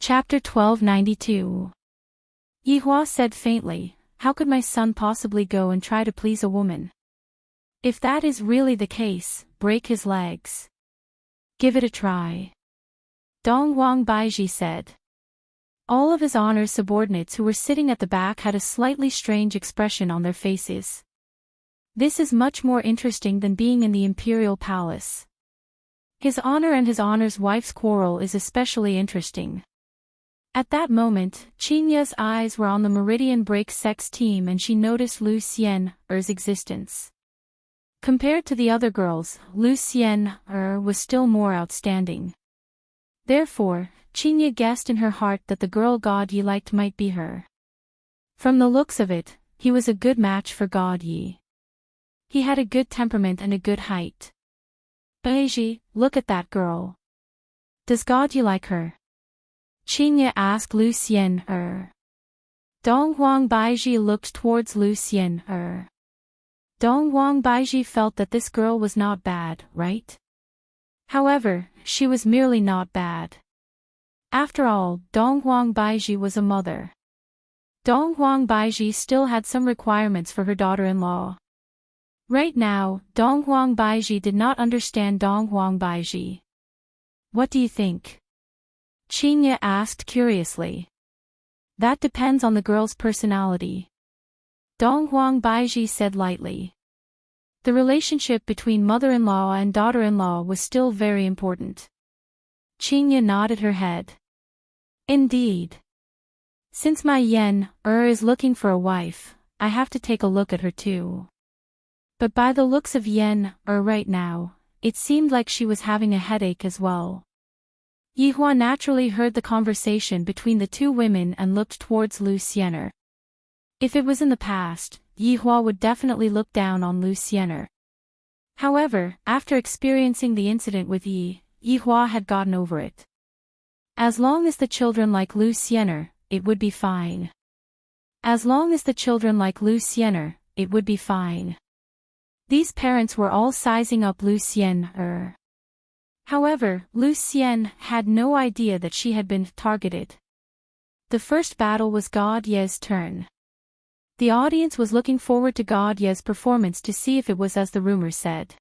Chapter 1292. Yihua said faintly, "How could my son possibly go and try to please a woman? If that is really the case, break his legs. Give it a try." Dong Huang Baiji said. All of His Honor's subordinates who were sitting at the back had a slightly strange expression on their faces. This is much more interesting than being in the imperial palace. His Honor and His Honor's wife's quarrel is especially interesting. At that moment, Qinya's eyes were on the Meridian Break Sex team and she noticed Lu Xian's existence. Compared to the other girls, Lu Xian was still more outstanding. Therefore, Qinya guessed in her heart that the girl God Yi liked might be her. From the looks of it, he was a good match for God Yi. He had a good temperament and a good height. Baiji, look at that girl. Does God Yi like her? Qinya asked Lu Xian. Dong Huang Baiji looked towards Lu Xian. Dong Huang Baiji felt that this girl was not bad, right? However, she was merely not bad. After all, Dong Huang Baiji was a mother. Dong Huang Baiji still had some requirements for her daughter-in-law. Right now, Dong Huang Baiji did not understand Dong Huang Baiji. What do you think? Qinya asked curiously. That depends on the girl's personality. Dong Huang Baiji said lightly. The relationship between mother-in-law and daughter-in-law was still very important. Qinya nodded her head. Indeed. Since my Yen is looking for a wife, I have to take a look at her too. But by the looks of Yen right now, it seemed like she was having a headache as well. Yihua naturally heard the conversation between the two women and looked towards Lu Xian. If it was in the past, Yihua would definitely look down on Lu Xian. However, after experiencing the incident with Yihua had gotten over it. As long as the children like Lu Xian, it would be fine. As long as the children like Lu Xian, it would be fine. These parents were all sizing up Lu Xian. However, Lu Xian had no idea that she had been targeted. The first battle was God Ye's turn. The audience was looking forward to God Ye's performance to see if it was as the rumor said.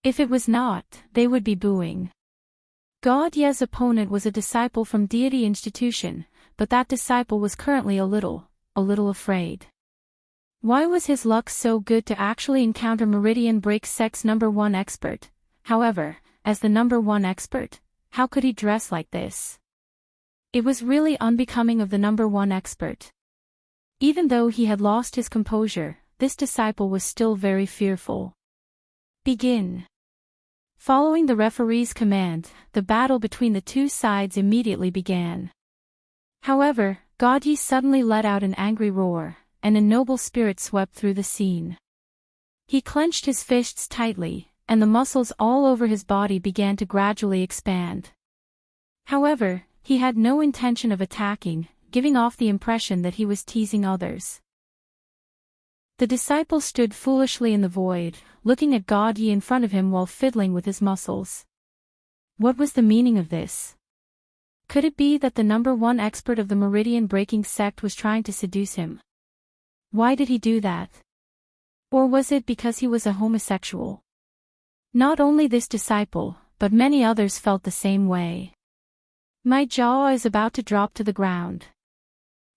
If it was not, they would be booing. God Ye's opponent was a disciple from Deity Institution, but that disciple was currently a little afraid. Why was his luck so good to actually encounter Meridian Break Sex #1 expert? However, as the #1 expert, how could he dress like this? It was really unbecoming of the #1 expert. Even though he had lost his composure, this disciple was still very fearful. Begin. Following the referee's command, the battle between the two sides immediately began. However, God Yi suddenly let out an angry roar, and a noble spirit swept through the scene. He clenched his fists tightly, and the muscles all over his body began to gradually expand. However, he had no intention of attacking, giving off the impression that he was teasing others. The disciple stood foolishly in the void, looking at God Yi in front of him while fiddling with his muscles. What was the meaning of this? Could it be that the #1 expert of the Meridian Breaking sect was trying to seduce him? Why did he do that? Or was it because he was a homosexual? Not only this disciple, but many others felt the same way. My jaw is about to drop to the ground.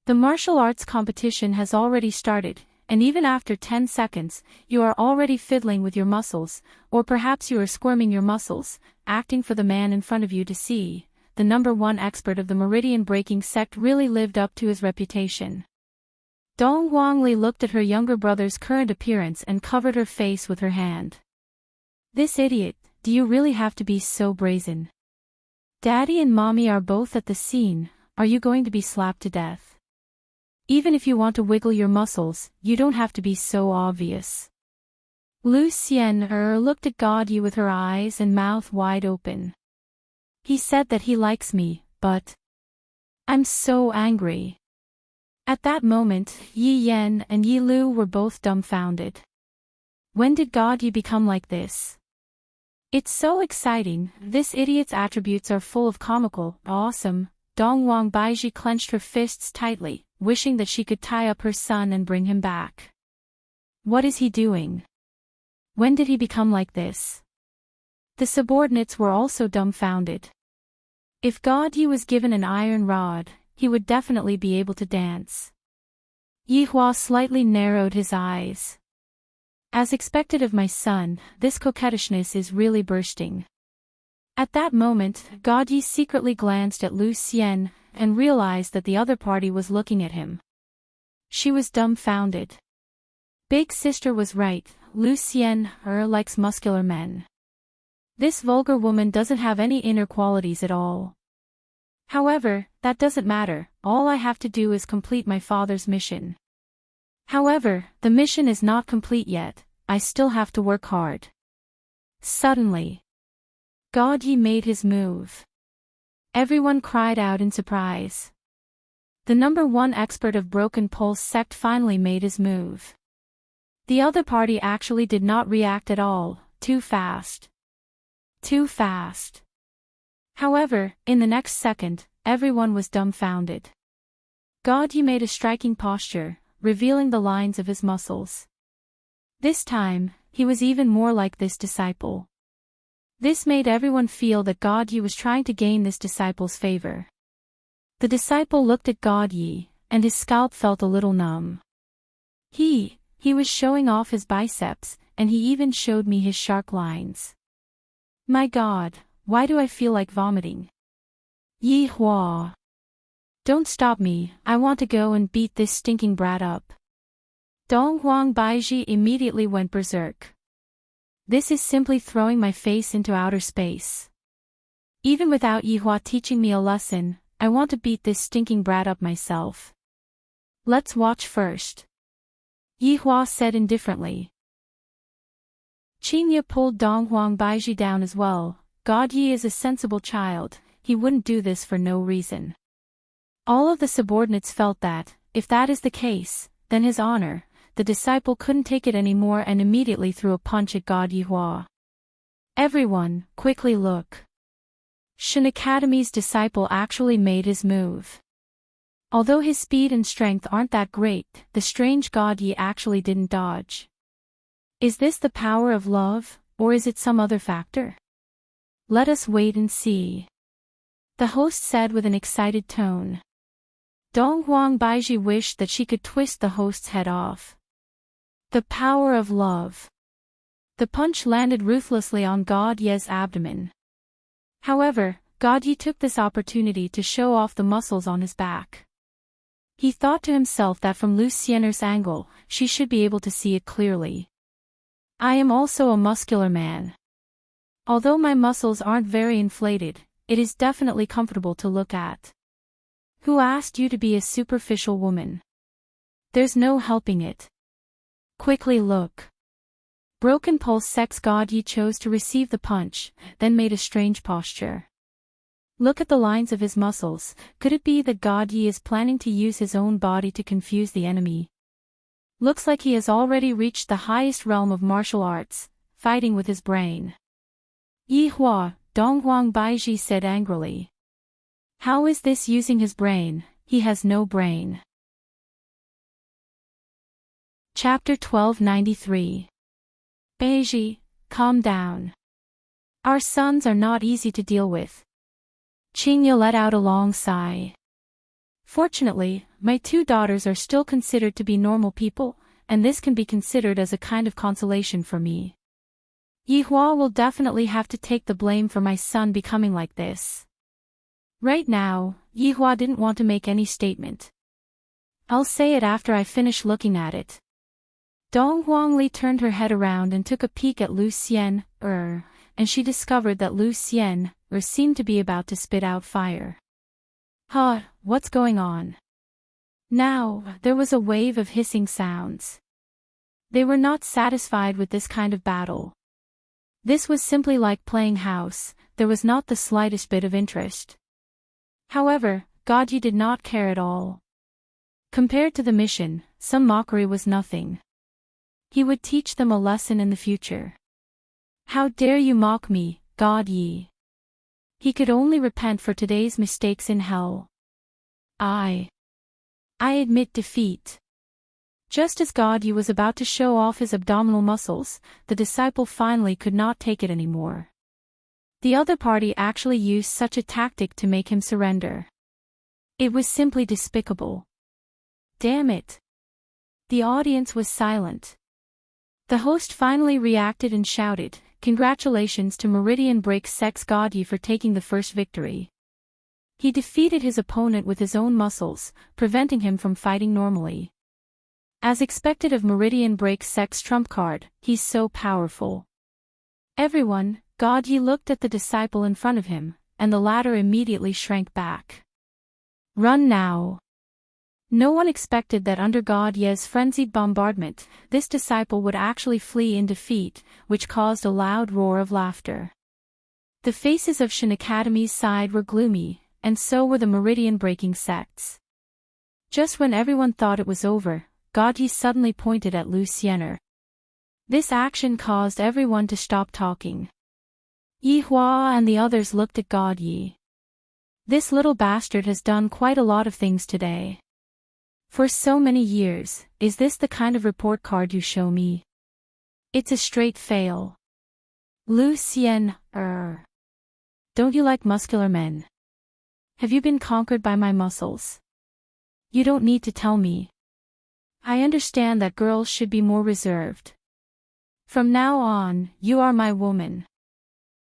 The martial arts competition has already started, and even after 10 seconds, you are already fiddling with your muscles, or perhaps you are squirming your muscles, acting for the man in front of you to see. The #1 expert of the Meridian Breaking sect really lived up to his reputation. Dong Huangli looked at her younger brother's current appearance and covered her face with her hand. This idiot, do you really have to be so brazen? Daddy and Mommy are both at the scene, are you going to be slapped to death? Even if you want to wiggle your muscles, you don't have to be so obvious. Lu Xian looked at God Yi with her eyes and mouth wide open. He said that he likes me, but I'm so angry. At that moment, Yi Yan and Yi Lu were both dumbfounded. When did God Yi become like this? It's so exciting, this idiot's attributes are full of comical, awesome, Dongwang Baiji clenched her fists tightly, wishing that she could tie up her son and bring him back. What is he doing? When did he become like this? The subordinates were also dumbfounded. If God Yi was given an iron rod, he would definitely be able to dance. Yi Hua slightly narrowed his eyes. As expected of my son, this coquettishness is really bursting. At that moment, God Yi secretly glanced at Lu Xian, and realized that the other party was looking at him. She was dumbfounded. Big sister was right, Lu Xian likes muscular men. This vulgar woman doesn't have any inner qualities at all. However, that doesn't matter, all I have to do is complete my father's mission. However, the mission is not complete yet, I still have to work hard. Suddenly, God Yi made his move. Everyone cried out in surprise. The #1 expert of Broken Pulse sect finally made his move. The other party actually did not react at all, too fast. Too fast. However, in the next second, everyone was dumbfounded. God Yi made a striking posture, revealing the lines of his muscles. This time, he was even more like this disciple. This made everyone feel that God Yi was trying to gain this disciple's favor. The disciple looked at God Yi, and his scalp felt a little numb. He was showing off his biceps, and he even showed me his shark lines. My God, why do I feel like vomiting? Yi Hua. Don't stop me, I want to go and beat this stinking brat up. Donghuang Baiji immediately went berserk. This is simply throwing my face into outer space. Even without Yi Hua teaching me a lesson, I want to beat this stinking brat up myself. Let's watch first. Yi Hua said indifferently. Qingye pulled Donghuang Baiji down as well. God Yi is a sensible child, he wouldn't do this for no reason. All of the subordinates felt that, if that is the case, then his honor, the disciple couldn't take it anymore and immediately threw a punch at God Yi Hua. Everyone, quickly look. Shen Academy's disciple actually made his move. Although his speed and strength aren't that great, the strange God Yi actually didn't dodge. Is this the power of love, or is it some other factor? Let us wait and see. The host said with an excited tone. Donghuang Baiji wished that she could twist the host's head off. The power of love. The punch landed ruthlessly on God Yi's abdomen. However, God Yi took this opportunity to show off the muscles on his back. He thought to himself that from Lu Xianer's angle, she should be able to see it clearly. I am also a muscular man. Although my muscles aren't very inflated, it is definitely comfortable to look at. Who asked you to be a superficial woman? There's no helping it. Quickly look. Broken Pulse Sect's God Yi chose to receive the punch, then made a strange posture. Look at the lines of his muscles, could it be that God Yi is planning to use his own body to confuse the enemy? Looks like he has already reached the highest realm of martial arts, fighting with his brain. Yi Hua, Donghuang Baiji said angrily. How is this using his brain? He has no brain. Chapter 1293. Baiji, calm down. Our sons are not easy to deal with. Qingye let out a long sigh. Fortunately, my 2 daughters are still considered to be normal people, and this can be considered as a kind of consolation for me. Yi Hua will definitely have to take the blame for my son becoming like this. Right now, Yi Hua didn't want to make any statement. I'll say it after I finish looking at it. Donghuang Li turned her head around and took a peek at Lu Xian, and she discovered that Lu Xian, seemed to be about to spit out fire. Huh, what's going on? Now, there was a wave of hissing sounds. They were not satisfied with this kind of battle. This was simply like playing house, there was not the slightest bit of interest. However, God Yi did not care at all. Compared to the mission, some mockery was nothing. He would teach them a lesson in the future. How dare you mock me, God Yi? He could only repent for today's mistakes in hell. I admit defeat. Just as God was about to show off his abdominal muscles, the disciple finally could not take it anymore. The other party actually used such a tactic to make him surrender. It was simply despicable. Damn it. The audience was silent. The host finally reacted and shouted, "Congratulations to Meridian Break Sex God for taking the first victory." He defeated his opponent with his own muscles, preventing him from fighting normally. As expected of Meridian Break Sex trump card, he's so powerful. Everyone, God looked at the disciple in front of him, and the latter immediately shrank back. Run now. No one expected that under God's frenzied bombardment, this disciple would actually flee in defeat, which caused a loud roar of laughter. The faces of Shin Academy's side were gloomy, and so were the meridian-breaking sects. Just when everyone thought it was over, God suddenly pointed at Lu Xianer. This action caused everyone to stop talking. Yi Hua and the others looked at God. This little bastard has done quite a lot of things today. For so many years, is this the kind of report card you show me? It's a straight fail. Lu Xian, don't you like muscular men? Have you been conquered by my muscles? You don't need to tell me. I understand that girls should be more reserved. From now on, you are my woman.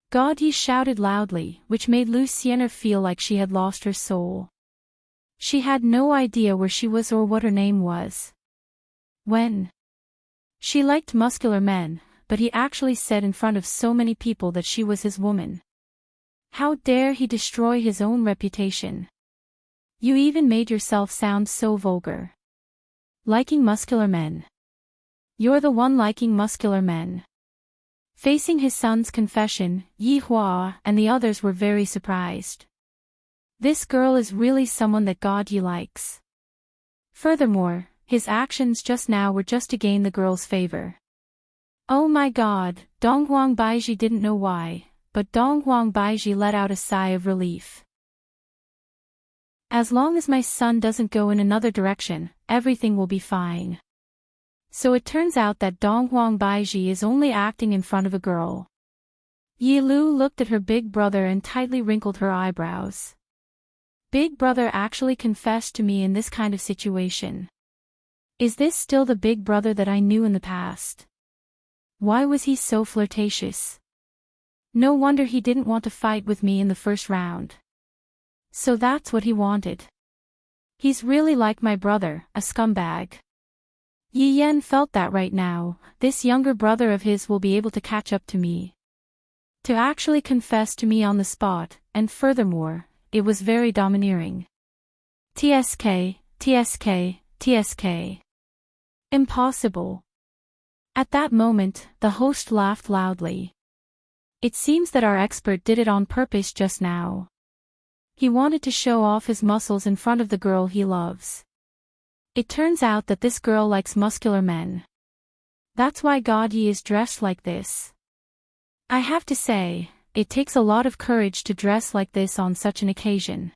God shouted loudly, which made Lu Xianer feel like she had lost her soul. She had no idea where she was or what her name was. She liked muscular men, but he actually said in front of so many people that she was his woman. How dare he destroy his own reputation? You even made yourself sound so vulgar. Liking muscular men. You're the one liking muscular men. Facing his son's confession, Yi Hua and the others were very surprised. This girl is really someone that God likes. Furthermore, his actions just now were just to gain the girl's favor. Oh my God, Donghuang Baiji didn't know why, but Donghuang Baiji let out a sigh of relief. As long as my son doesn't go in another direction, everything will be fine. So it turns out that Donghuang Baiji is only acting in front of a girl. Yi Lu looked at her big brother and tightly wrinkled her eyebrows. Big brother actually confessed to me in this kind of situation. Is this still the big brother that I knew in the past? Why was he so flirtatious? No wonder he didn't want to fight with me in the first round. So that's what he wanted. He's really like my brother, a scumbag. Yi Yan felt that right now, this younger brother of his will be able to catch up to me. To actually confess to me on the spot, and furthermore, it was very domineering. TSK, TSK, TSK. Impossible. At that moment, the host laughed loudly. It seems that our expert did it on purpose just now. He wanted to show off his muscles in front of the girl he loves. It turns out that this girl likes muscular men. That's why God is dressed like this. I have to say, it takes a lot of courage to dress like this on such an occasion.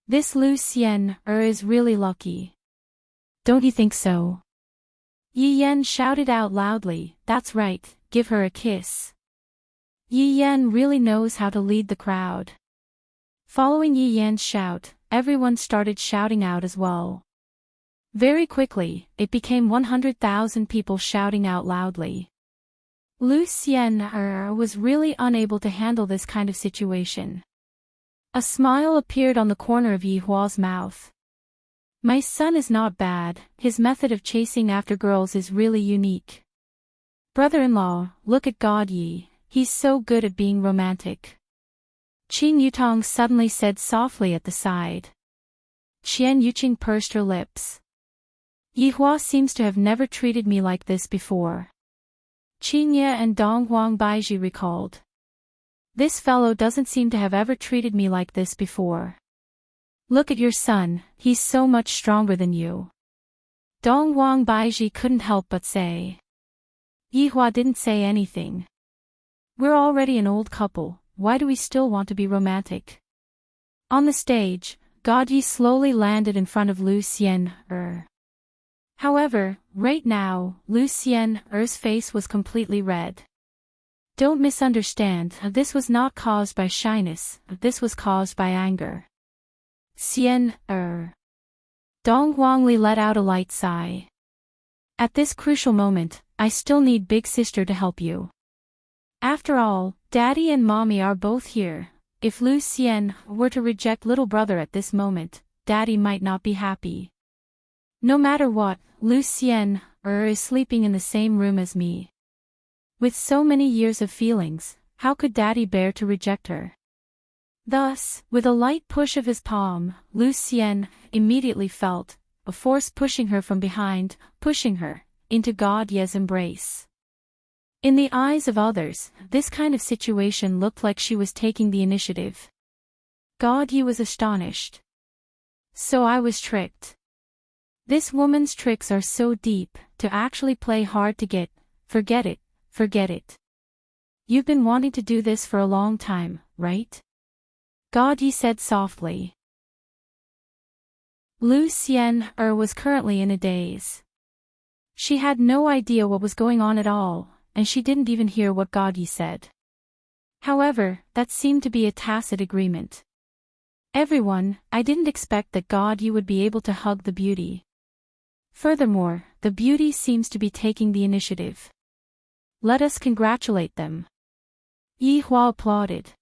This Lu Xian is really lucky. Don't you think so? Yi Yan shouted out loudly, that's right, give her a kiss. Yi Yan really knows how to lead the crowd. Following Yi Yan's shout, everyone started shouting out as well. Very quickly, it became 100,000 people shouting out loudly. Lu Xian was really unable to handle this kind of situation. A smile appeared on the corner of Yi Hua's mouth. My son is not bad, his method of chasing after girls is really unique. Brother-in-law, look at God Yi, he's so good at being romantic. Qing Yutong suddenly said softly at the side. Qian Yuqing pursed her lips. Yi Hua seems to have never treated me like this before. Qing Ye and Donghuang Baiji recalled. This fellow doesn't seem to have ever treated me like this before. Look at your son, he's so much stronger than you. Donghuang Baiji couldn't help but say. Yi Hua didn't say anything. We're already an old couple, why do we still want to be romantic? On the stage, God Yi slowly landed in front of Lu Xian. However, right now, Lu Xian's face was completely red. Don't misunderstand, this was not caused by shyness, this was caused by anger. Dong Huangli let out a light sigh. At this crucial moment, I still need big sister to help you. After all, daddy and mommy are both here. If Lu Xian were to reject little brother at this moment, daddy might not be happy. No matter what, Lu Xian is sleeping in the same room as me. With so many years of feelings, how could daddy bear to reject her? Thus, with a light push of his palm, Lu Xian immediately felt a force pushing her from behind, pushing her into God Ye's embrace. In the eyes of others, this kind of situation looked like she was taking the initiative. God Ye was astonished. So I was tricked. This woman's tricks are so deep, to actually play hard to get. Forget it, forget it. You've been wanting to do this for a long time, right? God Ye said softly. Lu Xian was currently in a daze. She had no idea what was going on at all, and she didn't even hear what God Ye said. However, that seemed to be a tacit agreement. Everyone, I didn't expect that God Ye would be able to hug the beauty. Furthermore, the beauty seems to be taking the initiative. Let us congratulate them. Yi Hua applauded.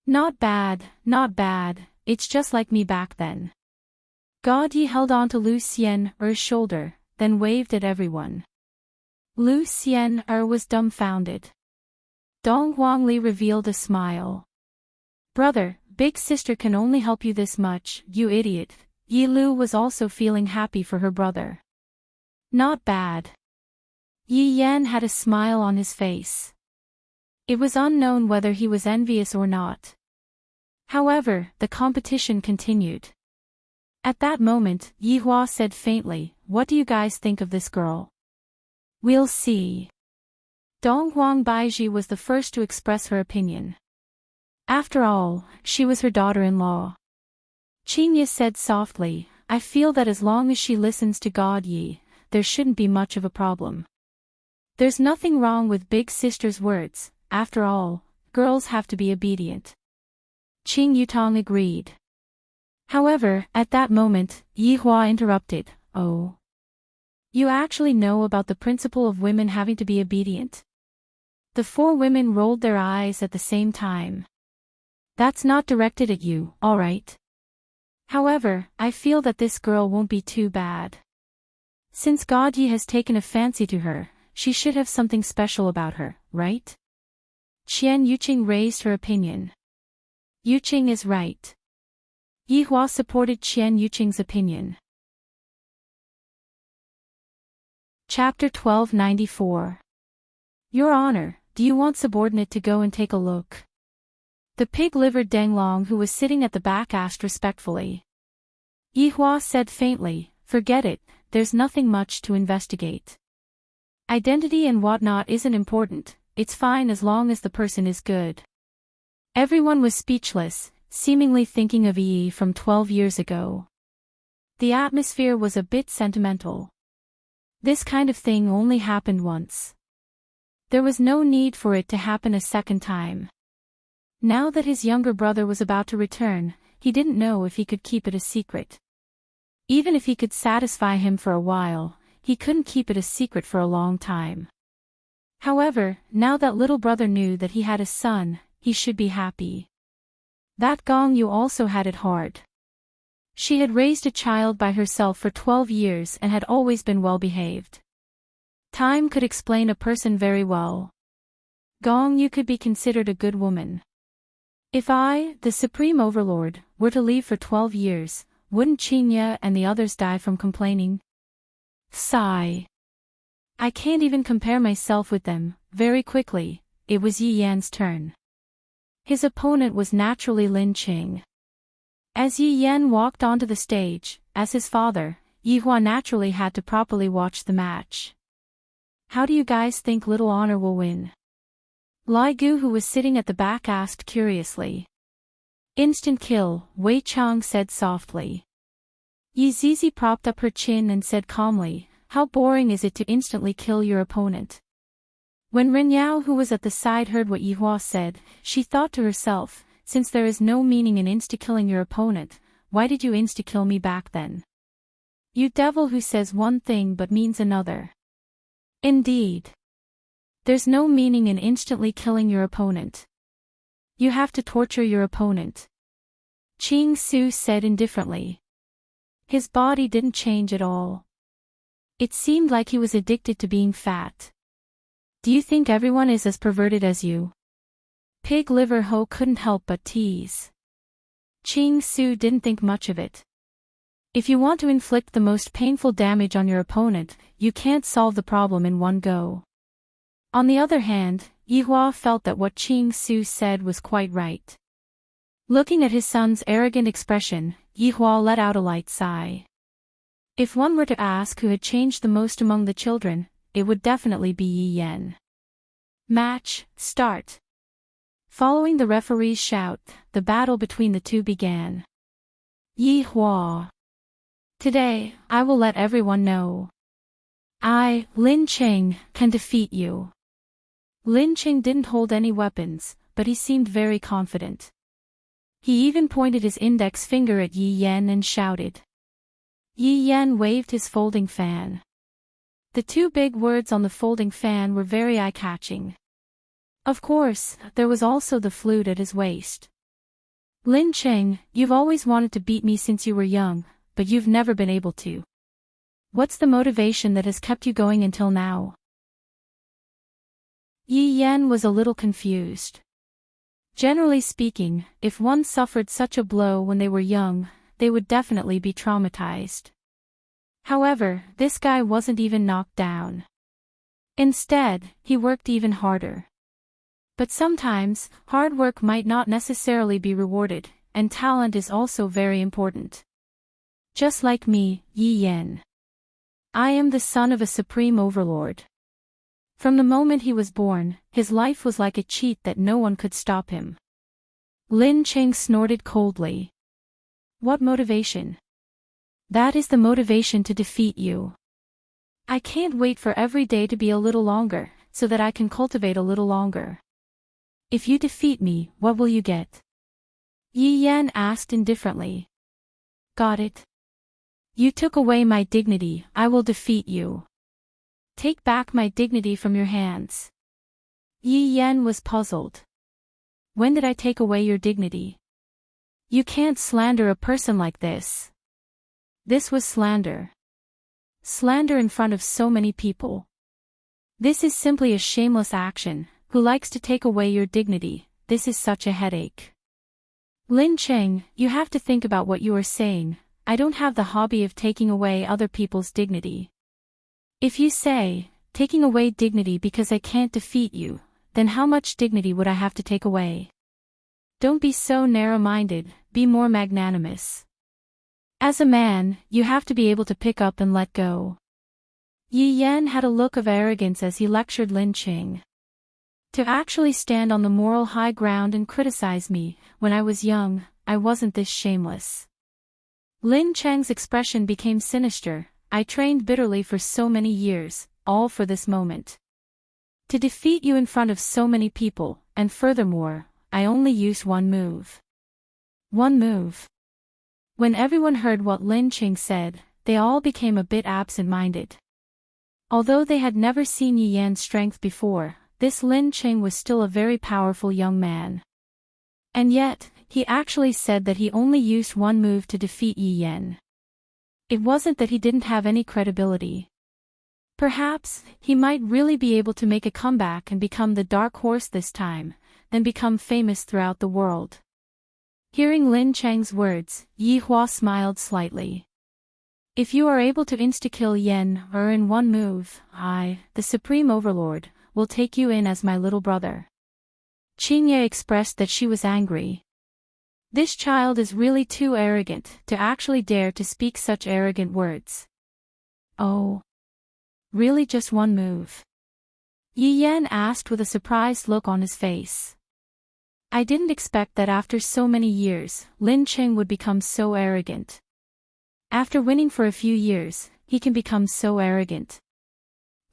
Not bad, it's just like me back then. God Ye held on to Lu Xian's shoulder, then waved at everyone. Lu Xian was dumbfounded. Dong Huangli revealed a smile. Brother, big sister can only help you this much, you idiot. Yi Lu was also feeling happy for her brother. Not bad. Yi Yan had a smile on his face. It was unknown whether he was envious or not. However, the competition continued. At that moment, Yi Hua said faintly, "What do you guys think of this girl?" "We'll see." Dong Huang Baiji was the first to express her opinion. After all, she was her daughter-in-law. Qingye said softly, "I feel that as long as she listens to God Yi, there shouldn't be much of a problem. There's nothing wrong with big sister's words, after all, girls have to be obedient." Qing Yutong agreed. However, at that moment, Yi Hua interrupted, "Oh. You actually know about the principle of women having to be obedient?" The four women rolled their eyes at the same time. "That's not directed at you, alright? However, I feel that this girl won't be too bad. Since God Yi has taken a fancy to her, she should have something special about her, right?" Qian Yuqing raised her opinion. Yuqing is right. Yi Hua supported Qian Yuqing's opinion. Chapter 1294. Your Honor, do you want subordinate to go and take a look? The pig-livered Denglong who was sitting at the back asked respectfully. Yi Hua said faintly, "Forget it, there's nothing much to investigate. Identity and whatnot isn't important, it's fine as long as the person is good." Everyone was speechless, seemingly thinking of Yi from 12 years ago. The atmosphere was a bit sentimental. This kind of thing only happened once. There was no need for it to happen a second time. Now that his younger brother was about to return, he didn't know if he could keep it a secret. Even if he could satisfy him for a while, he couldn't keep it a secret for a long time. However, now that little brother knew that he had a son, he should be happy. That Gong Yu also had it hard. She had raised a child by herself for 12 years and had always been well behaved. Time could explain a person very well. Gong Yu could be considered a good woman. If I, the Supreme Overlord, were to leave for 12 years, wouldn't Qingye and the others die from complaining? Sigh. I can't even compare myself with them. Very quickly, it was Yi Yan's turn. His opponent was naturally Lin Qing. As Yi Yan walked onto the stage, as his father, Yi Hua naturally had to properly watch the match. How do you guys think Little Honor will win? Lai Gu, who was sitting at the back, asked curiously. Instant kill, Wei Chang said softly. Yi Zizi propped up her chin and said calmly, how boring is it to instantly kill your opponent? When Ren Yao, who was at the side, heard what Yi Hua said, she thought to herself, since there is no meaning in insta-killing your opponent, why did you insta-kill me back then? You devil who says one thing but means another. Indeed. There's no meaning in instantly killing your opponent. You have to torture your opponent. Ching Su said indifferently. His body didn't change at all. It seemed like he was addicted to being fat. Do you think everyone is as perverted as you? Pig Liver Ho couldn't help but tease. Ching Su didn't think much of it. If you want to inflict the most painful damage on your opponent, you can't solve the problem in one go. On the other hand, Yi Hua felt that what Ching Su said was quite right. Looking at his son's arrogant expression, Yi Hua let out a light sigh. If one were to ask who had changed the most among the children, it would definitely be Yi Yan. Match, start. Following the referee's shout, the battle between the two began. Yi Hua. Today, I will let everyone know. I, Lin Cheng, can defeat you. Lin Cheng didn't hold any weapons, but he seemed very confident. He even pointed his index finger at Yi Yan and shouted. Yi Yan waved his folding fan. The two big words on the folding fan were very eye-catching. Of course, there was also the flute at his waist. Lin Cheng, you've always wanted to beat me since you were young, but you've never been able to. What's the motivation that has kept you going until now? Yi Yan was a little confused. Generally speaking, if one suffered such a blow when they were young, they would definitely be traumatized. However, this guy wasn't even knocked down. Instead, he worked even harder. But sometimes, hard work might not necessarily be rewarded, and talent is also very important. Just like me, Yi Yan. I am the son of a supreme overlord. From the moment he was born, his life was like a cheat that no one could stop him. Lin Cheng snorted coldly. What motivation? That is the motivation to defeat you. I can't wait for every day to be a little longer, so that I can cultivate a little longer. If you defeat me, what will you get? Yi Yan asked indifferently. Got it. You took away my dignity, I will defeat you. Take back my dignity from your hands. Yi Yan was puzzled. When did I take away your dignity? You can't slander a person like this. This was slander. Slander in front of so many people. This is simply a shameless action. Who likes to take away your dignity? This is such a headache. Lin Cheng, you have to think about what you are saying. I don't have the hobby of taking away other people's dignity. If you say, taking away dignity because I can't defeat you, then how much dignity would I have to take away? Don't be so narrow-minded, be more magnanimous. As a man, you have to be able to pick up and let go. Yi Yan had a look of arrogance as he lectured Lin Cheng. To actually stand on the moral high ground and criticize me, when I was young, I wasn't this shameless. Lin Cheng's expression became sinister. I trained bitterly for so many years, all for this moment. To defeat you in front of so many people, and furthermore, I only used one move. One move. When everyone heard what Lin Cheng said, they all became a bit absent-minded. Although they had never seen Yi Yan's strength before, this Lin Cheng was still a very powerful young man. And yet, he actually said that he only used one move to defeat Yi Yan. It wasn't that he didn't have any credibility. Perhaps, he might really be able to make a comeback and become the dark horse this time, then become famous throughout the world. Hearing Lin Cheng's words, Yi Hua smiled slightly. If you are able to insta-kill Yan or in one move, I, the Supreme Overlord, will take you in as my little brother. Qingye expressed that she was angry. This child is really too arrogant to actually dare to speak such arrogant words. Oh. Really just one move? Yi Yan asked with a surprised look on his face. I didn't expect that after so many years, Lin Cheng would become so arrogant. After winning for a few years, he can become so arrogant.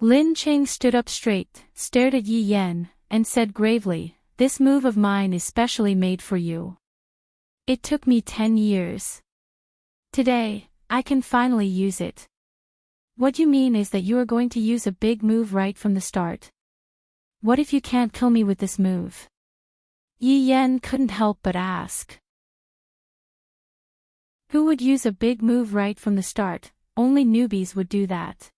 Lin Cheng stood up straight, stared at Yi Yan, and said gravely, "This move of mine is specially made for you. It took me 10 years. Today, I can finally use it." What you mean is that you are going to use a big move right from the start. What if you can't kill me with this move? Yi Yan couldn't help but ask. Who would use a big move right from the start? Only newbies would do that.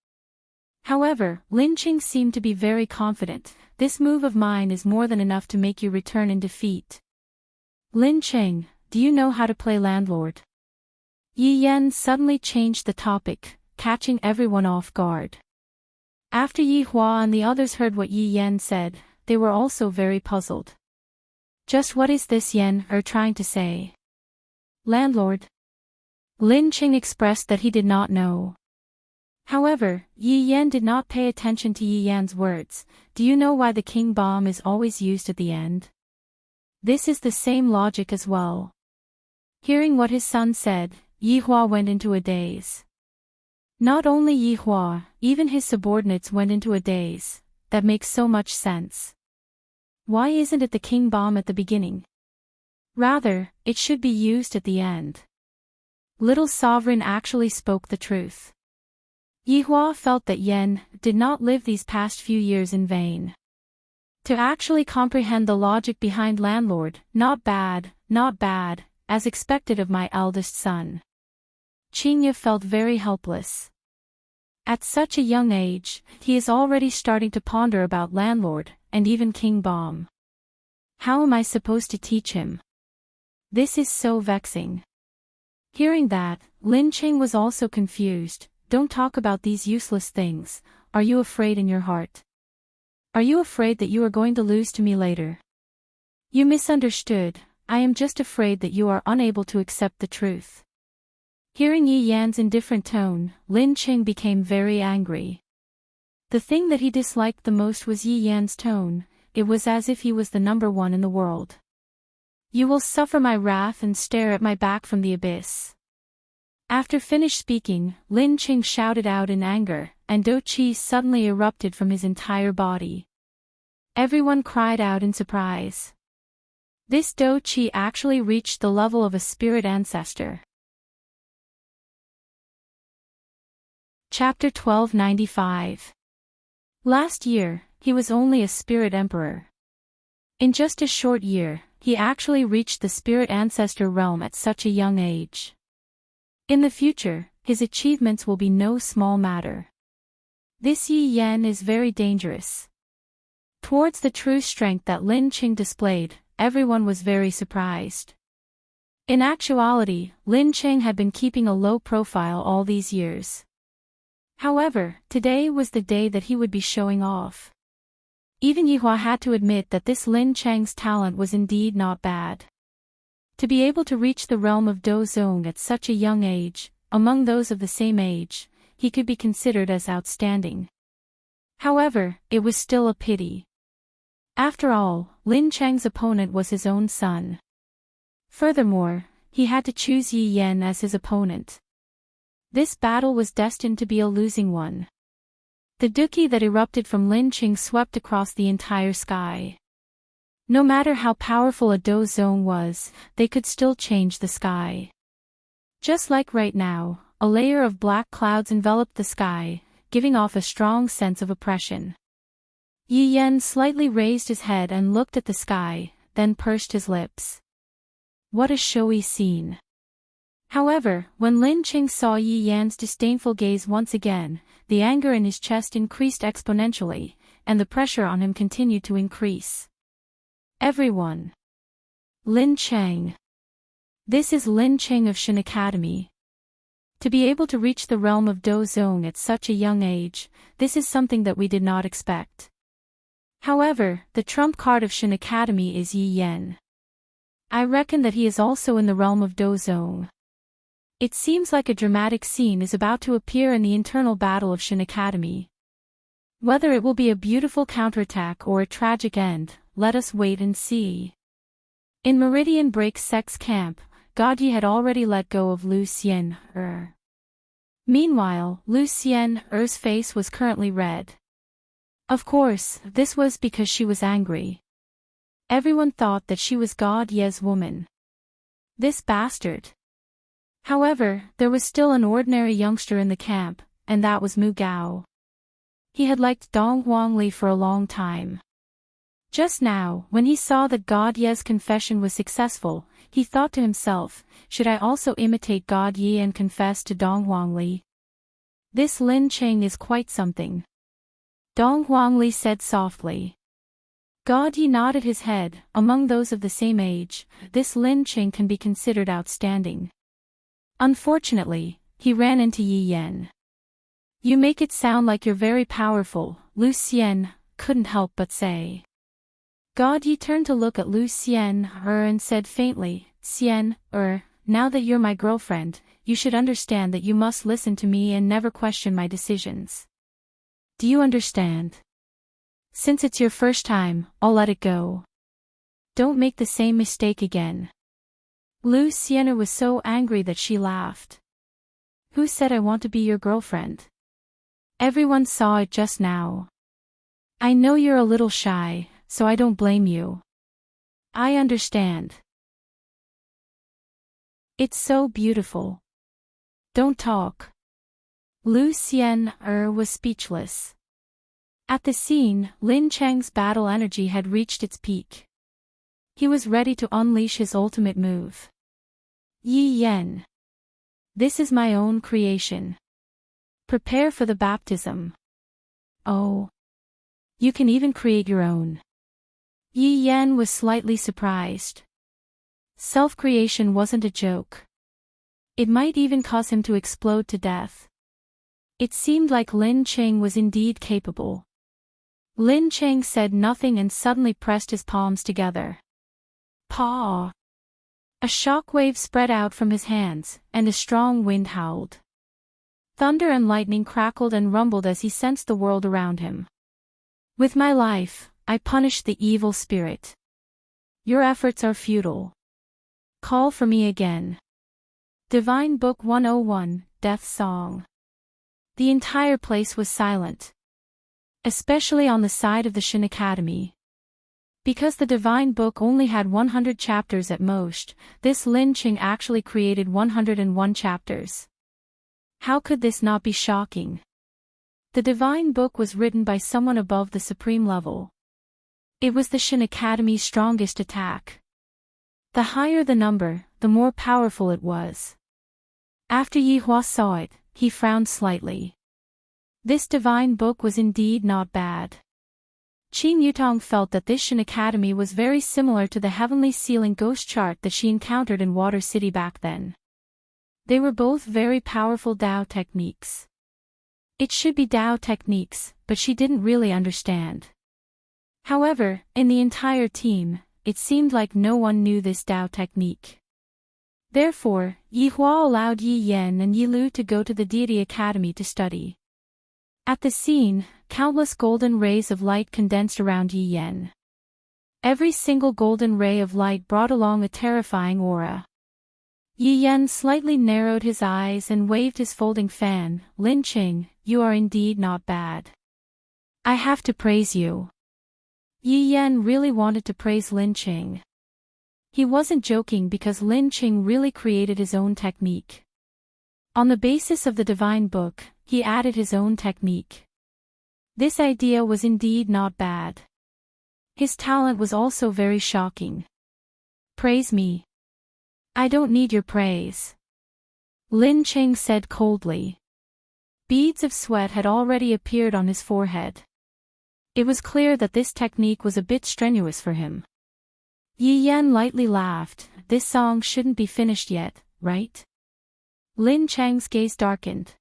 However, Lin Cheng seemed to be very confident. This move of mine is more than enough to make you return in defeat. Lin Cheng, do you know how to play landlord? Yi Yan suddenly changed the topic, catching everyone off guard. After Yi Hua and the others heard what Yi Yan said, they were also very puzzled. Just what is this Yan trying to say? Landlord? Lin Cheng expressed that he did not know. However, Yi Yan did not pay attention to Yi Yan's words. Do you know why the king bomb is always used at the end? This is the same logic as well. Hearing what his son said, Yi Hua went into a daze. Not only Yi Hua, even his subordinates went into a daze. That makes so much sense. Why isn't it the king bomb at the beginning? Rather, it should be used at the end. Little Sovereign actually spoke the truth. Yi Hua felt that Yan did not live these past few years in vain. To actually comprehend the logic behind landlord, not bad, as expected of my eldest son. Qingye felt very helpless. At such a young age, he is already starting to ponder about landlord, and even king bomb. How am I supposed to teach him? This is so vexing. Hearing that, Lin Cheng was also confused. Don't talk about these useless things. Are you afraid in your heart? Are you afraid that you are going to lose to me later? You misunderstood. I am just afraid that you are unable to accept the truth. Hearing Yi Yan's indifferent tone, Lin Cheng became very angry. The thing that he disliked the most was Yi Yan's tone. It was as if he was the number one in the world. You will suffer my wrath and stare at my back from the abyss. After finished speaking, Lin Cheng shouted out in anger, and Do Qi suddenly erupted from his entire body. Everyone cried out in surprise. This Do Qi actually reached the level of a spirit ancestor. Chapter 1295. Last year, he was only a spirit emperor. In just a short year, he actually reached the spirit ancestor realm at such a young age. In the future, his achievements will be no small matter. This Yi Yan is very dangerous. Towards the true strength that Lin Cheng displayed, everyone was very surprised. In actuality, Lin Cheng had been keeping a low profile all these years. However, today was the day that he would be showing off. Even Yi Hua had to admit that this Lin Cheng's talent was indeed not bad. To be able to reach the realm of Dozong at such a young age, among those of the same age, he could be considered as outstanding. However, it was still a pity. After all, Lin Cheng's opponent was his own son. Furthermore, he had to choose Yi Yan as his opponent. This battle was destined to be a losing one. The Duki that erupted from Lin Cheng swept across the entire sky. No matter how powerful a Dozong was, they could still change the sky. Just like right now, a layer of black clouds enveloped the sky, giving off a strong sense of oppression. Yi Yan slightly raised his head and looked at the sky, then pursed his lips. What a showy scene. However, when Lin Cheng saw Yi Yan's disdainful gaze once again, the anger in his chest increased exponentially, and the pressure on him continued to increase. Everyone. Lin Cheng. This is Lin Cheng of Shin Academy. To be able to reach the realm of Dozong at such a young age, this is something that we did not expect. However, the trump card of Shin Academy is Yi Yan. I reckon that he is also in the realm of Dozong. It seems like a dramatic scene is about to appear in the internal battle of Shin Academy. Whether it will be a beautiful counterattack or a tragic end, let us wait and see. In Meridian Break's sex camp, Gaudier had already let go of Lucien. Meanwhile, Lucien's face was currently red. Of course, this was because she was angry. Everyone thought that she was Gaudier's woman. This bastard. However, there was still an ordinary youngster in the camp, and that was Mu Gao. He had liked Dong Huangli for a long time. Just now, when he saw that Gaudier's confession was successful, he thought to himself, should I also imitate Gaudier and confess to Dong Huangli? This Lin Cheng is quite something. Dong Huangli said softly. Gaudier nodded his head. Among those of the same age, this Lin Cheng can be considered outstanding. Unfortunately, he ran into Yi Yan. You make it sound like you're very powerful, Lucien couldn't help but say. Gaudier turned to look at Lucien and said faintly, Cien, now that you're my girlfriend, you should understand that you must listen to me and never question my decisions. Do you understand? Since it's your first time, I'll let it go. Don't make the same mistake again. Lucienne was so angry that she laughed. Who said I want to be your girlfriend? Everyone saw it just now. I know you're a little shy, so I don't blame you. I understand. It's so beautiful. Don't talk. Lucien was speechless. At the scene, Lin Cheng's battle energy had reached its peak. He was ready to unleash his ultimate move. Yi Yan. This is my own creation. Prepare for the baptism. Oh. You can even create your own. Yi Yan was slightly surprised. Self-creation wasn't a joke. It might even cause him to explode to death. It seemed like Lin Cheng was indeed capable. Lin Cheng said nothing and suddenly pressed his palms together. Paw! A shockwave spread out from his hands, and a strong wind howled. Thunder and lightning crackled and rumbled as he sensed the world around him. With my life, I punish the evil spirit. Your efforts are futile. Call for me again. Divine Book 101, Death Song. The entire place was silent. Especially on the side of the Shin Academy. Because the Divine Book only had 100 chapters at most, this Lin Cheng actually created 101 chapters. How could this not be shocking? The Divine Book was written by someone above the supreme level. It was the Shin Academy's strongest attack. The higher the number, the more powerful it was. After Yi Hua saw it, he frowned slightly. This Divine Book was indeed not bad. Qin Yutong felt that this Shin Academy was very similar to the Heavenly Ceiling ghost chart that she encountered in Water City back then. They were both very powerful Dao techniques. It should be Dao techniques, but she didn't really understand. However, in the entire team, it seemed like no one knew this Dao technique. Therefore, Yi Hua allowed Yi Yan and Yi Lu to go to the Deity Academy to study. At the scene, countless golden rays of light condensed around Yi Yan. Every single golden ray of light brought along a terrifying aura. Yi Yan slightly narrowed his eyes and waved his folding fan. Lin Cheng, you are indeed not bad. I have to praise you. Yi Yan really wanted to praise Lin Cheng. He wasn't joking because Lin Cheng really created his own technique. On the basis of the Divine Book, he added his own technique. This idea was indeed not bad. His talent was also very shocking. Praise me. I don't need your praise. Lin Cheng said coldly. Beads of sweat had already appeared on his forehead. It was clear that this technique was a bit strenuous for him. Yi Yan lightly laughed. This song shouldn't be finished yet, right? Lin Cheng's gaze darkened.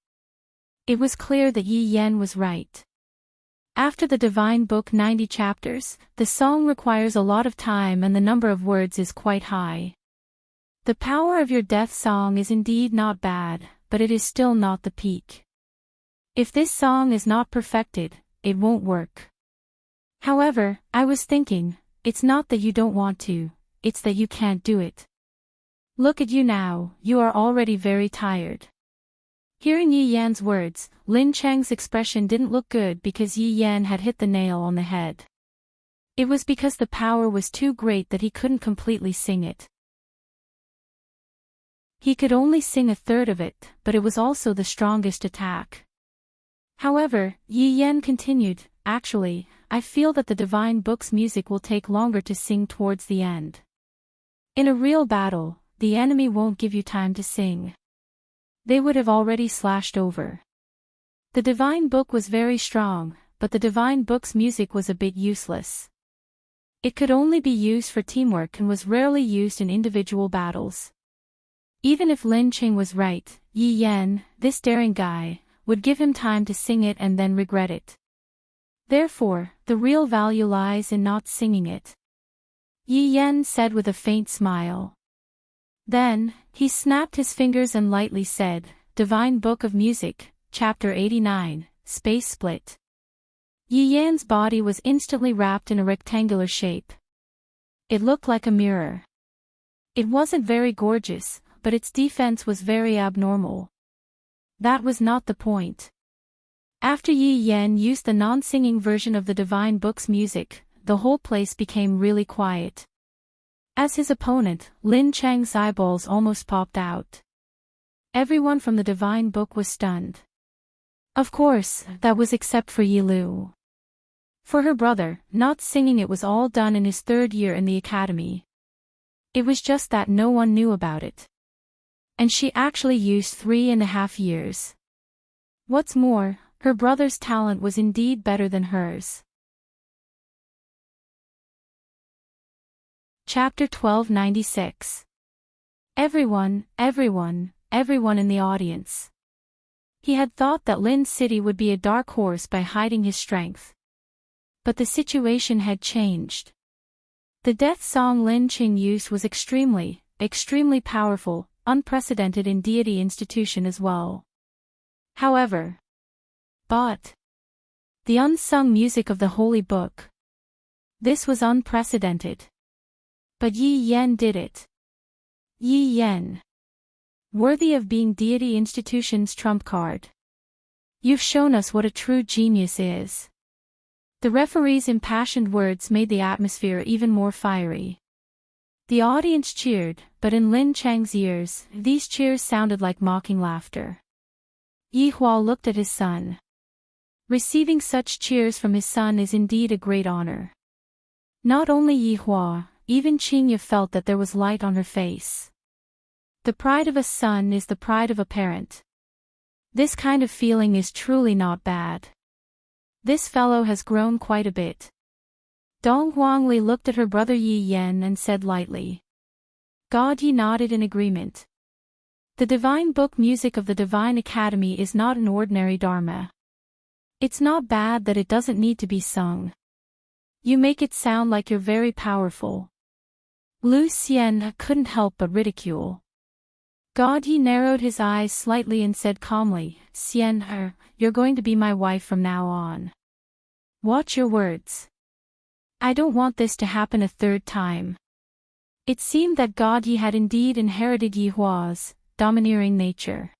It was clear that Yi Yan was right. After the Divine Book 90 chapters, the song requires a lot of time and the number of words is quite high. The power of your death song is indeed not bad, but it is still not the peak. If this song is not perfected, it won't work. However, I was thinking, it's not that you don't want to, it's that you can't do it. Look at you now, you are already very tired. Hearing Yi Yan's words, Lin Cheng's expression didn't look good because Yi Yan had hit the nail on the head. It was because the power was too great that he couldn't completely sing it. He could only sing a third of it, but it was also the strongest attack. However, Yi Yan continued, actually, I feel that the Divine Book's music will take longer to sing towards the end. In a real battle, the enemy won't give you time to sing. They would have already slashed over. The Divine Book was very strong, but the Divine Book's music was a bit useless. It could only be used for teamwork and was rarely used in individual battles. Even if Lin Cheng was right, Yi Yan, this daring guy, would give him time to sing it and then regret it. Therefore, the real value lies in not singing it. Yi Yan said with a faint smile. Then, he snapped his fingers and lightly said, Divine Book of Music, Chapter 89, Space Split. Yi Yan's body was instantly wrapped in a rectangular shape. It looked like a mirror. It wasn't very gorgeous, but its defense was very abnormal. That was not the point. After Yi Yan used the non-singing version of the Divine Book's music, the whole place became really quiet. As his opponent, Lin Cheng's eyeballs almost popped out. Everyone from the Divine Book was stunned. Of course, that was except for Yi Lu. For her brother, not singing it was all done in his 3rd year in the academy. It was just that no one knew about it. And she actually used 3.5 years. What's more, her brother's talent was indeed better than hers. Chapter 1296. Everyone in the audience. He had thought that Lin's city would be a dark horse by hiding his strength. But the situation had changed. The death song Lin Cheng used was extremely powerful, unprecedented in deity institution as well. However, the unsung music of the Holy Book. This was unprecedented. But Yi Yan did it. Yi Yan. Worthy of being deity institution's trump card. You've shown us what a true genius is. The referee's impassioned words made the atmosphere even more fiery. The audience cheered, but in Lin Cheng's ears, these cheers sounded like mocking laughter. Yi Hua looked at his son. Receiving such cheers from his son is indeed a great honor. Not only Yi Hua, even Qingye felt that there was light on her face. The pride of a son is the pride of a parent. This kind of feeling is truly not bad. This fellow has grown quite a bit. Dong Huangli looked at her brother Yi Yan and said lightly. God Yi nodded in agreement. The Divine Book music of the Divine Academy is not an ordinary dharma. It's not bad that it doesn't need to be sung. You make it sound like you're very powerful. Lu Xian couldn't help but ridicule. God Yi narrowed his eyes slightly and said calmly, Xian, you're going to be my wife from now on. Watch your words. I don't want this to happen a 3rd time. It seemed that God Yi had indeed inherited Yi Hua's domineering nature.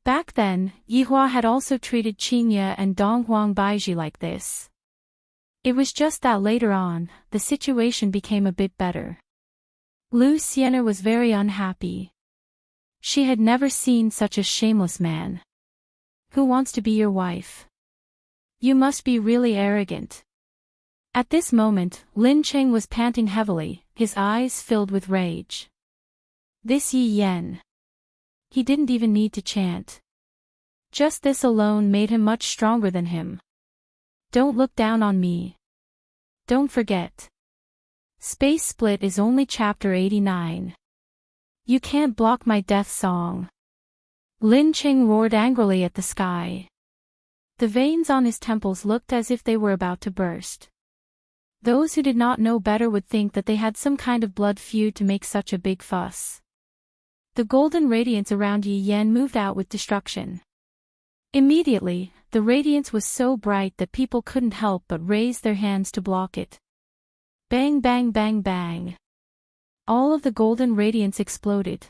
Back then, Yi Hua had also treated Qingye and Dong Huang Baiji like this. It was just that later on, the situation became a bit better. Lu Xian was very unhappy. She had never seen such a shameless man. Who wants to be your wife? You must be really arrogant. At this moment, Lin Cheng was panting heavily, his eyes filled with rage. This Yi Yan. He didn't even need to chant. Just this alone made him much stronger than him. Don't look down on me. Don't forget. Space Split is only chapter 89. You can't block my death song. Lin Cheng roared angrily at the sky. The veins on his temples looked as if they were about to burst. Those who did not know better would think that they had some kind of blood feud to make such a big fuss. The golden radiance around Yi Yan moved out with destruction. Immediately, the radiance was so bright that people couldn't help but raise their hands to block it. Bang bang bang bang. All of the golden radiance exploded.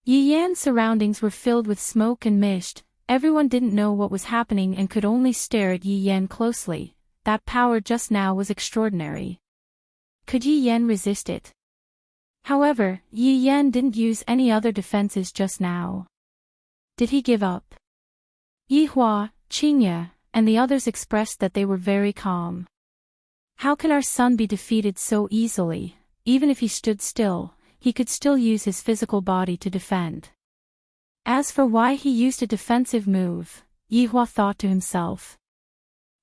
Yi Yan's surroundings were filled with smoke and mist. Everyone didn't know what was happening and could only stare at Yi Yan closely. That power just now was extraordinary. Could Yi Yan resist it? However, Yi Yan didn't use any other defenses just now. Did he give up? Yi Hua, Qingye, and the others expressed that they were very calm. How can our son be defeated so easily? Even if he stood still, he could still use his physical body to defend. As for why he used a defensive move, Yi Hua thought to himself.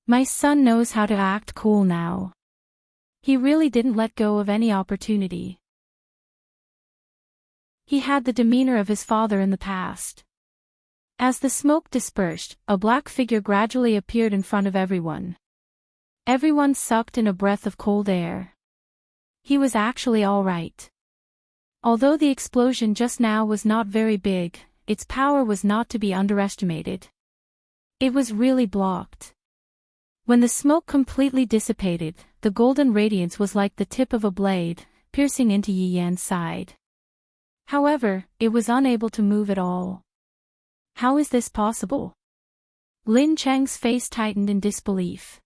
My son knows how to act cool now. He really didn't let go of any opportunity. He had the demeanor of his father in the past. As the smoke dispersed, a black figure gradually appeared in front of everyone. Everyone sucked in a breath of cold air. He was actually all right. Although the explosion just now was not very big, its power was not to be underestimated. It was really blocked. When the smoke completely dissipated, the golden radiance was like the tip of a blade, piercing into Yi Yan's side. However, it was unable to move at all. How is this possible? Lin Cheng's face tightened in disbelief.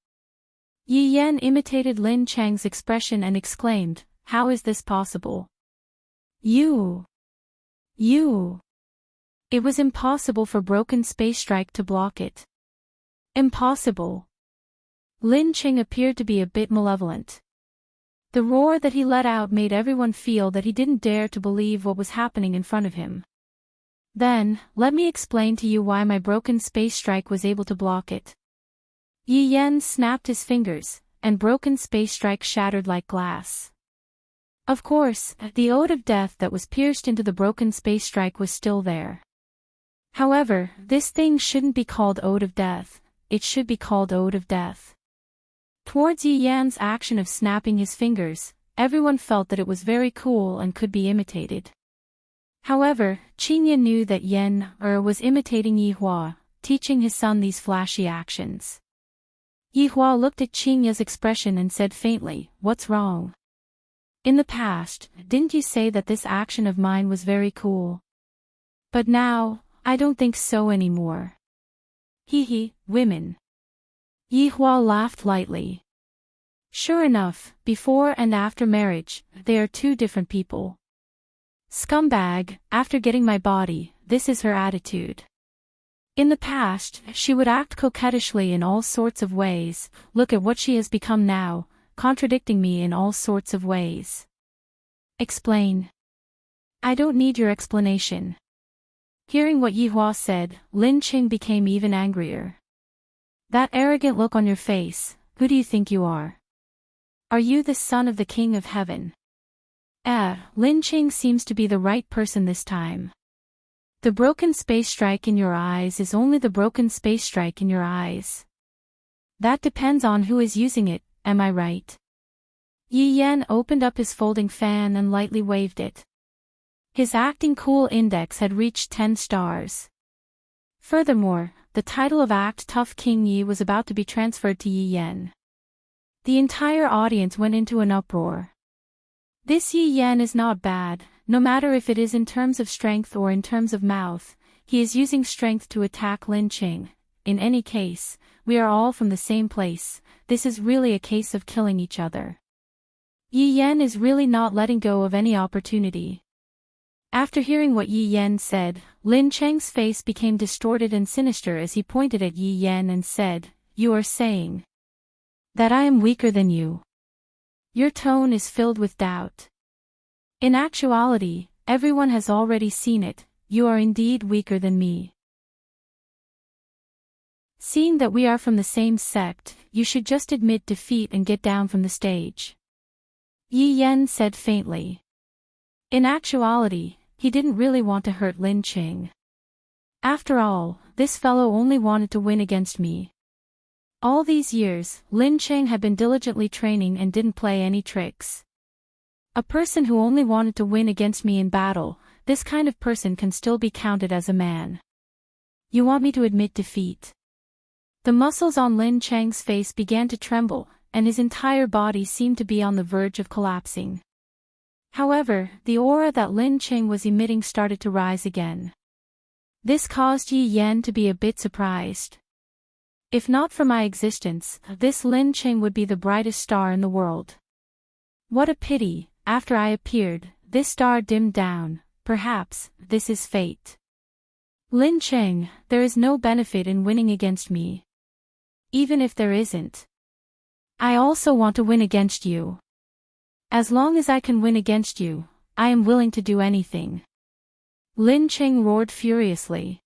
Yi Yan imitated Lin Cheng's expression and exclaimed, "How is this possible? You! It was impossible for broken space strike to block it. Impossible." Lin Cheng appeared to be a bit malevolent. The roar that he let out made everyone feel that he didn't dare to believe what was happening in front of him. Then, let me explain to you why my broken space strike was able to block it. Yi Yan snapped his fingers, and broken space strike shattered like glass. Of course, the ode of death that was pierced into the broken space strike was still there. However, this thing shouldn't be called ode of death, it should be called ode of death. Towards Yi Yan's action of snapping his fingers, everyone felt that it was very cool and could be imitated. However, Qingye knew that Yen was imitating Yi Hua, teaching his son these flashy actions. Yi Hua looked at Qingye's expression and said faintly, "What's wrong? In the past, didn't you say that this action of mine was very cool? But now, I don't think so anymore." Hee, women. Yi Hua laughed lightly. Sure enough, before and after marriage, they are two different people. Scumbag, after getting my body, this is her attitude. In the past, she would act coquettishly in all sorts of ways. Look at what she has become now, contradicting me in all sorts of ways. Explain. I don't need your explanation. Hearing what Yi Hua said, Lin Qing became even angrier. That arrogant look on your face, who do you think you are? Are you the son of the King of Heaven? Lin Qing seems to be the right person this time. The broken space strike in your eyes is only the broken space strike in your eyes. That depends on who is using it, am I right? Yi Yan opened up his folding fan and lightly waved it. His acting cool index had reached 10 stars. Furthermore, the title of Act Tough King Yi was about to be transferred to Yi Yan. The entire audience went into an uproar. This Yi Yan is not bad, no matter if it is in terms of strength or in terms of mouth, he is using strength to attack Lin Qing. In any case, we are all from the same place, this is really a case of killing each other. Yi Yan is really not letting go of any opportunity. After hearing what Yi Yan said, Lin Cheng's face became distorted and sinister as he pointed at Yi Yan and said, "You are saying that I am weaker than you. Your tone is filled with doubt. In actuality, everyone has already seen it, you are indeed weaker than me. Seeing that we are from the same sect, you should just admit defeat and get down from the stage." Yi Yan said faintly. In actuality, he didn't really want to hurt Lin Qing. After all, this fellow only wanted to win against me. All these years, Lin Qing had been diligently training and didn't play any tricks. A person who only wanted to win against me in battle, this kind of person can still be counted as a man. You want me to admit defeat? The muscles on Lin Cheng's face began to tremble, and his entire body seemed to be on the verge of collapsing. However, the aura that Lin Cheng was emitting started to rise again. This caused Yi Yan to be a bit surprised. If not for my existence, this Lin Cheng would be the brightest star in the world. What a pity, after I appeared, this star dimmed down. Perhaps, this is fate. Lin Cheng, there is no benefit in winning against me. Even if there isn't. I also want to win against you. As long as I can win against you, I am willing to do anything. Lin Cheng roared furiously.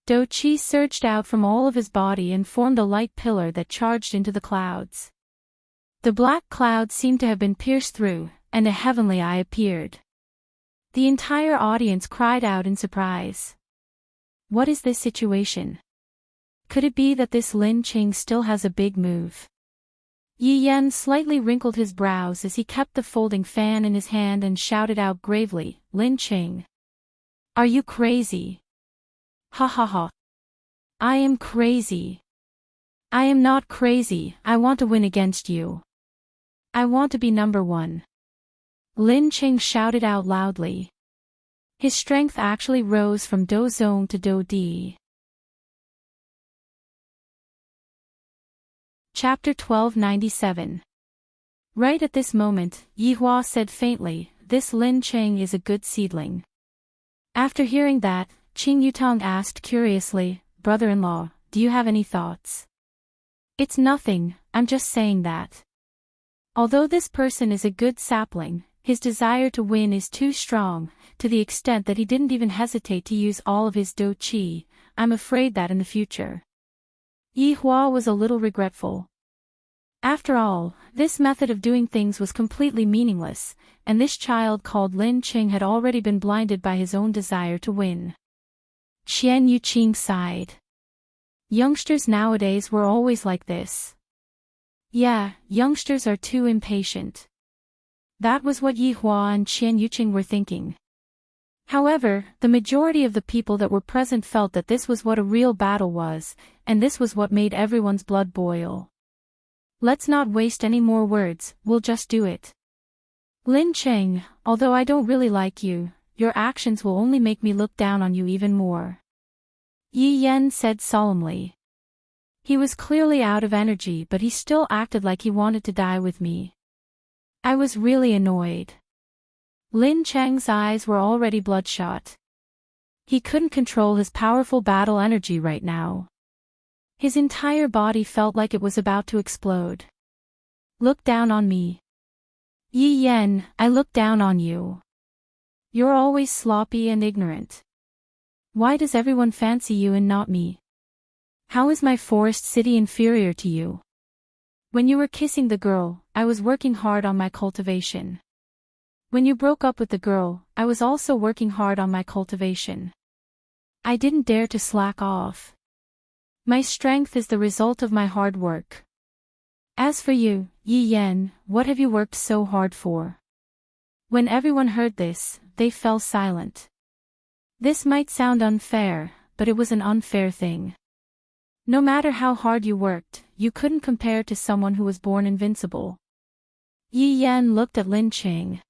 Do Qi surged out from all of his body and formed a light pillar that charged into the clouds. The black cloud seemed to have been pierced through, and a heavenly eye appeared. The entire audience cried out in surprise. What is this situation? Could it be that this Lin Cheng still has a big move? Yi Yan slightly wrinkled his brows as he kept the folding fan in his hand and shouted out gravely, Lin Cheng. Are you crazy? Ha ha ha. I am crazy. I am not crazy, I want to win against you. I want to be number one. Lin Cheng shouted out loudly. His strength actually rose from Do Zong to Do Di. Chapter 1297. Right at this moment, Yi Hua said faintly, this Lin Cheng is a good seedling. After hearing that, Qing Yutong asked curiously, brother-in-law, do you have any thoughts? It's nothing, I'm just saying that. Although this person is a good sapling, his desire to win is too strong, to the extent that he didn't even hesitate to use all of his Do Qi. I'm afraid that in the future. Yi Hua was a little regretful. After all, this method of doing things was completely meaningless, and this child called Lin Cheng had already been blinded by his own desire to win. Qian Yuqing sighed. Youngsters nowadays were always like this. Yeah, youngsters are too impatient. That was what Yi Hua and Qian Yuqing were thinking. However, the majority of the people that were present felt that this was what a real battle was, and this was what made everyone's blood boil. Let's not waste any more words, we'll just do it. Lin Cheng, although I don't really like you, your actions will only make me look down on you even more. Yi Yan said solemnly. He was clearly out of energy, but he still acted like he wanted to die with me. I was really annoyed. Lin Cheng's eyes were already bloodshot. He couldn't control his powerful battle energy right now. His entire body felt like it was about to explode. Look down on me. Yi Yan, I look down on you. You're always sloppy and ignorant. Why does everyone fancy you and not me? How is my forest city inferior to you? When you were kissing the girl, I was working hard on my cultivation. When you broke up with the girl, I was also working hard on my cultivation. I didn't dare to slack off. My strength is the result of my hard work. As for you, Yi Yan, what have you worked so hard for? When everyone heard this, they fell silent. This might sound unfair, but it was an unfair thing. No matter how hard you worked, you couldn't compare to someone who was born invincible. Yi Yan looked at Lin Cheng.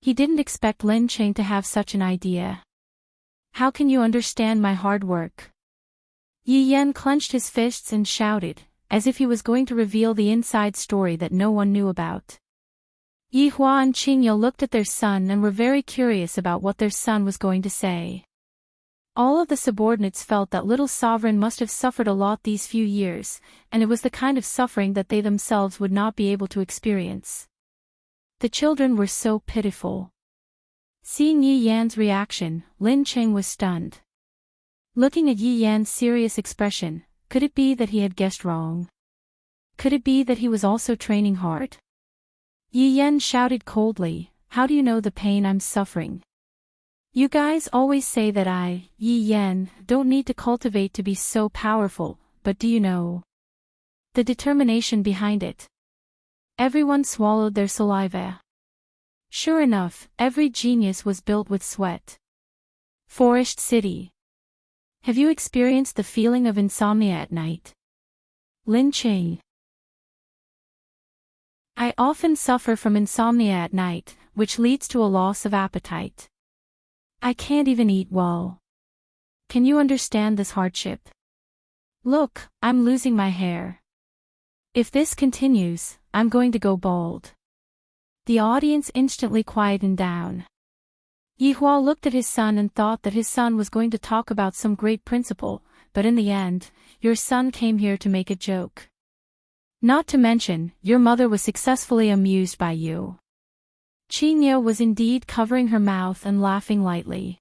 He didn't expect Lin Cheng to have such an idea. How can you understand my hard work? Yi Yan clenched his fists and shouted, as if he was going to reveal the inside story that no one knew about. Yi Hua and Qingye looked at their son and were very curious about what their son was going to say. All of the subordinates felt that little sovereign must have suffered a lot these few years, and it was the kind of suffering that they themselves would not be able to experience. The children were so pitiful. Seeing Yi Yan's reaction, Lin Cheng was stunned. Looking at Yi Yan's serious expression, could it be that he had guessed wrong? Could it be that he was also training hard? Yi Yan shouted coldly, how do you know the pain I'm suffering? You guys always say that I, Yi Yan, don't need to cultivate to be so powerful, but do you know the determination behind it? Everyone swallowed their saliva. Sure enough, every genius was built with sweat. Forest City. Have you experienced the feeling of insomnia at night? Lin Ching. I often suffer from insomnia at night, which leads to a loss of appetite. I can't even eat well. Can you understand this hardship? Look, I'm losing my hair. If this continues, I'm going to go bald. The audience instantly quietened down. Yihua looked at his son and thought that his son was going to talk about some great principle, but in the end, your son came here to make a joke. Not to mention, your mother was successfully amused by you. Qingye was indeed covering her mouth and laughing lightly.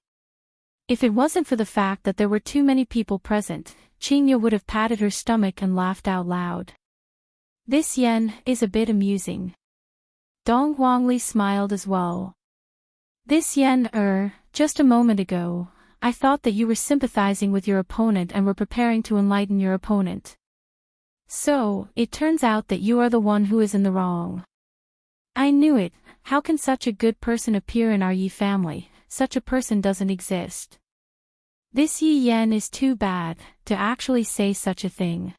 If it wasn't for the fact that there were too many people present, Qingye would have patted her stomach and laughed out loud. This yen is a bit amusing. Dong Huangli smiled as well. This yen, just a moment ago, I thought that you were sympathizing with your opponent and were preparing to enlighten your opponent. So, it turns out that you are the one who is in the wrong. I knew it. How can such a good person appear in our Yi family? Such a person doesn't exist. This Yi Yan is too bad, to actually say such a thing.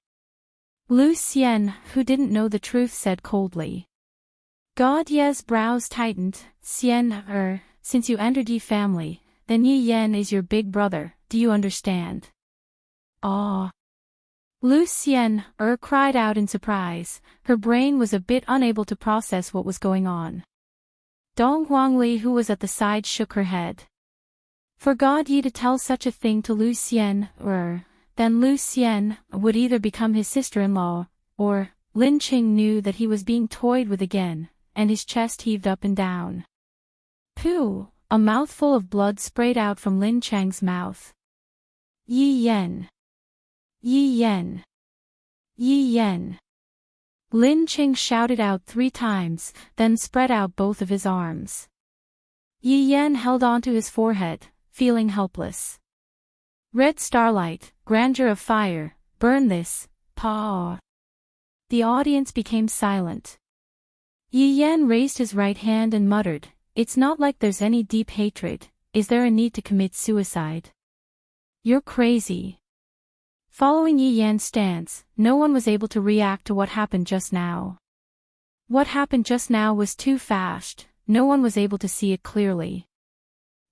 Lu Xian, who didn't know the truth, said coldly. God Ye's brows tightened. Xian, since you entered Yi family, then Yi Yan is your big brother, do you understand? Ah. Lu Xian, cried out in surprise, her brain was a bit unable to process what was going on. Dong Huangli, who was at the side, shook her head. For God Yi to tell such a thing to Lu Xian, then Lu Xian would either become his sister-in-law, or Lin Qing knew that he was being toyed with again, and his chest heaved up and down. Pooh! A mouthful of blood sprayed out from Lin Cheng's mouth. Yi Yan. Yi Yan. Yi Yan. Lin Qing shouted out 3 times, then spread out both of his arms. Yi Yan held onto his forehead, feeling helpless. Red starlight, grandeur of fire, burn this, pa. The audience became silent. Yi Yan raised his right hand and muttered, "It's not like there's any deep hatred. Is there a need to commit suicide? You're crazy." Following Yi Yan's stance, no one was able to react to what happened just now. What happened just now was too fast, no one was able to see it clearly.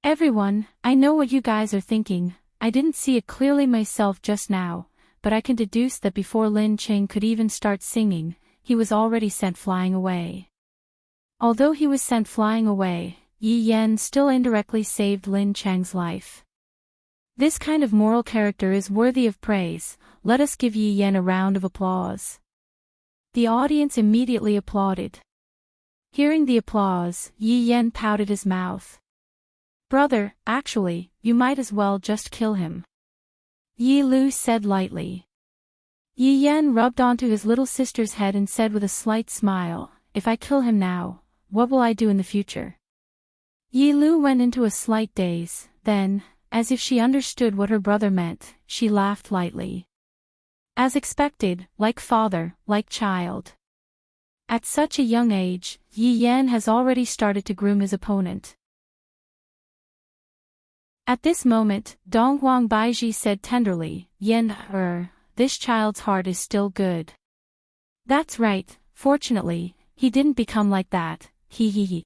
Everyone, I know what you guys are thinking. I didn't see it clearly myself just now, but I can deduce that before Lin Qing could even start singing, he was already sent flying away. Although he was sent flying away, Yi Yan still indirectly saved Lin Cheng's life. This kind of moral character is worthy of praise. Let us give Yi Yan a round of applause. The audience immediately applauded. Hearing the applause, Yi Yan pouted his mouth. Brother, actually, you might as well just kill him. Yi Lu said lightly. Yi Yan rubbed onto his little sister's head and said with a slight smile, "If I kill him now, what will I do in the future?" Yi Lu went into a slight daze, then, as if she understood what her brother meant, she laughed lightly. As expected, like father, like child. At such a young age, Yi Yan has already started to groom his opponent. At this moment, Dong Huang Baiji said tenderly, "Yan, this child's heart is still good." That's right, fortunately, he didn't become like that, he.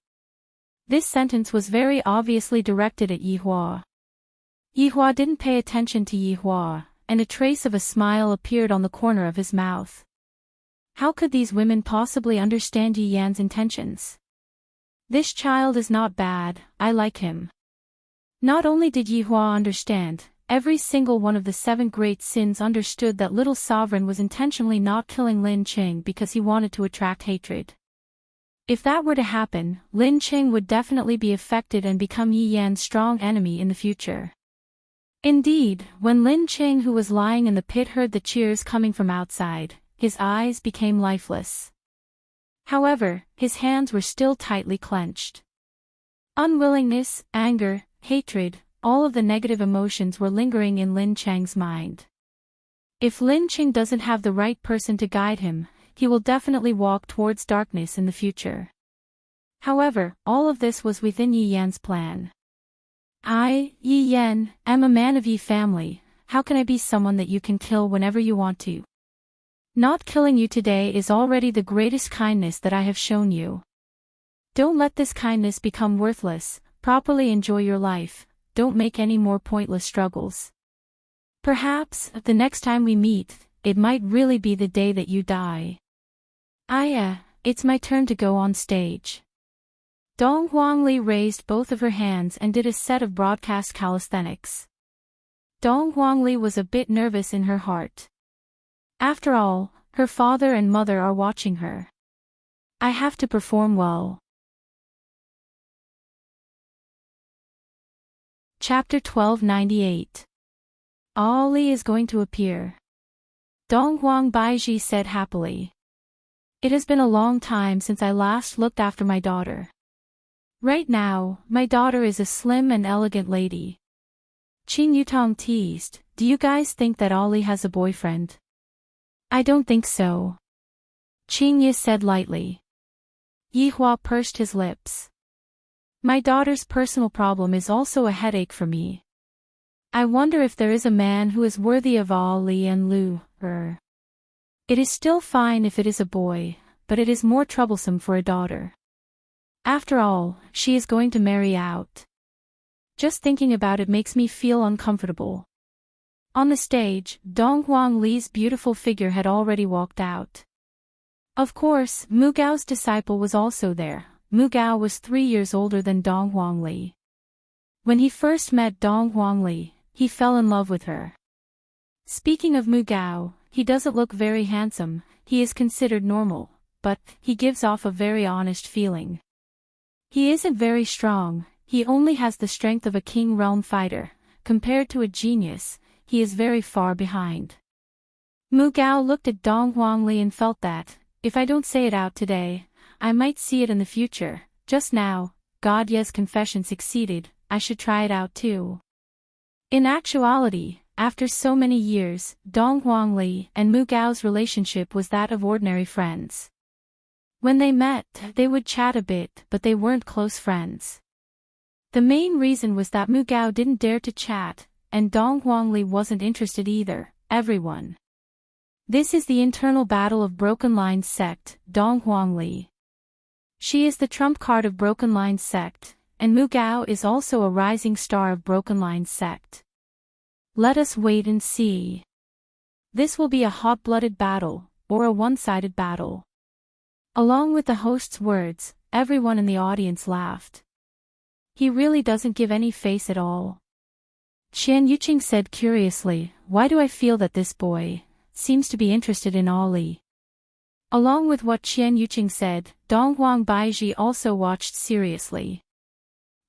This sentence was very obviously directed at Yihua. Yihua didn't pay attention to Yihua, and a trace of a smile appeared on the corner of his mouth. How could these women possibly understand Yi Yan's intentions? This child is not bad, I like him. Not only did Yihua understand, every single one of the 7 great sins understood that little sovereign was intentionally not killing Lin Qing because he wanted to attract hatred. If that were to happen, Lin Qing would definitely be affected and become Yi Yan's strong enemy in the future. Indeed, when Lin Qing, who was lying in the pit, heard the cheers coming from outside, his eyes became lifeless. However, his hands were still tightly clenched. Unwillingness, anger, hatred, all of the negative emotions were lingering in Lin Cheng's mind. If Lin Qing doesn't have the right person to guide him, he will definitely walk towards darkness in the future. However, all of this was within Yi Yan's plan. I, Yi Yan, am a man of Yi family. how can I be someone that you can kill whenever you want to? Not killing you today is already the greatest kindness that I have shown you. Don't let this kindness become worthless, properly enjoy your life, don't make any more pointless struggles. Perhaps, the next time we meet, it might really be the day that you die. It's my turn to go on stage. Dong Huangli raised both of her hands and did a set of broadcast calisthenics. Dong Huangli was a bit nervous in her heart. After all, her father and mother are watching her. I have to perform well. Chapter 1298. Ali is going to appear. Dong Huang Baiji said happily. It has been a long time since I last looked after my daughter. Right now, my daughter is a slim and elegant lady. Qin Yutong teased, do you guys think that Ali has a boyfriend? I don't think so. Qin Yi said lightly. Yi Hua pursed his lips. My daughter's personal problem is also a headache for me. I wonder if there is a man who is worthy of Ali and Lu. It is still fine if it is a boy, but it is more troublesome for a daughter. After all, she is going to marry out. Just thinking about it makes me feel uncomfortable. On the stage, Dong Huangli's beautiful figure had already walked out. Of course, Mu Gao's disciple was also there. Mu Gao was 3 years older than Dong Huangli. When he first met Dong Huangli, he fell in love with her. Speaking of Mu Gao, he doesn't look very handsome, he is considered normal, but he gives off a very honest feeling. He isn't very strong, he only has the strength of a king realm fighter. Compared to a genius, he is very far behind. Mu Gao looked at Dong Huangli and felt that, if I don't say it out today, I might see it in the future. Just now, God Ye's confession succeeded, I should try it out too. In actuality, after so many years, Dong Huangli and Mu Gao's relationship was that of ordinary friends. When they met, they would chat a bit, but they weren't close friends. The main reason was that Mu Gao didn't dare to chat, and Dong Huangli wasn't interested either. Everyone. This is the internal battle of Broken Line's sect, Dong Huangli. She is the trump card of Broken Line's sect, and Mu Gao is also a rising star of Broken Line's sect. Let us wait and see. This will be a hot-blooded battle, or a one-sided battle. Along with the host's words, everyone in the audience laughed. He really doesn't give any face at all. Qian Yuqing said curiously, why do I feel that this boy seems to be interested in Ali? Along with what Qian Yuqing said, Dong Huang Baiji also watched seriously.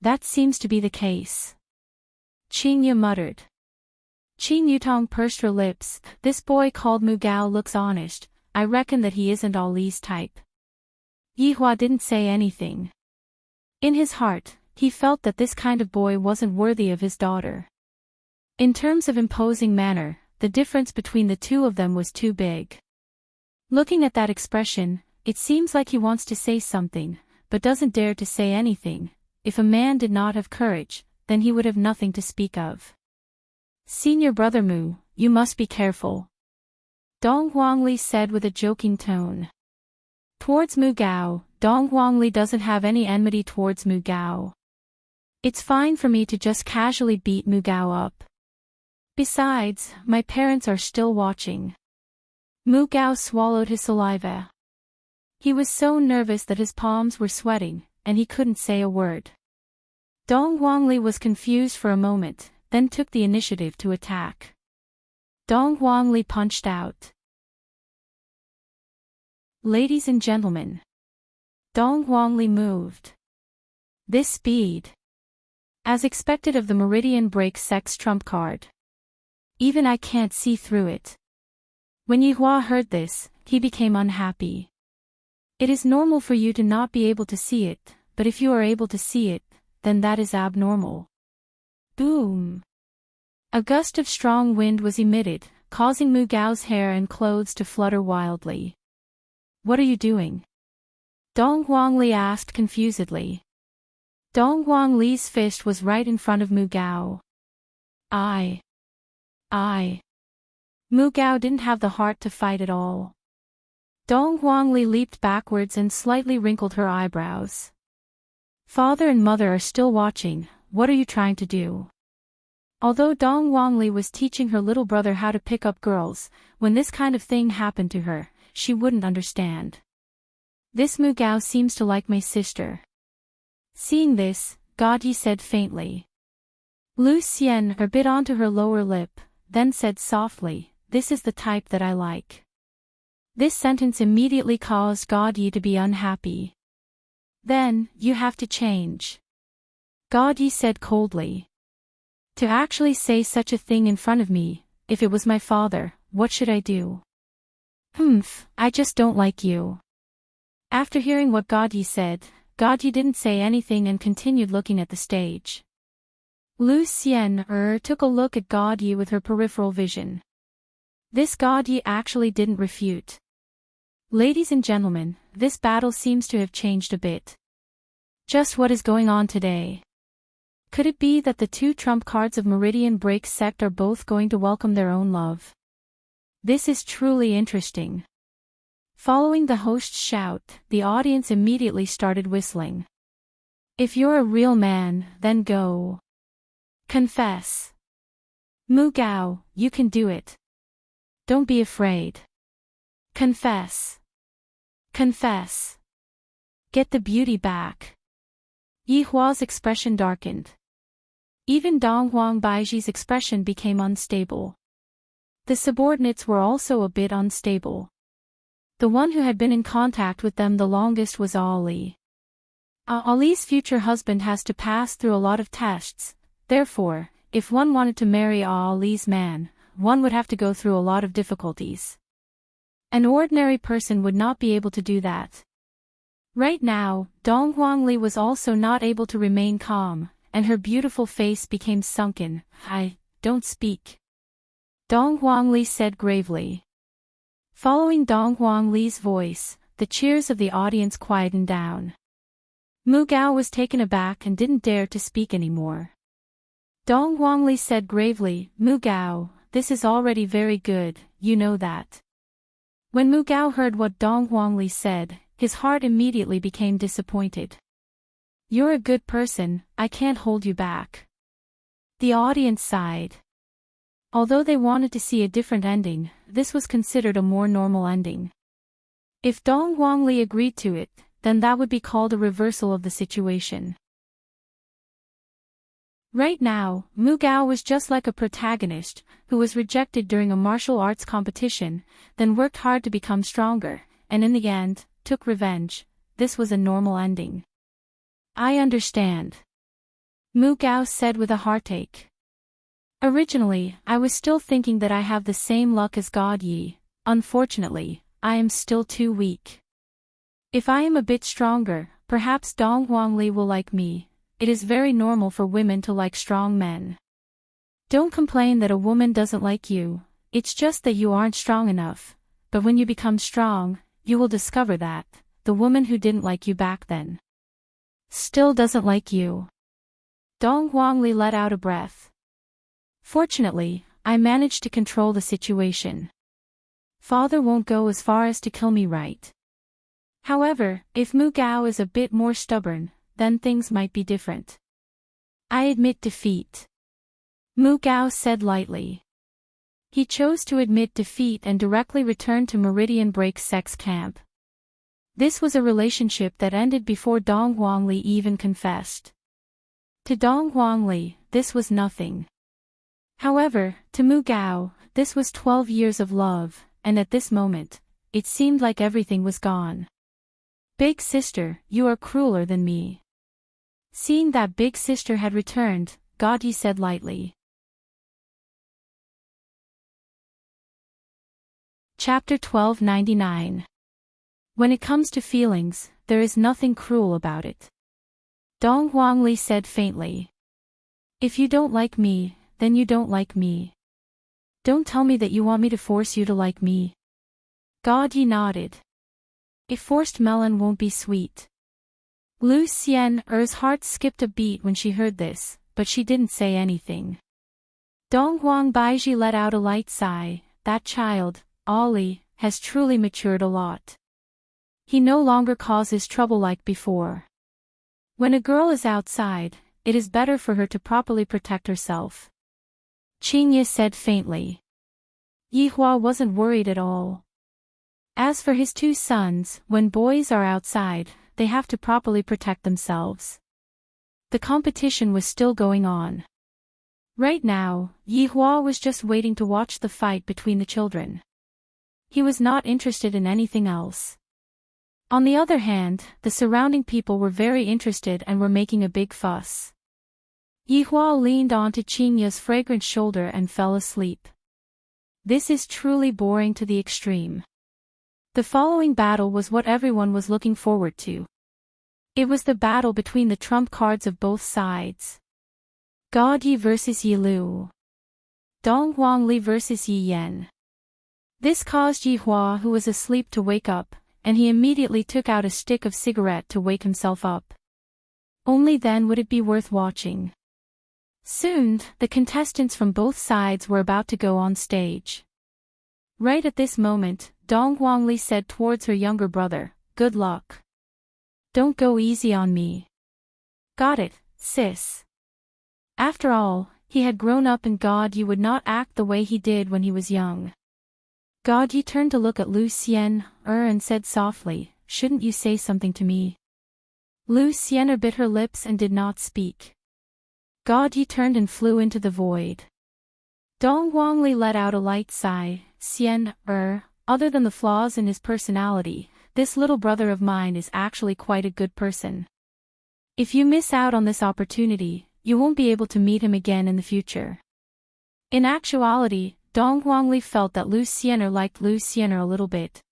That seems to be the case. Qin Ye muttered. Qin Yutong pursed her lips, this boy called Mu Gao looks honest, I reckon that he isn't Ali's type. Yi Hua didn't say anything. In his heart, he felt that this kind of boy wasn't worthy of his daughter. In terms of imposing manner, the difference between the two of them was too big. Looking at that expression, it seems like he wants to say something, but doesn't dare to say anything. If a man did not have courage, then he would have nothing to speak of. Senior brother Mu, you must be careful. Dong Huangli said with a joking tone. Towards Mu Gao, Dong Huangli doesn't have any enmity towards Mu Gao. It's fine for me to just casually beat Mu Gao up. Besides, my parents are still watching. Mu Gao swallowed his saliva. He was so nervous that his palms were sweating, and he couldn't say a word. Dong Huangli was confused for a moment, then took the initiative to attack. Dong Huangli punched out. Ladies and gentlemen. Dong Huangli moved. This speed. As expected of the Meridian Break Sex trump card. Even I can't see through it. When Yi Hua heard this, he became unhappy. It is normal for you to not be able to see it, but if you are able to see it, then that is abnormal. Boom! A gust of strong wind was emitted, causing Mu Gao's hair and clothes to flutter wildly. What are you doing? Dong Huangli asked confusedly. Dong Huangli's fist was right in front of Mu Gao. Mu Gao didn't have the heart to fight at all. Dong Huangli leaped backwards and slightly wrinkled her eyebrows. Father and mother are still watching, what are you trying to do? Although Dong Huangli was teaching her little brother how to pick up girls, when this kind of thing happened to her, she wouldn't understand. This Mu Gao seems to like my sister. Seeing this, God Yi said faintly. Lu Xian bit onto her lower lip, then said softly, this is the type that I like. This sentence immediately caused God Yi to be unhappy. Then, you have to change. God Yi said coldly. To actually say such a thing in front of me, if it was my father, what should I do? I just don't like you. After hearing what God Yi said, God Yi didn't say anything and continued looking at the stage. Lu Xian took a look at God Yi with her peripheral vision. This God Yi actually didn't refute. Ladies and gentlemen, this battle seems to have changed a bit. Just what is going on today? Could it be that the two trump cards of Meridian Break sect are both going to welcome their own love? This is truly interesting. Following the host's shout, the audience immediately started whistling. If you're a real man, then go. Confess. Mu Gao, you can do it. Don't be afraid. Confess. Confess. Get the beauty back. Yi Hua's expression darkened. Even Dong Huang Baiji's expression became unstable. The subordinates were also a bit unstable. The one who had been in contact with them the longest was Ali. Ali's future husband has to pass through a lot of tests, therefore, if one wanted to marry Ali's man, one would have to go through a lot of difficulties. An ordinary person would not be able to do that. Right now, Dong Huangli was also not able to remain calm, and her beautiful face became sunken. Don't speak. Dong Huangli said gravely. Following Dong Huangli's voice, the cheers of the audience quietened down. Mu Gao was taken aback and didn't dare to speak anymore. Dong Huangli said gravely, Mu Gao, this is already very good, you know that. When Mu Gao heard what Dong Huangli said, his heart immediately became disappointed. You're a good person, I can't hold you back. The audience sighed. Although they wanted to see a different ending, this was considered a more normal ending. If Dong Huangli agreed to it, then that would be called a reversal of the situation. Right now, Mu Gao was just like a protagonist, who was rejected during a martial arts competition, then worked hard to become stronger, and in the end, took revenge. This was a normal ending. I understand. Mu Gao said with a heartache. Originally, I was still thinking that I have the same luck as God Yi. Unfortunately, I am still too weak. If I am a bit stronger, perhaps Dong Huangli will like me. It is very normal for women to like strong men. Don't complain that a woman doesn't like you, it's just that you aren't strong enough. But when you become strong, you will discover that the woman who didn't like you back then still doesn't like you. Dong Huangli let out a breath. Fortunately, I managed to control the situation. Father won't go as far as to kill me, right? However, if Mu Gao is a bit more stubborn, then things might be different. I admit defeat. Mu Gao said lightly. He chose to admit defeat and directly returned to Meridian Break Sex Camp. This was a relationship that ended before Dong Huangli even confessed. To Dong Huangli, this was nothing. However, to Mu Gao, this was 12 years of love, and at this moment, it seemed like everything was gone. Big sister, you are crueler than me. Seeing that big sister had returned, God Yi said lightly. Chapter 1299. When it comes to feelings, there is nothing cruel about it. Dong Huangli said faintly. If you don't like me, then you don't like me. Don't tell me that you want me to force you to like me. God Yi nodded. A forced melon won't be sweet. Lu Xian's heart skipped a beat when she heard this, but she didn't say anything. Dong Huang Baiji let out a light sigh. That child, Ollie, has truly matured a lot. He no longer causes trouble like before. When a girl is outside, it is better for her to properly protect herself. Qingye said faintly. Yihua wasn't worried at all. As for his two sons, when boys are outside, they have to properly protect themselves. The competition was still going on. Right now, Yihua was just waiting to watch the fight between the children. He was not interested in anything else. On the other hand, the surrounding people were very interested and were making a big fuss. Yihua leaned onto Qingye's fragrant shoulder and fell asleep. This is truly boring to the extreme. The following battle was what everyone was looking forward to. It was the battle between the trump cards of both sides. God Yi versus Yi Lu. Dong Huangli versus Yi Yan. This caused Yihua, who was asleep, to wake up, and he immediately took out a stick of cigarette to wake himself up. Only then would it be worth watching. Soon, the contestants from both sides were about to go on stage. Right at this moment, Dong Huangli said towards her younger brother, "Good luck. Don't go easy on me." "Got it, sis." After all, he had grown up and God Yi would not act the way he did when he was young. God Yi turned to look at Lu Xian and said softly, "Shouldn't you say something to me?" Lu Xian bit her lips and did not speak. God Yi turned and flew into the void. Dong Huangli let out a light sigh. Xian, other than the flaws in his personality, this little brother of mine is actually quite a good person. If you miss out on this opportunity, you won't be able to meet him again in the future. In actuality, Dong Huangli felt that Lu Xian liked Lu Xian a little bit.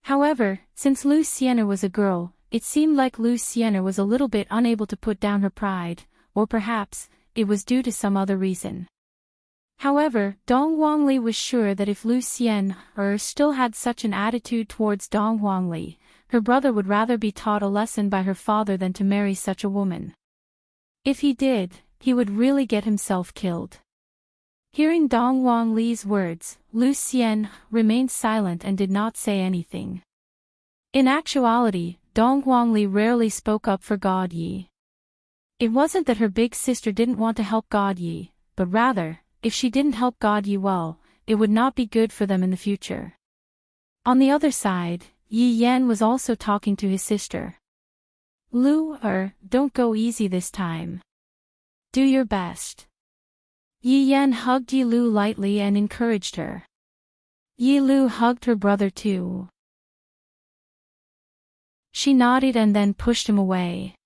However, since Lu Xian was a girl, it seemed like Lu Xian was a little bit unable to put down her pride, or perhaps, it was due to some other reason. However, Dong Huangli was sure that if Lu Xian still had such an attitude towards Dong Huangli, her brother would rather be taught a lesson by her father than to marry such a woman. If he did, he would really get himself killed. Hearing Dong Huangli's words, Lu Xian remained silent and did not say anything. In actuality, Dong Huangli rarely spoke up for God Yi. It wasn't that her big sister didn't want to help God Yi, but rather, if she didn't help God Yi well, it would not be good for them in the future. On the other side, Yi Yan was also talking to his sister. "Lu, don't go easy this time. Do your best." Yi Yan hugged Yi Lu lightly and encouraged her. Yi Lu hugged her brother too. She nodded and then pushed him away.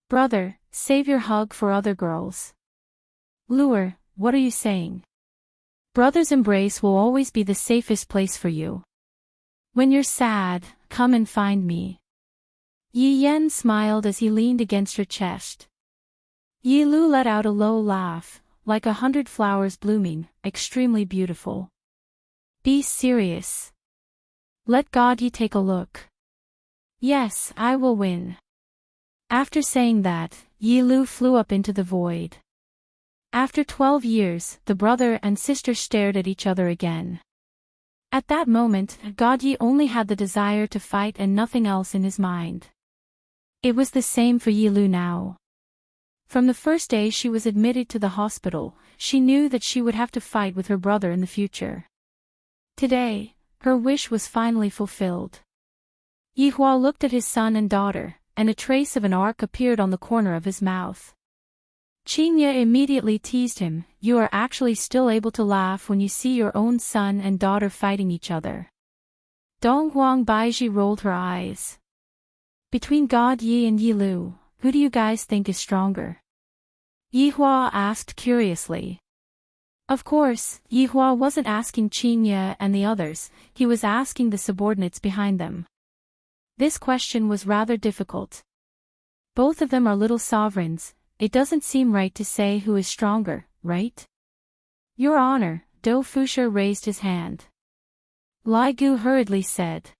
"Brother, save your hug for other girls." "Lu, what are you saying? Brother's embrace will always be the safest place for you. When you're sad, come and find me." Yi Yan smiled as he leaned against her chest. Yi Lu let out a low laugh, like 100 flowers blooming, extremely beautiful. "Be serious. Let God Yi take a look." "Yes, I will win." After saying that, Yi Lu flew up into the void. After 12 years, the brother and sister stared at each other again. At that moment, God Yi only had the desire to fight and nothing else in his mind. It was the same for Yi Lu now. From the first day she was admitted to the hospital, she knew that she would have to fight with her brother in the future. Today, her wish was finally fulfilled. Yihua looked at his son and daughter, and a trace of an arc appeared on the corner of his mouth. Qingye immediately teased him, "You are actually still able to laugh when you see your own son and daughter fighting each other." Dong Huang Baiji rolled her eyes. "Between God Yi and Yi Lu, who do you guys think is stronger?" Yihua asked curiously. Of course, Yihua wasn't asking Qingye and the others, he was asking the subordinates behind them. This question was rather difficult. Both of them are little sovereigns, it doesn't seem right to say who is stronger, right? Your Honor, Do Fusher raised his hand. Lai Gu hurriedly said.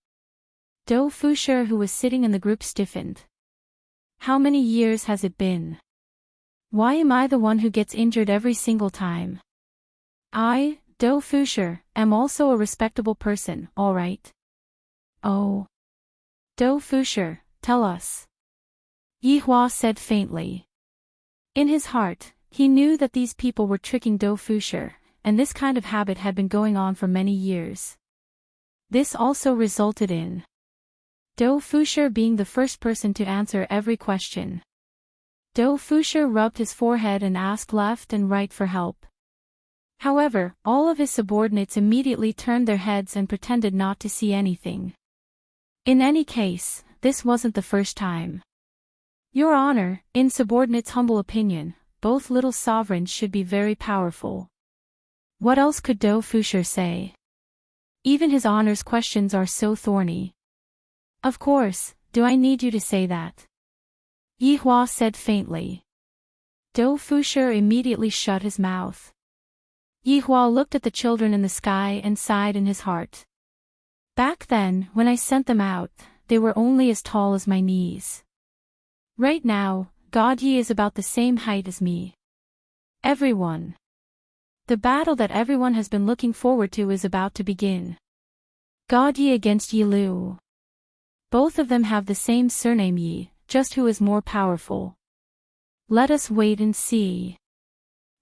Do Fusher, who was sitting in the group, stiffened. How many years has it been? Why am I the one who gets injured every single time? I, Do Fusher, am also a respectable person, all right? Oh. Do Fusher, tell us. Yi Hua said faintly. In his heart, he knew that these people were tricking Do Fusher, and this kind of habit had been going on for many years. This also resulted in Do Fusher being the first person to answer every question. Do Fusher rubbed his forehead and asked left and right for help. However, all of his subordinates immediately turned their heads and pretended not to see anything. In any case, this wasn't the first time. Your Honor, in subordinates' humble opinion, both little sovereigns should be very powerful. What else could Do Fusher say? Even his Honor's questions are so thorny. Of course, do I need you to say that? Yi Hua said faintly. Do Fusher immediately shut his mouth. Yi Hua looked at the children in the sky and sighed in his heart. Back then, when I sent them out, they were only as tall as my knees. Right now, God Yi is about the same height as me. Everyone. The battle that everyone has been looking forward to is about to begin. God Yi against Yi Lu. Both of them have the same surname Yi, just who is more powerful. Let us wait and see.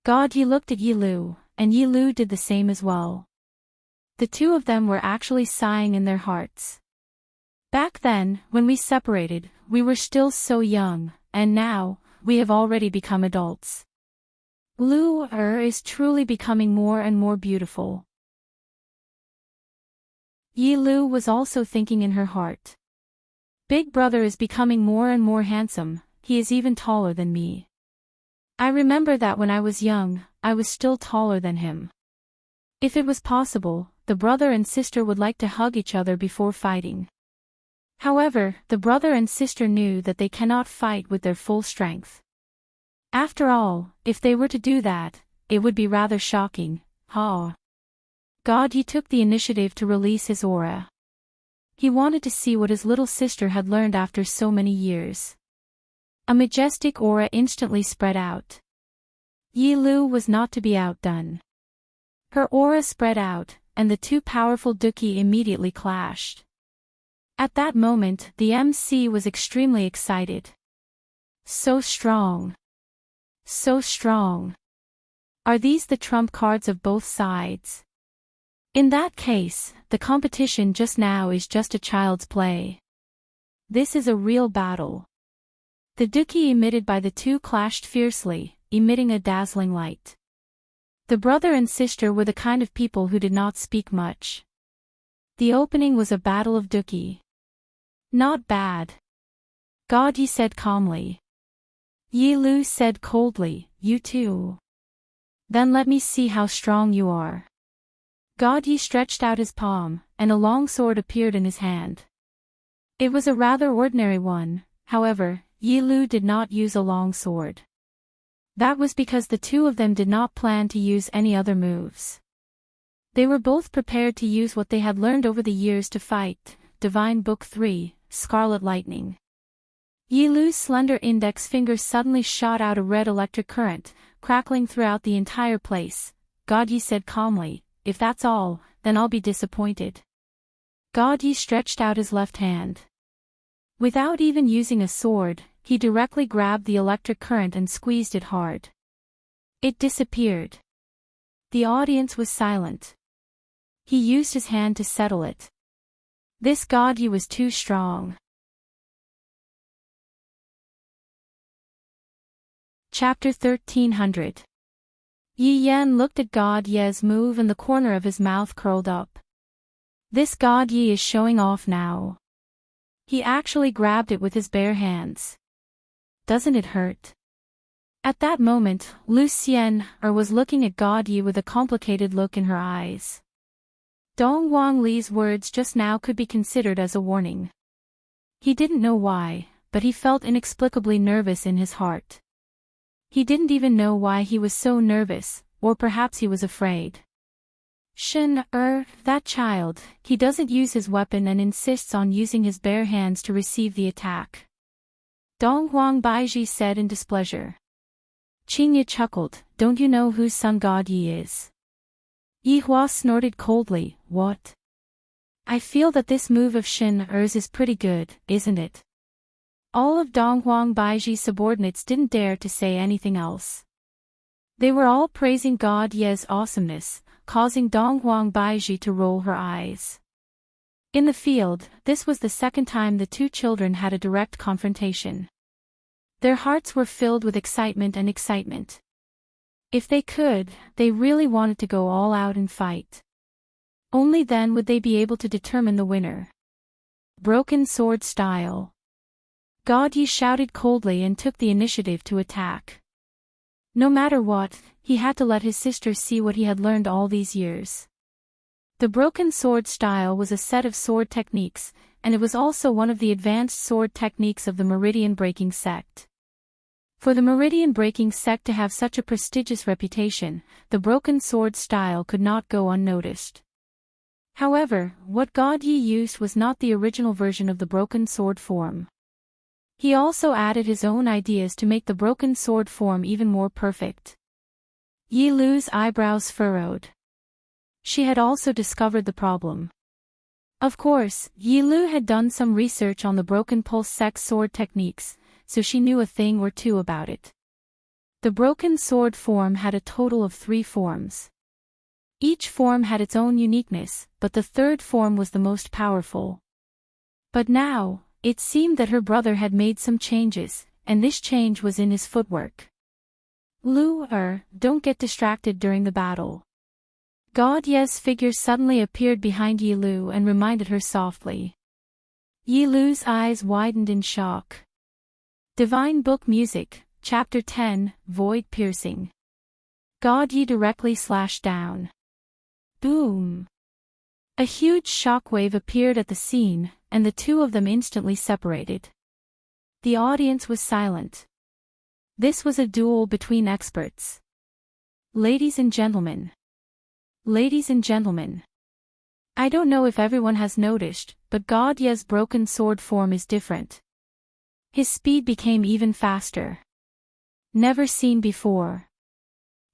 God Yi looked at Yi Lu, and Yi Lu did the same as well. The two of them were actually sighing in their hearts. Back then, when we separated, we were still so young, and now, we have already become adults. Lu is truly becoming more and more beautiful. Yi Lu was also thinking in her heart. Big brother is becoming more and more handsome, he is even taller than me. I remember that when I was young, I was still taller than him. If it was possible, the brother and sister would like to hug each other before fighting. However, the brother and sister knew that they cannot fight with their full strength. After all, if they were to do that, it would be rather shocking. God Yi took the initiative to release his aura. He wanted to see what his little sister had learned after so many years. A majestic aura instantly spread out. Yi Lu was not to be outdone. Her aura spread out, and the two powerful Duki immediately clashed. At that moment, the MC was extremely excited. So strong. So strong. Are these the trump cards of both sides? In that case, the competition just now is just a child's play. This is a real battle. The Duki emitted by the two clashed fiercely, emitting a dazzling light. The brother and sister were the kind of people who did not speak much. The opening was a battle of Duki. Not bad. God Yi said calmly. Yi Lu said coldly, you too. Then let me see how strong you are. God Yi stretched out his palm, and a long sword appeared in his hand. It was a rather ordinary one, however, Yi Lu did not use a long sword. That was because the two of them did not plan to use any other moves. They were both prepared to use what they had learned over the years to fight, Divine Book 3, Scarlet Lightning. Yi Lu's slender index finger suddenly shot out a red electric current, crackling throughout the entire place. God Yi said calmly, if that's all, then I'll be disappointed. God Yi stretched out his left hand. Without even using a sword, he directly grabbed the electric current and squeezed it hard. It disappeared. The audience was silent. He used his hand to settle it. This God Yi was too strong. Chapter 1300. Yi Yan looked at God Ye's move and the corner of his mouth curled up. This God Yi is showing off now. He actually grabbed it with his bare hands. Doesn't it hurt? At that moment, Lu Xian was looking at God Yi with a complicated look in her eyes. Dong Wang Li's words just now could be considered as a warning. He didn't know why, but he felt inexplicably nervous in his heart. He didn't even know why he was so nervous, or perhaps he was afraid. Shen, that child, he doesn't use his weapon and insists on using his bare hands to receive the attack. Dong Huang Baiji said in displeasure. Qingye chuckled, don't you know whose son God Yi is? Yi Hua snorted coldly, "What? I feel that this move of Shin Er's is pretty good, isn't it?" All of Dong Huang Baiji's subordinates didn't dare to say anything else. They were all praising God Ye's awesomeness, causing Dong Huang Baiji to roll her eyes. In the field, this was the second time the two children had a direct confrontation. Their hearts were filled with excitement and excitement. If they could, they really wanted to go all out and fight. Only then would they be able to determine the winner. Broken sword style. God Yi shouted coldly and took the initiative to attack. No matter what, he had to let his sister see what he had learned all these years. The broken sword style was a set of sword techniques, and it was also one of the advanced sword techniques of the meridian breaking sect. For the meridian breaking sect to have such a prestigious reputation, the broken sword style could not go unnoticed. However, what God Yi used was not the original version of the broken sword form. He also added his own ideas to make the broken sword form even more perfect. Yi Lu's eyebrows furrowed. She had also discovered the problem. Of course, Yi Lu had done some research on the broken pulse sect sword techniques, so she knew a thing or two about it. The broken sword form had a total of 3 forms. Each form had its own uniqueness, but the third form was the most powerful. But now, it seemed that her brother had made some changes, and this change was in his footwork. Lu, don't get distracted during the battle. God Ye's figure suddenly appeared behind Yi Lu and reminded her softly. Yi Lu's eyes widened in shock. Divine Book Music, Chapter 10, Void Piercing. God Yi directly slashed down. Boom! A huge shockwave appeared at the scene, and the two of them instantly separated. The audience was silent. This was a duel between experts. Ladies and gentlemen. Ladies and gentlemen. I don't know if everyone has noticed, but God Ye's broken sword form is different. His speed became even faster. Never seen before.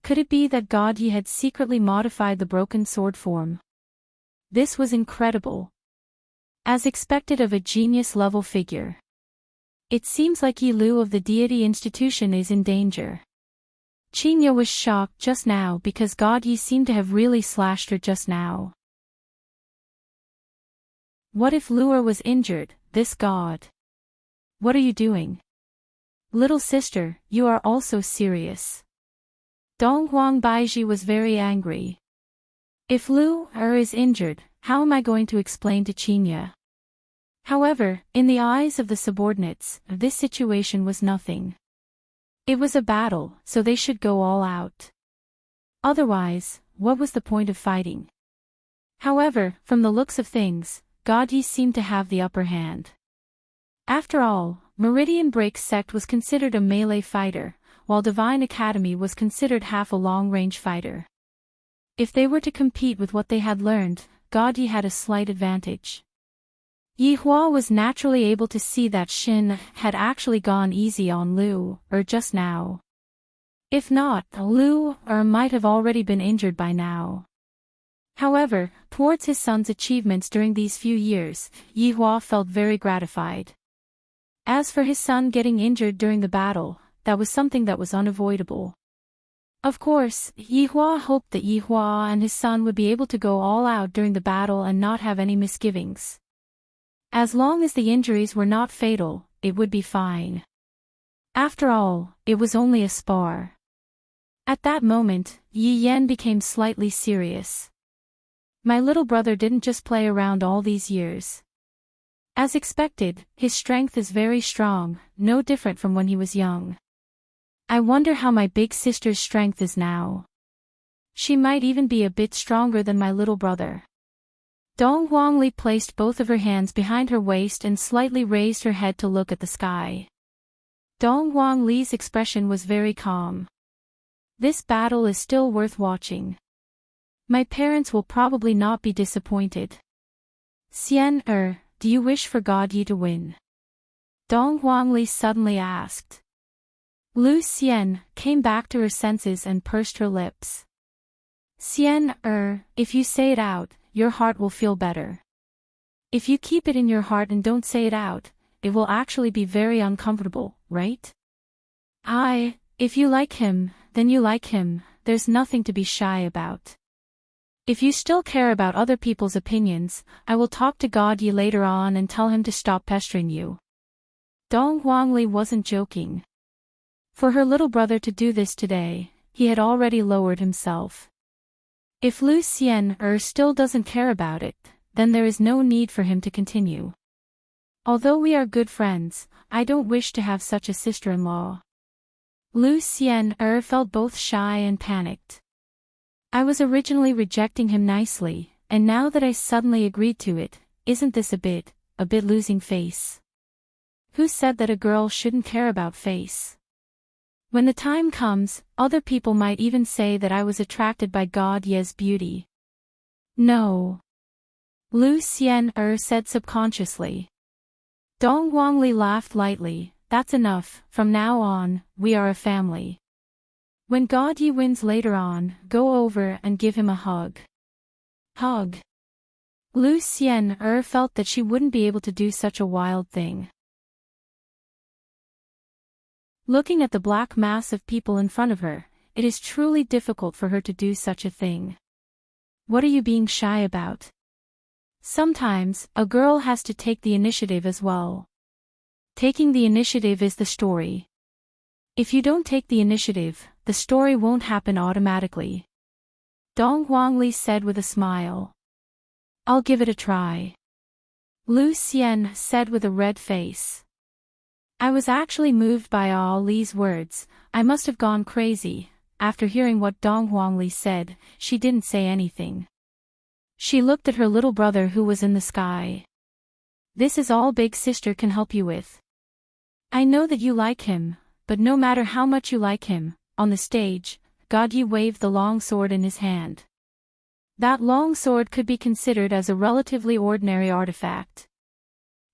Could it be that God Yi had secretly modified the broken sword form? This was incredible. As expected of a genius-level figure. It seems like Yi Lu of the deity institution is in danger. Qingya was shocked just now because God Yi seemed to have really slashed her just now. What if Lu'er was injured, this god? What are you doing? Little sister, you are also serious. Dong Huang Baiji was very angry. If Lu'er is injured, how am I going to explain to Qingya? However, in the eyes of the subordinates, this situation was nothing. It was a battle, so they should go all out. Otherwise, what was the point of fighting? However, from the looks of things, God Yi seemed to have the upper hand. After all, Meridian Break Sect was considered a melee fighter, while Divine Academy was considered half a long-range fighter. If they were to compete with what they had learned, God Yi had a slight advantage. Yi Hua was naturally able to see that Shin had actually gone easy on Lu'er just now. If not, Lu'er might have already been injured by now. However, towards his son's achievements during these few years, Yi Hua felt very gratified. As for his son getting injured during the battle, that was something that was unavoidable. Of course, Yi Hua hoped that Yi Hua and his son would be able to go all out during the battle and not have any misgivings. As long as the injuries were not fatal, it would be fine. After all, it was only a spar. At that moment, Yi Yan became slightly serious. My little brother didn't just play around all these years. As expected, his strength is very strong, no different from when he was young. I wonder how my big sister's strength is now. She might even be a bit stronger than my little brother. Dong Huangli placed both of her hands behind her waist and slightly raised her head to look at the sky. Dong Huangli's expression was very calm. This battle is still worth watching. My parents will probably not be disappointed. Xian do you wish for God Yi to win? Dong Huangli suddenly asked. Lu Xian came back to her senses and pursed her lips. If you say it out, your heart will feel better. If you keep it in your heart and don't say it out, it will actually be very uncomfortable, right? If you like him, then you like him, there's nothing to be shy about. If you still care about other people's opinions, I will talk to God Yi later on and tell him to stop pestering you. Dong Huangli wasn't joking. For her little brother to do this today, he had already lowered himself. If Lu Xian still doesn't care about it, then there is no need for him to continue. Although we are good friends, I don't wish to have such a sister-in-law. Lu Xian felt both shy and panicked. I was originally rejecting him nicely, and now that I suddenly agreed to it, isn't this a bit losing face? Who said that a girl shouldn't care about face? When the time comes, other people might even say that I was attracted by God Ye's beauty. No. Lu Xian said subconsciously. Dong Huangli laughed lightly. That's enough, from now on, we are a family. When God Yi wins later on, go over and give him a hug. Hug. Lu Xian felt that she wouldn't be able to do such a wild thing. Looking at the black mass of people in front of her, it is truly difficult for her to do such a thing. What are you being shy about? Sometimes, a girl has to take the initiative as well. Taking the initiative is the story. If you don't take the initiative, the story won't happen automatically. Dong Huangli said with a smile. I'll give it a try. Lu Xian said with a red face. I was actually moved by Li's words. I must have gone crazy. After hearing what Dong Huangli said, she didn't say anything. She looked at her little brother who was in the sky. This is all big sister can help you with. I know that you like him, but no matter how much you like him, on the stage, God Yi waved the long sword in his hand. That long sword could be considered as a relatively ordinary artifact.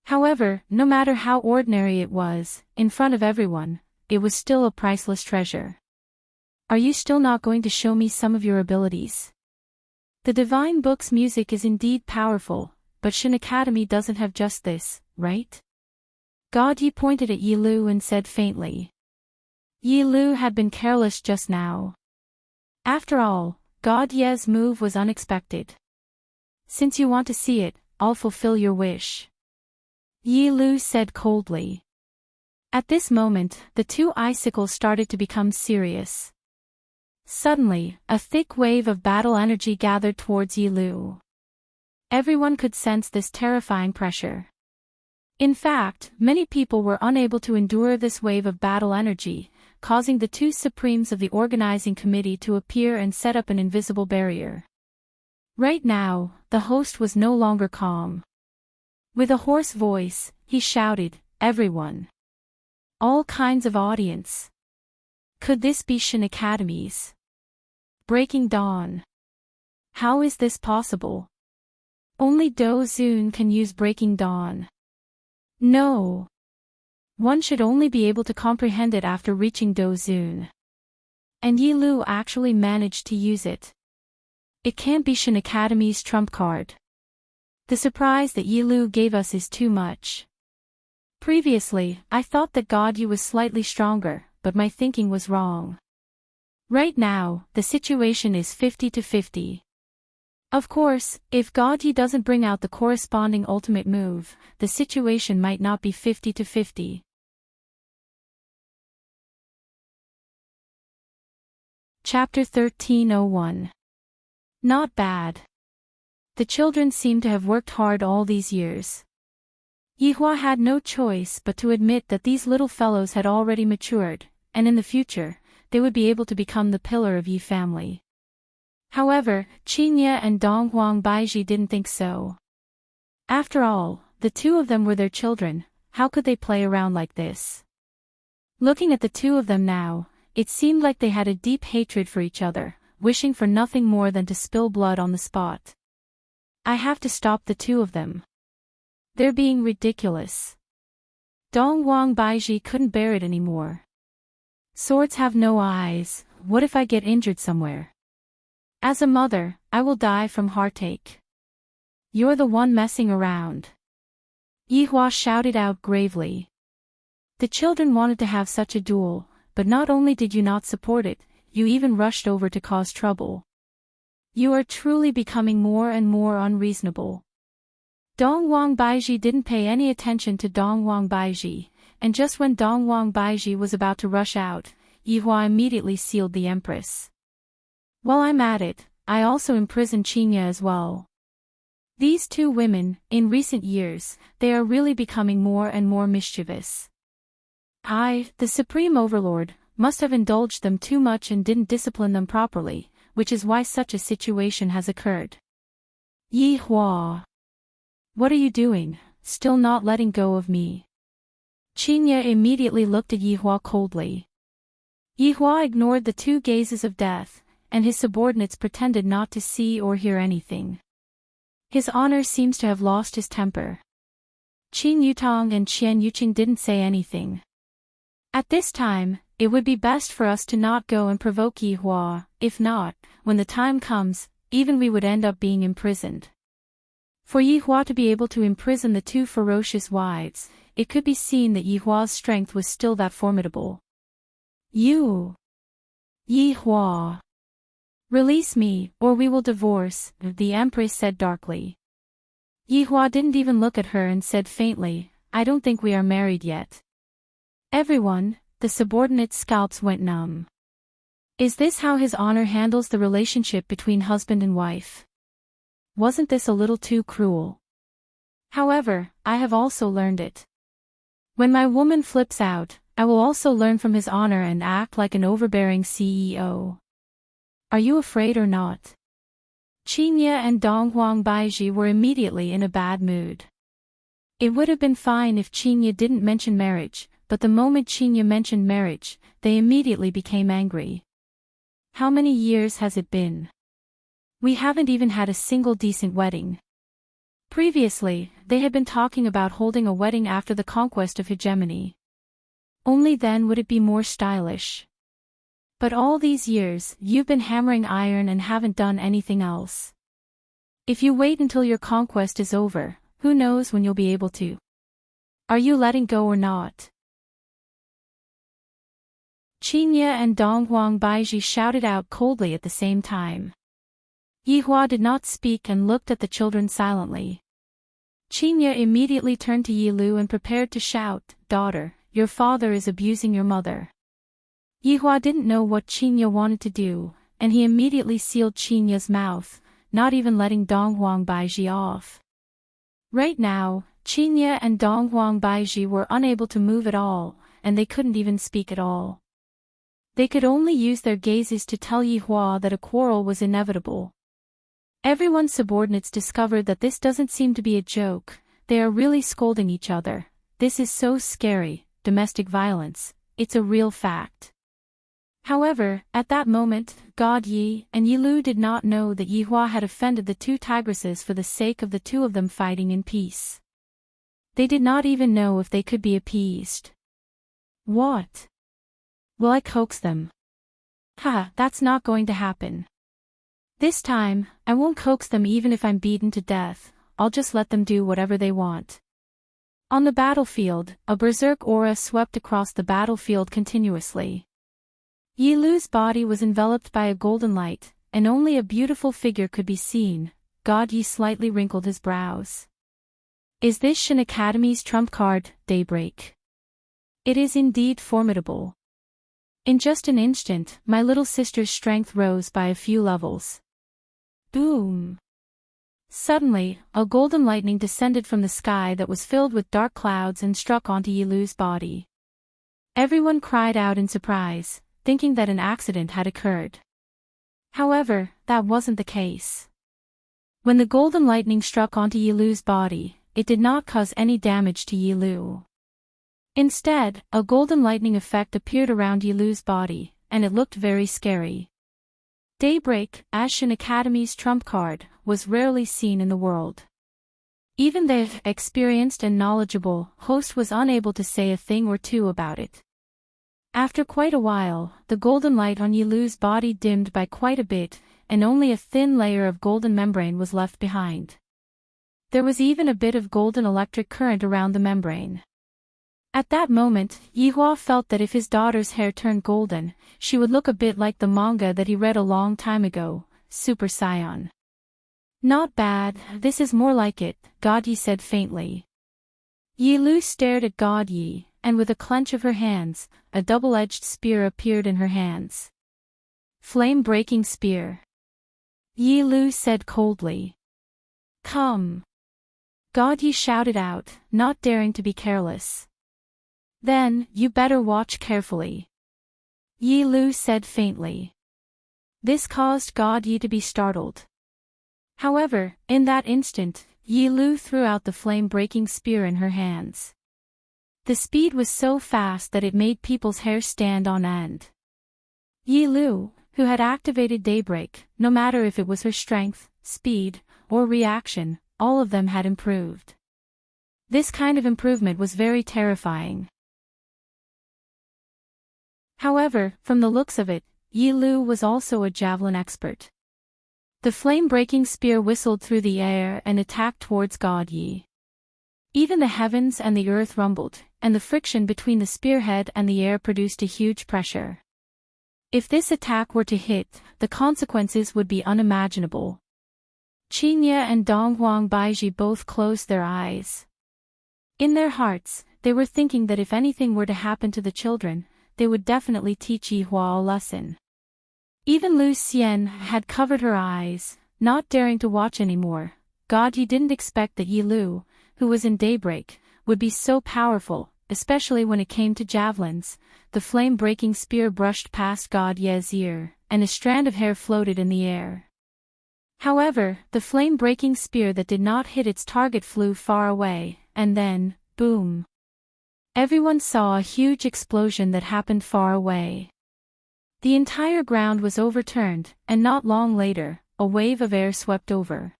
However, no matter how ordinary it was, in front of everyone, it was still a priceless treasure. Are you still not going to show me some of your abilities? The Divine Book's music is indeed powerful, but Shin Academy doesn't have just this, right? God Yi pointed at Yi Lu and said faintly. Yi Lu had been careless just now. After all, God Ye's move was unexpected. Since you want to see it, I'll fulfill your wish. Yi Lu said coldly. At this moment, the two icicles started to become serious. Suddenly, a thick wave of battle energy gathered towards Yi Lu. Everyone could sense this terrifying pressure. In fact, many people were unable to endure this wave of battle energy, causing the two supremes of the organizing committee to appear and set up an invisible barrier. Right now, the host was no longer calm. With a hoarse voice, he shouted, "Everyone! All kinds of audience! Could this be Shin Academy's Breaking Dawn? How is this possible? Only Do Zun can use Breaking Dawn. No. One should only be able to comprehend it after reaching Do Zun. And Yi Lu actually managed to use it. It can't be Shin Academy's trump card. The surprise that Yi Lu gave us is too much. Previously, I thought that God Yi was slightly stronger, but my thinking was wrong. Right now, the situation is 50-50. Of course, if God Yi doesn't bring out the corresponding ultimate move, the situation might not be 50-50. Chapter 1301. Not bad. The children seem to have worked hard all these years. Yihua had no choice but to admit that these little fellows had already matured, and in the future, they would be able to become the pillar of Yi family. However, Qinya and Dong Huang Baiji didn't think so. After all, the two of them were their children, how could they play around like this? Looking at the two of them now, it seemed like they had a deep hatred for each other, wishing for nothing more than to spill blood on the spot. I have to stop the two of them. They're being ridiculous. Dong Huang Baiji couldn't bear it anymore. Swords have no eyes, what if I get injured somewhere? As a mother, I will die from heartache. You're the one messing around. Yihua shouted out gravely. The children wanted to have such a duel, but not only did you not support it, you even rushed over to cause trouble. You are truly becoming more and more unreasonable. Dong Wang Baiji didn't pay any attention to Dong Wang Baiji, and just when Dong Wang Baiji was about to rush out, Yihua immediately sealed the Empress. While I'm at it, I also imprisoned Qinya as well. These two women, in recent years, they are really becoming more and more mischievous. I, the Supreme Overlord, must have indulged them too much and didn't discipline them properly, which is why such a situation has occurred. Yihua. What are you doing, still not letting go of me? Qinya immediately looked at Yihua coldly. Yihua ignored the two gazes of death, and his subordinates pretended not to see or hear anything. His honor seems to have lost his temper. Qin Yutong and Qian Yuqing didn't say anything. At this time, it would be best for us to not go and provoke Yihua, if not, when the time comes, even we would end up being imprisoned. For Yihua to be able to imprison the two ferocious wives, it could be seen that Yihua's strength was still that formidable. You! Yihua! Release me, or we will divorce, the Empress said darkly. Yihua didn't even look at her and said faintly, I don't think we are married yet. Everyone, the subordinates' scalps went numb. Is this how his honor handles the relationship between husband and wife? Wasn't this a little too cruel? However, I have also learned it. When my woman flips out, I will also learn from his honor and act like an overbearing CEO. Are you afraid or not? Qinya and Dong Huang Baiji were immediately in a bad mood. It would have been fine if Qinya didn't mention marriage, but the moment Qinya mentioned marriage, they immediately became angry. How many years has it been? We haven't even had a single decent wedding. Previously, they had been talking about holding a wedding after the conquest of hegemony. Only then would it be more stylish. But all these years, you've been hammering iron and haven't done anything else. If you wait until your conquest is over, who knows when you'll be able to? Are you letting go or not? Qinya and Dong Huang Baiji shouted out coldly at the same time. Yihua did not speak and looked at the children silently. Qinya immediately turned to Yilu and prepared to shout, Daughter, your father is abusing your mother. Yihua didn't know what Qinya wanted to do, and he immediately sealed Qinya's mouth, not even letting Dong Huang Baiji off. Right now, Qinya and Dong Huang Baiji were unable to move at all, and they couldn't even speak at all. They could only use their gazes to tell Yihua that a quarrel was inevitable. Everyone's subordinates discovered that this doesn't seem to be a joke, they are really scolding each other. This is so scary, domestic violence, it's a real fact. However, at that moment, God Yi and Yilu did not know that Yihua had offended the two tigresses for the sake of the two of them fighting in peace. They did not even know if they could be appeased. What? Will I coax them? That's not going to happen. This time, I won't coax them even if I'm beaten to death, I'll just let them do whatever they want. On the battlefield, a berserk aura swept across the battlefield continuously. Yilu's body was enveloped by a golden light, and only a beautiful figure could be seen. God Yi slightly wrinkled his brows. Is this Shin Academy's trump card, Daybreak? It is indeed formidable. In just an instant, my little sister's strength rose by a few levels. Boom! Suddenly, a golden lightning descended from the sky that was filled with dark clouds and struck onto Yilu's body. Everyone cried out in surprise, thinking that an accident had occurred. However, that wasn't the case. When the golden lightning struck onto Yilu's body, it did not cause any damage to Yilu. Instead, a golden lightning effect appeared around Yilu's body, and it looked very scary. Daybreak, as Shin Academy's trump card, was rarely seen in the world. Even the experienced and knowledgeable host was unable to say a thing or two about it. After quite a while, the golden light on Yilu's body dimmed by quite a bit, and only a thin layer of golden membrane was left behind. There was even a bit of golden electric current around the membrane. At that moment, Yihua felt that if his daughter's hair turned golden, she would look a bit like the manga that he read a long time ago, Super Saiyan. Not bad, this is more like it, God Yi said faintly. Yi Lu stared at God Yi, and with a clench of her hands, a double-edged spear appeared in her hands. Flame-breaking spear. Yi Lu said coldly. Come. God Yi shouted out, not daring to be careless. Then, you better watch carefully. Yi Lu said faintly. This caused God Yi to be startled. However, in that instant, Yi Lu threw out the flame-breaking spear in her hands. The speed was so fast that it made people's hair stand on end. Yi Lu, who had activated Daybreak, no matter if it was her strength, speed, or reaction, all of them had improved. This kind of improvement was very terrifying. However, from the looks of it, Yi Lu was also a javelin expert. The flame-breaking spear whistled through the air and attacked towards God Yi. Even the heavens and the earth rumbled, and the friction between the spearhead and the air produced a huge pressure. If this attack were to hit, the consequences would be unimaginable. Qingye and Donghuang Baiji both closed their eyes. In their hearts, they were thinking that if anything were to happen to the children, they would definitely teach Yihua a lesson. Even Lu Xian had covered her eyes, not daring to watch anymore. God Yi didn't expect that Yi Lu, who was in Daybreak, would be so powerful, especially when it came to javelins. The flame-breaking spear brushed past God Yi's ear, and a strand of hair floated in the air. However, the flame-breaking spear that did not hit its target flew far away, and then, boom! Everyone saw a huge explosion that happened far away. The entire ground was overturned, and not long later, a wave of air swept over.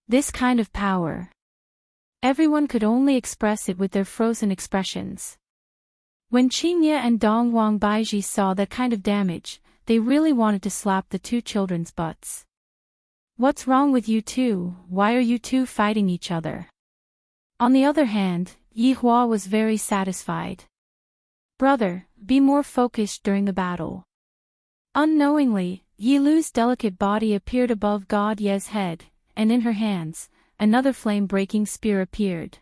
This kind of power. Everyone could only express it with their frozen expressions. When Qingye and Donghuang Baiji saw that kind of damage, they really wanted to slap the two children's butts. What's wrong with you two? Why are you two fighting each other? On the other hand, Yihua was very satisfied. Brother, be more focused during the battle. Unknowingly, Yi Lu's delicate body appeared above God Yi's head, and in her hands, another flame-breaking spear appeared.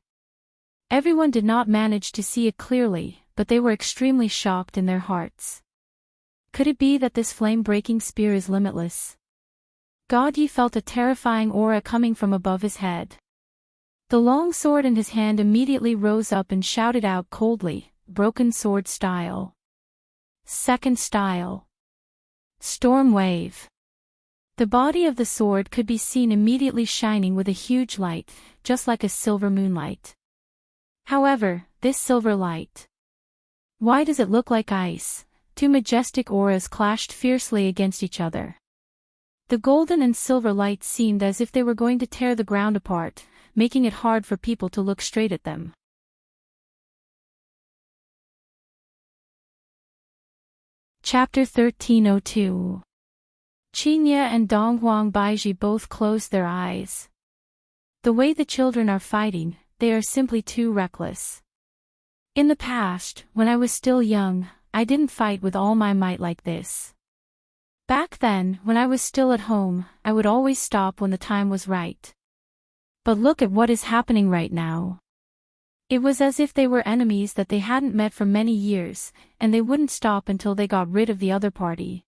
Everyone did not manage to see it clearly, but they were extremely shocked in their hearts. Could it be that this flame-breaking spear is limitless? God Yi felt a terrifying aura coming from above his head. The long sword in his hand immediately rose up and shouted out coldly, broken sword style. Second style. Storm wave. The body of the sword could be seen immediately shining with a huge light, just like a silver moonlight. However, this silver light. Why does it look like ice? Two majestic auras clashed fiercely against each other. The golden and silver light seemed as if they were going to tear the ground apart, making it hard for people to look straight at them. Chapter 1302. Qingye and Donghuang Baiji both closed their eyes. The way the children are fighting, they are simply too reckless. In the past, when I was still young, I didn't fight with all my might like this. Back then, when I was still at home, I would always stop when the time was right. But look at what is happening right now. It was as if they were enemies that they hadn't met for many years, and they wouldn't stop until they got rid of the other party.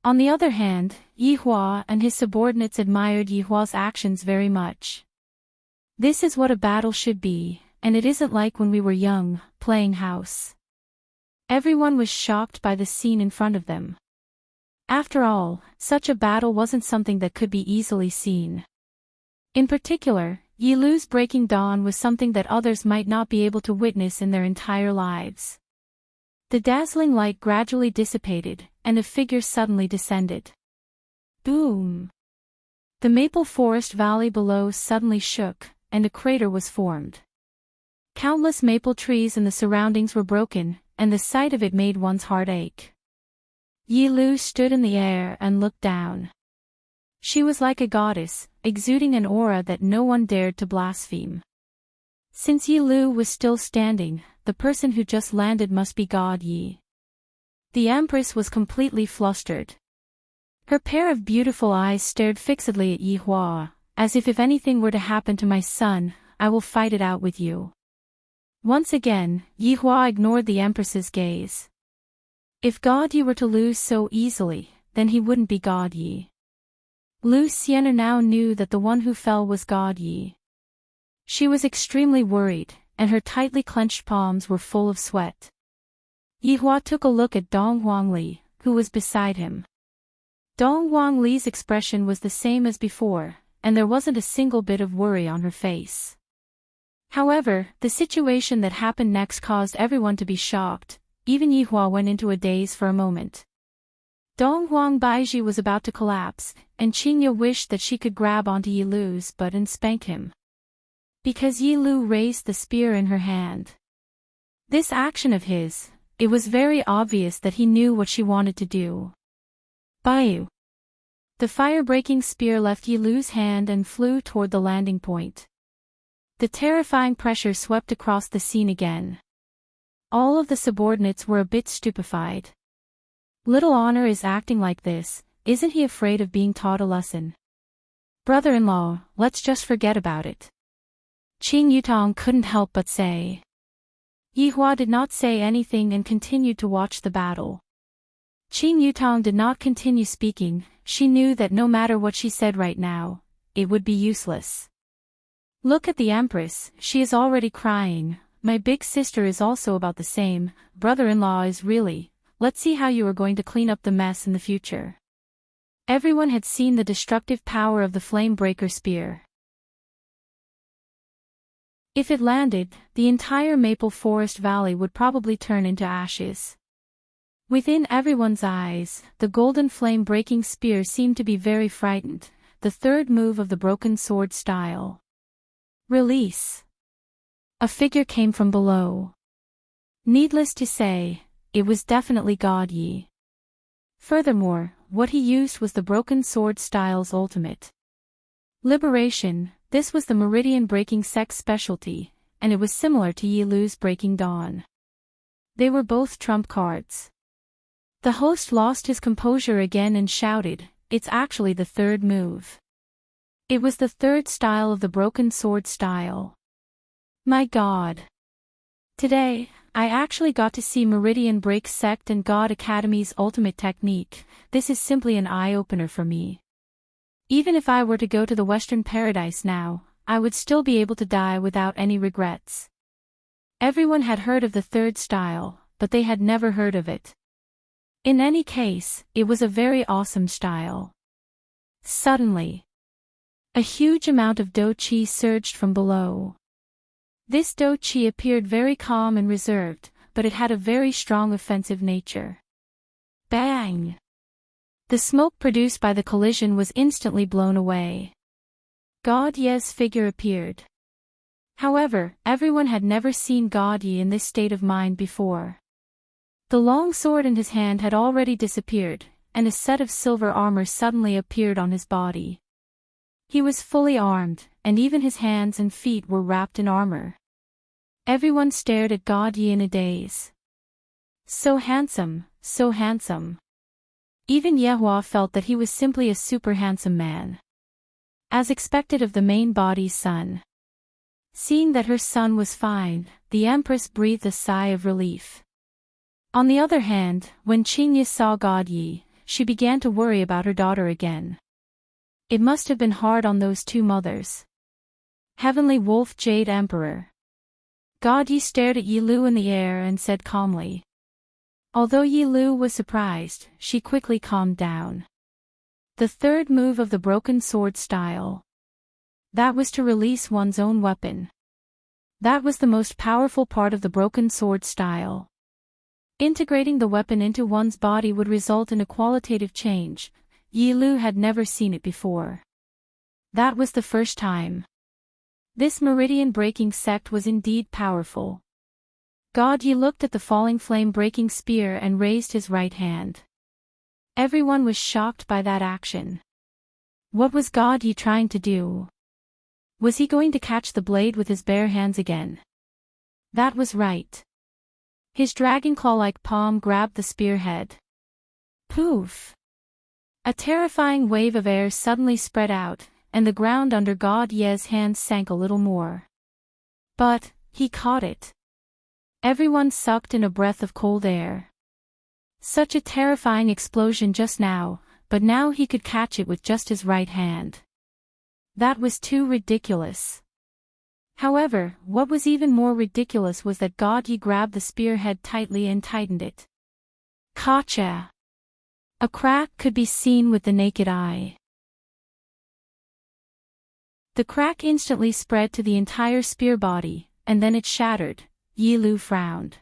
On the other hand, Yihua and his subordinates admired Yihua's actions very much. This is what a battle should be, and it isn't like when we were young, playing house. Everyone was shocked by the scene in front of them. After all, such a battle wasn't something that could be easily seen. In particular, Yi Lu's breaking dawn was something that others might not be able to witness in their entire lives. The dazzling light gradually dissipated, and a figure suddenly descended. Boom! The maple forest valley below suddenly shook, and a crater was formed. Countless maple trees in the surroundings were broken, and the sight of it made one's heart ache. Yi Lu stood in the air and looked down. She was like a goddess, exuding an aura that no one dared to blaspheme. Since Yi Lu was still standing, the person who just landed must be God Yi. The Empress was completely flustered. Her pair of beautiful eyes stared fixedly at Yi Hua, as if anything were to happen to my son, I will fight it out with you. Once again, Yi Hua ignored the Empress's gaze. If God Yi were to lose so easily, then he wouldn't be God Yi. Lu Xian'er now knew that the one who fell was God Yi. She was extremely worried, and her tightly clenched palms were full of sweat. Yi Hua took a look at Dong Huangli, who was beside him. Dong Huangli's expression was the same as before, and there wasn't a single bit of worry on her face. However, the situation that happened next caused everyone to be shocked. Even Yi Hua went into a daze for a moment. Dong Huangbaiji was about to collapse, and Qingya wished that she could grab onto Yi Lu's butt and spank him. Because Yi Lu raised the spear in her hand. This action of his, it was very obvious that he knew what she wanted to do. Baiyu. The fire-breaking spear left Yi Lu's hand and flew toward the landing point. The terrifying pressure swept across the scene again. All of the subordinates were a bit stupefied. Little Honor is acting like this, isn't he afraid of being taught a lesson? Brother-in-law, let's just forget about it. Qing Yutong couldn't help but say. Yi Hua did not say anything and continued to watch the battle. Qing Yutong did not continue speaking, she knew that no matter what she said right now, it would be useless. Look at the Empress, she is already crying. My big sister is also about the same. Brother-in-law is really, let's see how you are going to clean up the mess in the future. Everyone had seen the destructive power of the flame-breaker spear. If it landed, the entire Maple Forest Valley would probably turn into ashes. Within everyone's eyes, the golden flame-breaking spear seemed to be very frightened, the third move of the broken sword style. Release. A figure came from below. Needless to say, it was definitely God Yi. Furthermore, what he used was the broken sword style's ultimate. Liberation, this was the meridian breaking sect's specialty, and it was similar to Yi Lu's Breaking Dawn. They were both trump cards. The host lost his composure again and shouted, it's actually the third move. It was the third style of the broken sword style. My God. Today, I actually got to see Meridian Break Sect and God Academy's ultimate technique. This is simply an eye-opener for me. Even if I were to go to the Western Paradise now, I would still be able to die without any regrets. Everyone had heard of the third style, but they had never heard of it. In any case, it was a very awesome style. Suddenly, a huge amount of Do Chi surged from below. This Do Chi appeared very calm and reserved, but it had a very strong offensive nature. Bang! The smoke produced by the collision was instantly blown away. God Ye's figure appeared. However, everyone had never seen God Ye in this state of mind before. The long sword in his hand had already disappeared, and a set of silver armor suddenly appeared on his body. He was fully armed, and even his hands and feet were wrapped in armor. Everyone stared at God Yi in a daze. So handsome, so handsome. Even Yehua felt that he was simply a super handsome man. As expected of the main body's son. Seeing that her son was fine, the Empress breathed a sigh of relief. On the other hand, when Qingya saw God Yi, she began to worry about her daughter again. It must have been hard on those two mothers. Heavenly Wolf Jade Emperor. God Yi stared at Yi Lu in the air and said calmly. Although Yi Lu was surprised, she quickly calmed down. The third move of the broken sword style. That was to release one's own weapon. That was the most powerful part of the broken sword style. Integrating the weapon into one's body would result in a qualitative change. Yi Lu had never seen it before. That was the first time. This meridian-breaking sect was indeed powerful. God Yi looked at the falling flame-breaking spear and raised his right hand. Everyone was shocked by that action. What was God Yi trying to do? Was he going to catch the blade with his bare hands again? That was right. His dragon claw-like palm grabbed the spearhead. Poof! A terrifying wave of air suddenly spread out, and the ground under God Ye's hands sank a little more. But he caught it. Everyone sucked in a breath of cold air. Such a terrifying explosion just now, but now he could catch it with just his right hand. That was too ridiculous. However, what was even more ridiculous was that God Yi grabbed the spearhead tightly and tightened it. Gotcha! A crack could be seen with the naked eye. The crack instantly spread to the entire spear body, and then it shattered. Yi Lu frowned.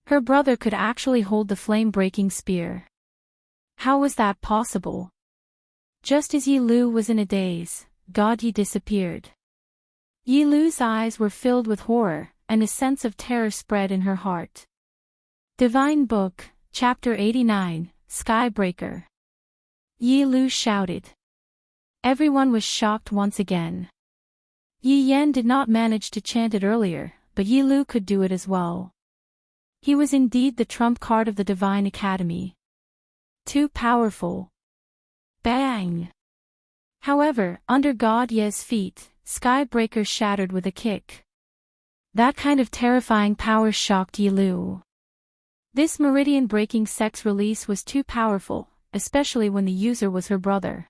Her brother could actually hold the flame-breaking spear. How was that possible? Just as Yi Lu was in a daze, God Yi disappeared. Yi Lu's eyes were filled with horror, and a sense of terror spread in her heart. Divine Book, Chapter 89, Skybreaker. Yi Lu shouted. Everyone was shocked once again. Yi Yan did not manage to chant it earlier, but Yi Lu could do it as well. He was indeed the trump card of the Divine Academy. Too powerful. Bang! However, under God Ye's feet, Skybreaker shattered with a kick. That kind of terrifying power shocked Yi Lu. This meridian-breaking sex release was too powerful, especially when the user was her brother.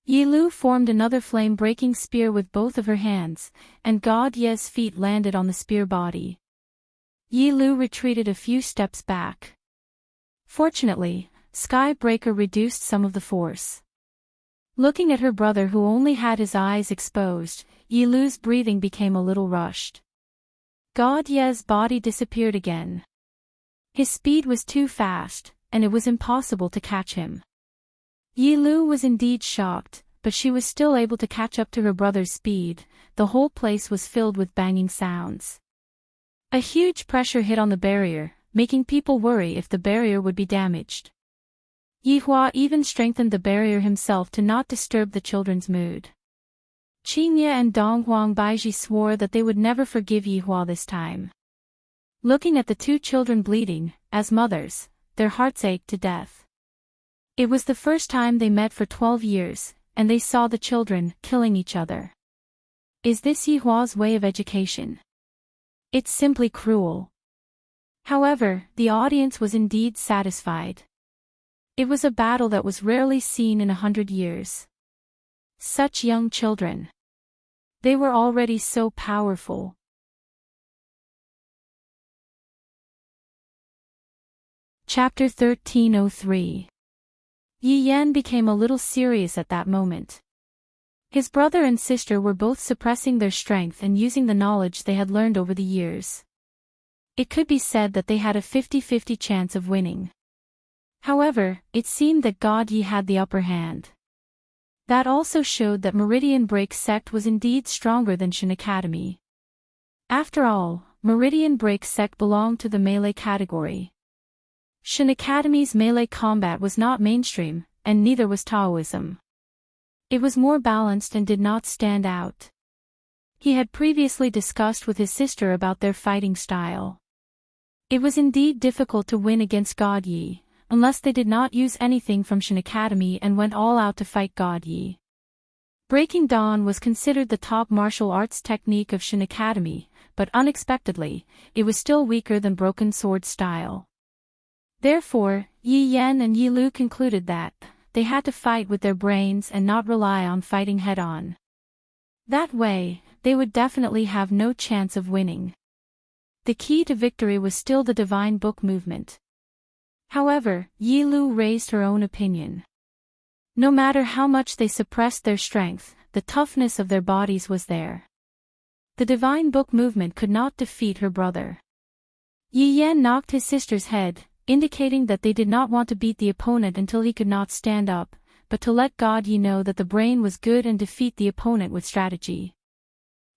Yi Lu formed another flame-breaking spear with both of her hands, and God Ye's feet landed on the spear body. Yi Lu retreated a few steps back. Fortunately, Skybreaker reduced some of the force. Looking at her brother who only had his eyes exposed, Yi Lu's breathing became a little rushed. God Ye's body disappeared again. His speed was too fast, and it was impossible to catch him. Yi Lu was indeed shocked, but she was still able to catch up to her brother's speed. The whole place was filled with banging sounds. A huge pressure hit on the barrier, making people worry if the barrier would be damaged. Yi Hua even strengthened the barrier himself to not disturb the children's mood. Qingye and Dong Huang Baiji swore that they would never forgive Yi Hua this time. Looking at the two children bleeding, as mothers, their hearts ached to death. It was the first time they met for 12 years, and they saw the children killing each other. Is this Yi Hua's way of education? It's simply cruel. However, the audience was indeed satisfied. It was a battle that was rarely seen in 100 years. Such young children. They were already so powerful. Chapter 1303. Yi Yan became a little serious at that moment. His brother and sister were both suppressing their strength and using the knowledge they had learned over the years. It could be said that they had a 50-50 chance of winning. However, it seemed that God Yi had the upper hand. That also showed that Meridian Break Sect was indeed stronger than Shin Academy. After all, Meridian Break Sect belonged to the melee category. Shin Academy's melee combat was not mainstream, and neither was Taoism. It was more balanced and did not stand out. He had previously discussed with his sister about their fighting style. It was indeed difficult to win against God Yi, unless they did not use anything from Shin Academy and went all out to fight God Yi. Breaking Dawn was considered the top martial arts technique of Shin Academy, but unexpectedly, it was still weaker than Broken Sword style. Therefore, Yi Yan and Yi Lu concluded that they had to fight with their brains and not rely on fighting head-on. That way, they would definitely have no chance of winning. The key to victory was still the Divine Book movement. However, Yi Lu raised her own opinion. No matter how much they suppressed their strength, the toughness of their bodies was there. The Divine Book movement could not defeat her brother. Yi Yan knocked his sister's head, indicating that they did not want to beat the opponent until he could not stand up, but to let God Yi know that the brain was good and defeat the opponent with strategy.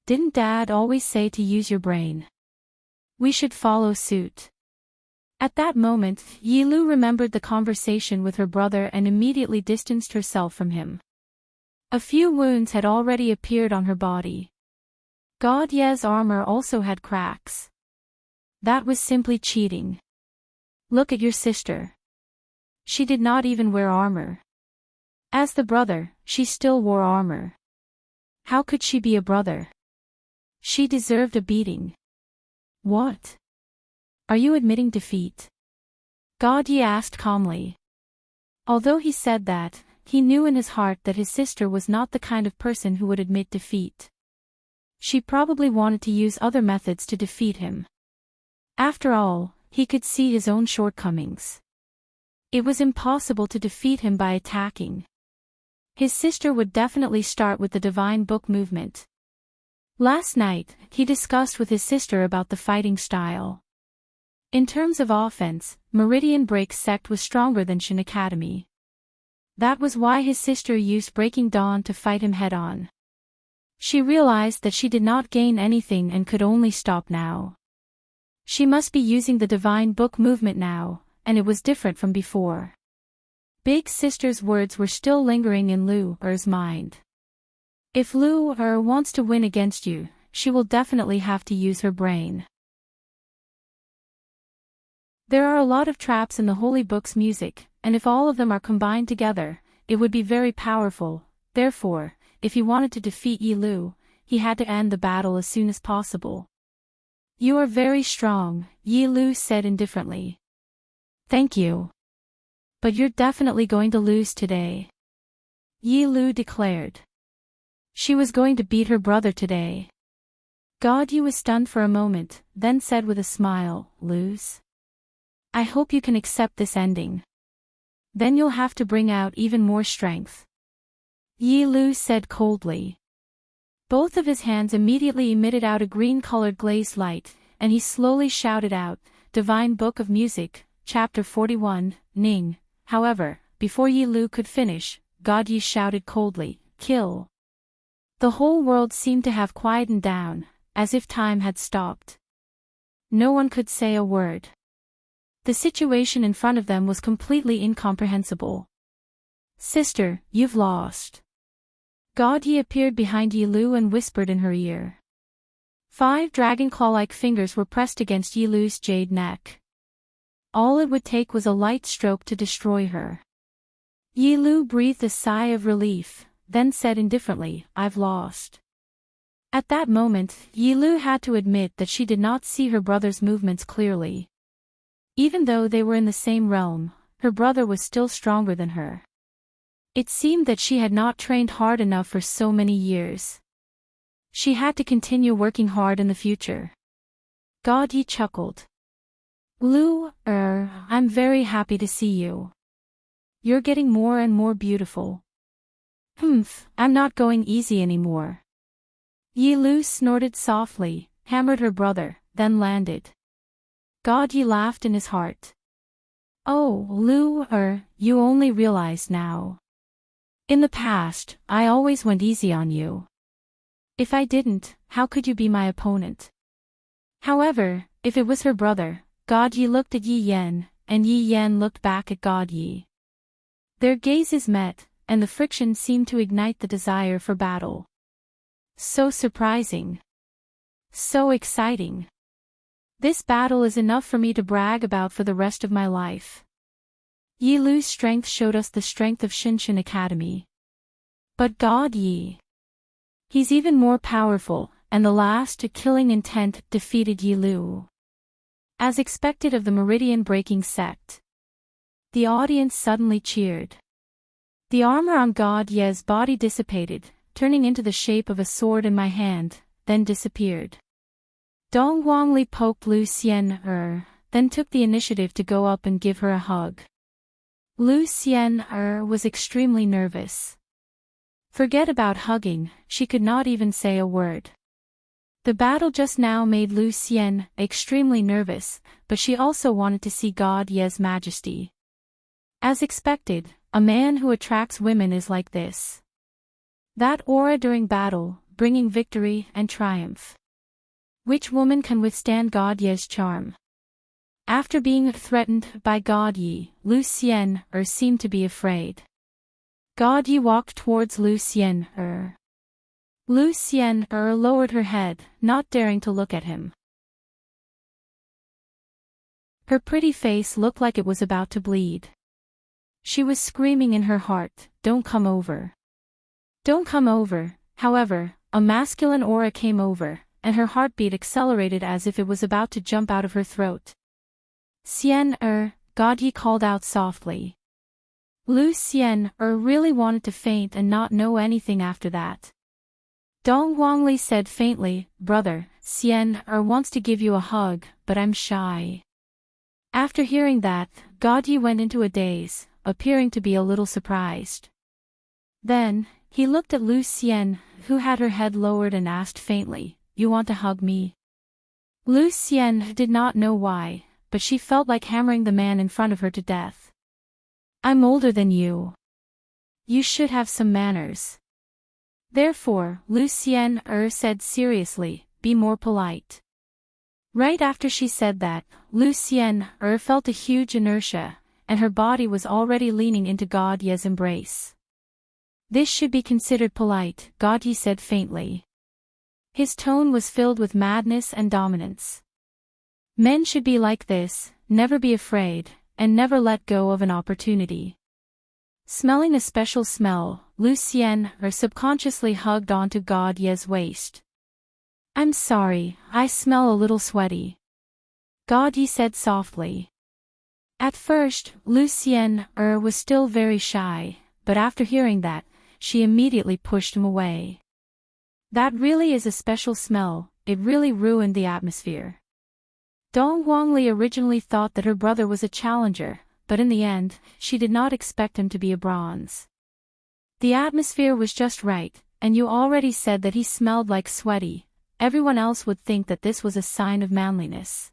Didn't Dad always say to use your brain? We should follow suit. At that moment, Yi Lu remembered the conversation with her brother and immediately distanced herself from him. A few wounds had already appeared on her body. God Ye's armor also had cracks. That was simply cheating. Look at your sister. She did not even wear armor. As the brother, she still wore armor. How could she be a brother? She deserved a beating. What? Are you admitting defeat? God Ye asked calmly. Although he said that, he knew in his heart that his sister was not the kind of person who would admit defeat. She probably wanted to use other methods to defeat him. After all, he could see his own shortcomings. It was impossible to defeat him by attacking. His sister would definitely start with the divine book movement. Last night, he discussed with his sister about the fighting style. In terms of offense, Meridian Break's sect was stronger than Shin Academy. That was why his sister used Breaking Dawn to fight him head-on. She realized that she did not gain anything and could only stop now. She must be using the divine book movement now, and it was different from before. Big Sister's words were still lingering in Lu Er's mind. If Lu Er wants to win against you, she will definitely have to use her brain. There are a lot of traps in the Holy Book's music, and if all of them are combined together, it would be very powerful. Therefore, if he wanted to defeat Yi Lu, he had to end the battle as soon as possible. You are very strong, Yi Lu said indifferently. Thank you. But you're definitely going to lose today. Yi Lu declared. She was going to beat her brother today. God Yi was stunned for a moment, then said with a smile, lose? I hope you can accept this ending. Then you'll have to bring out even more strength. Yi Lu said coldly. Both of his hands immediately emitted out a green-colored glazed light, and he slowly shouted out, Divine Book of Music, Chapter 41, Ning. However, before Yi Lu could finish, God Yi shouted coldly, kill. The whole world seemed to have quietened down, as if time had stopped. No one could say a word. The situation in front of them was completely incomprehensible. Sister, you've lost. God Yi appeared behind Yi Lu and whispered in her ear. 5 dragon claw-like fingers were pressed against Yi Lu's jade neck. All it would take was a light stroke to destroy her. Yi Lu breathed a sigh of relief, then said indifferently, I've lost. At that moment, Yi Lu had to admit that she did not see her brother's movements clearly. Even though they were in the same realm, her brother was still stronger than her. It seemed that she had not trained hard enough for so many years. She had to continue working hard in the future. God Yi chuckled. Lu Er, I'm very happy to see you. You're getting more and more beautiful. I'm not going easy anymore. Yi Lu snorted softly, hammered her brother, then landed. God Yi laughed in his heart. Oh, Lu Er, you only realize now. In the past, I always went easy on you. If I didn't, how could you be my opponent? However, if it was her brother, God Yi looked at Yi Yan, and Yi Yan looked back at God Yi. Their gazes met, and the friction seemed to ignite the desire for battle. So surprising. So exciting. This battle is enough for me to brag about for the rest of my life. Yi Lu's strength showed us the strength of Shin Academy. But God Yi. He's even more powerful, and the last killing intent defeated Yi Lu. As expected of the Meridian-breaking sect. The audience suddenly cheered. The armor on God Ye's body dissipated, turning into the shape of a sword in my hand, then disappeared. Dong Huangli poked Lu Xian then took the initiative to go up and give her a hug. Lu Xian was extremely nervous. Forget about hugging, she could not even say a word. The battle just now made Lu Xian extremely nervous, but she also wanted to see God Ye's majesty. As expected, a man who attracts women is like this. That aura during battle, bringing victory and triumph. Which woman can withstand God Ye's charm? After being threatened by God Ye, Lu Xian seemed to be afraid. God Yi walked towards Lu Xian. Lu Xian lowered her head, not daring to look at him. Her pretty face looked like it was about to bleed. She was screaming in her heart, "Don't come over. Don't come over." However, a masculine aura came over, and her heartbeat accelerated as if it was about to jump out of her throat. "Xian God Yi called out softly. Lu Xian really wanted to faint and not know anything after that. Dong Huangli said faintly, "Brother, Xian wants to give you a hug, but I'm shy." After hearing that, God Yi went into a daze, appearing to be a little surprised. Then, he looked at Lu Xian, who had her head lowered, and asked faintly, "You want to hug me?" Lu Xian did not know why, but she felt like hammering the man in front of her to death. "I'm older than you. You should have some manners." Therefore, Lu Xian said seriously, "Be more polite." Right after she said that, Lu Xian felt a huge inertia, and her body was already leaning into God Ye's embrace. "This should be considered polite," God Ye said faintly. His tone was filled with madness and dominance. "Men should be like this, never be afraid, and never let go of an opportunity." Smelling a special smell, Lu Xian subconsciously hugged onto God Ye's waist. "I'm sorry, I smell a little sweaty," God Ye said softly. At first, Lu Xian was still very shy, but after hearing that, she immediately pushed him away. "That really is a special smell, it really ruined the atmosphere." Dong Huangli originally thought that her brother was a challenger, but in the end, she did not expect him to be a bronze. The atmosphere was just right, and you already said that he smelled like sweaty. Everyone else would think that this was a sign of manliness.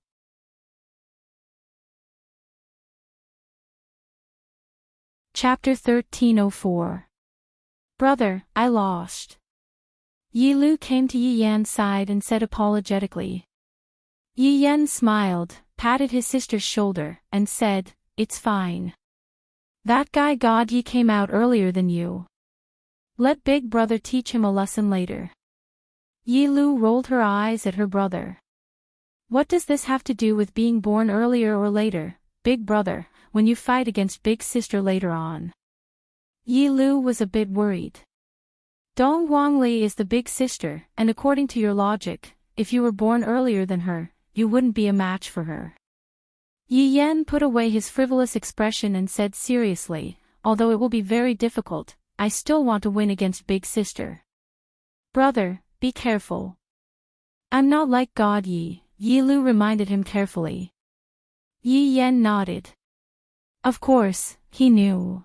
Chapter 1304. Brother, I lost. Yi Lu came to Yi Yan's side and said apologetically. Yi Yan smiled, patted his sister's shoulder, and said, "It's fine. That guy God Yi came out earlier than you. Let big brother teach him a lesson later." Yi Lu rolled her eyes at her brother. "What does this have to do with being born earlier or later, big brother, when you fight against big sister later on?" Yi Lu was a bit worried. Dong Huangli is the big sister, and according to your logic, if you were born earlier than her, you wouldn't be a match for her. Yi Yan put away his frivolous expression and said seriously, "Although it will be very difficult, I still want to win against big sister. Brother, be careful." "I'm not like God Yi," Yi Lu reminded him carefully. Yi Yan nodded. Of course, he knew.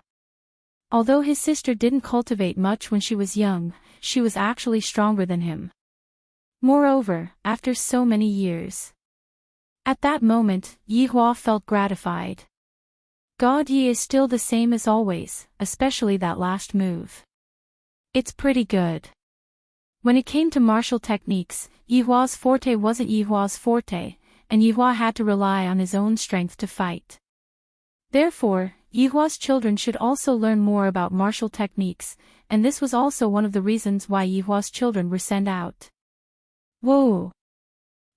Although his sister didn't cultivate much when she was young, she was actually stronger than him. Moreover, after so many years. At that moment, Yi Hua felt gratified. God Yi is still the same as always, especially that last move. It's pretty good. When it came to martial techniques, Yi Hua's forte wasn't Yi Hua's forte, and Yi Hua had to rely on his own strength to fight. Therefore, Yi Hua's children should also learn more about martial techniques, and this was also one of the reasons why Yi Hua's children were sent out. Whoa!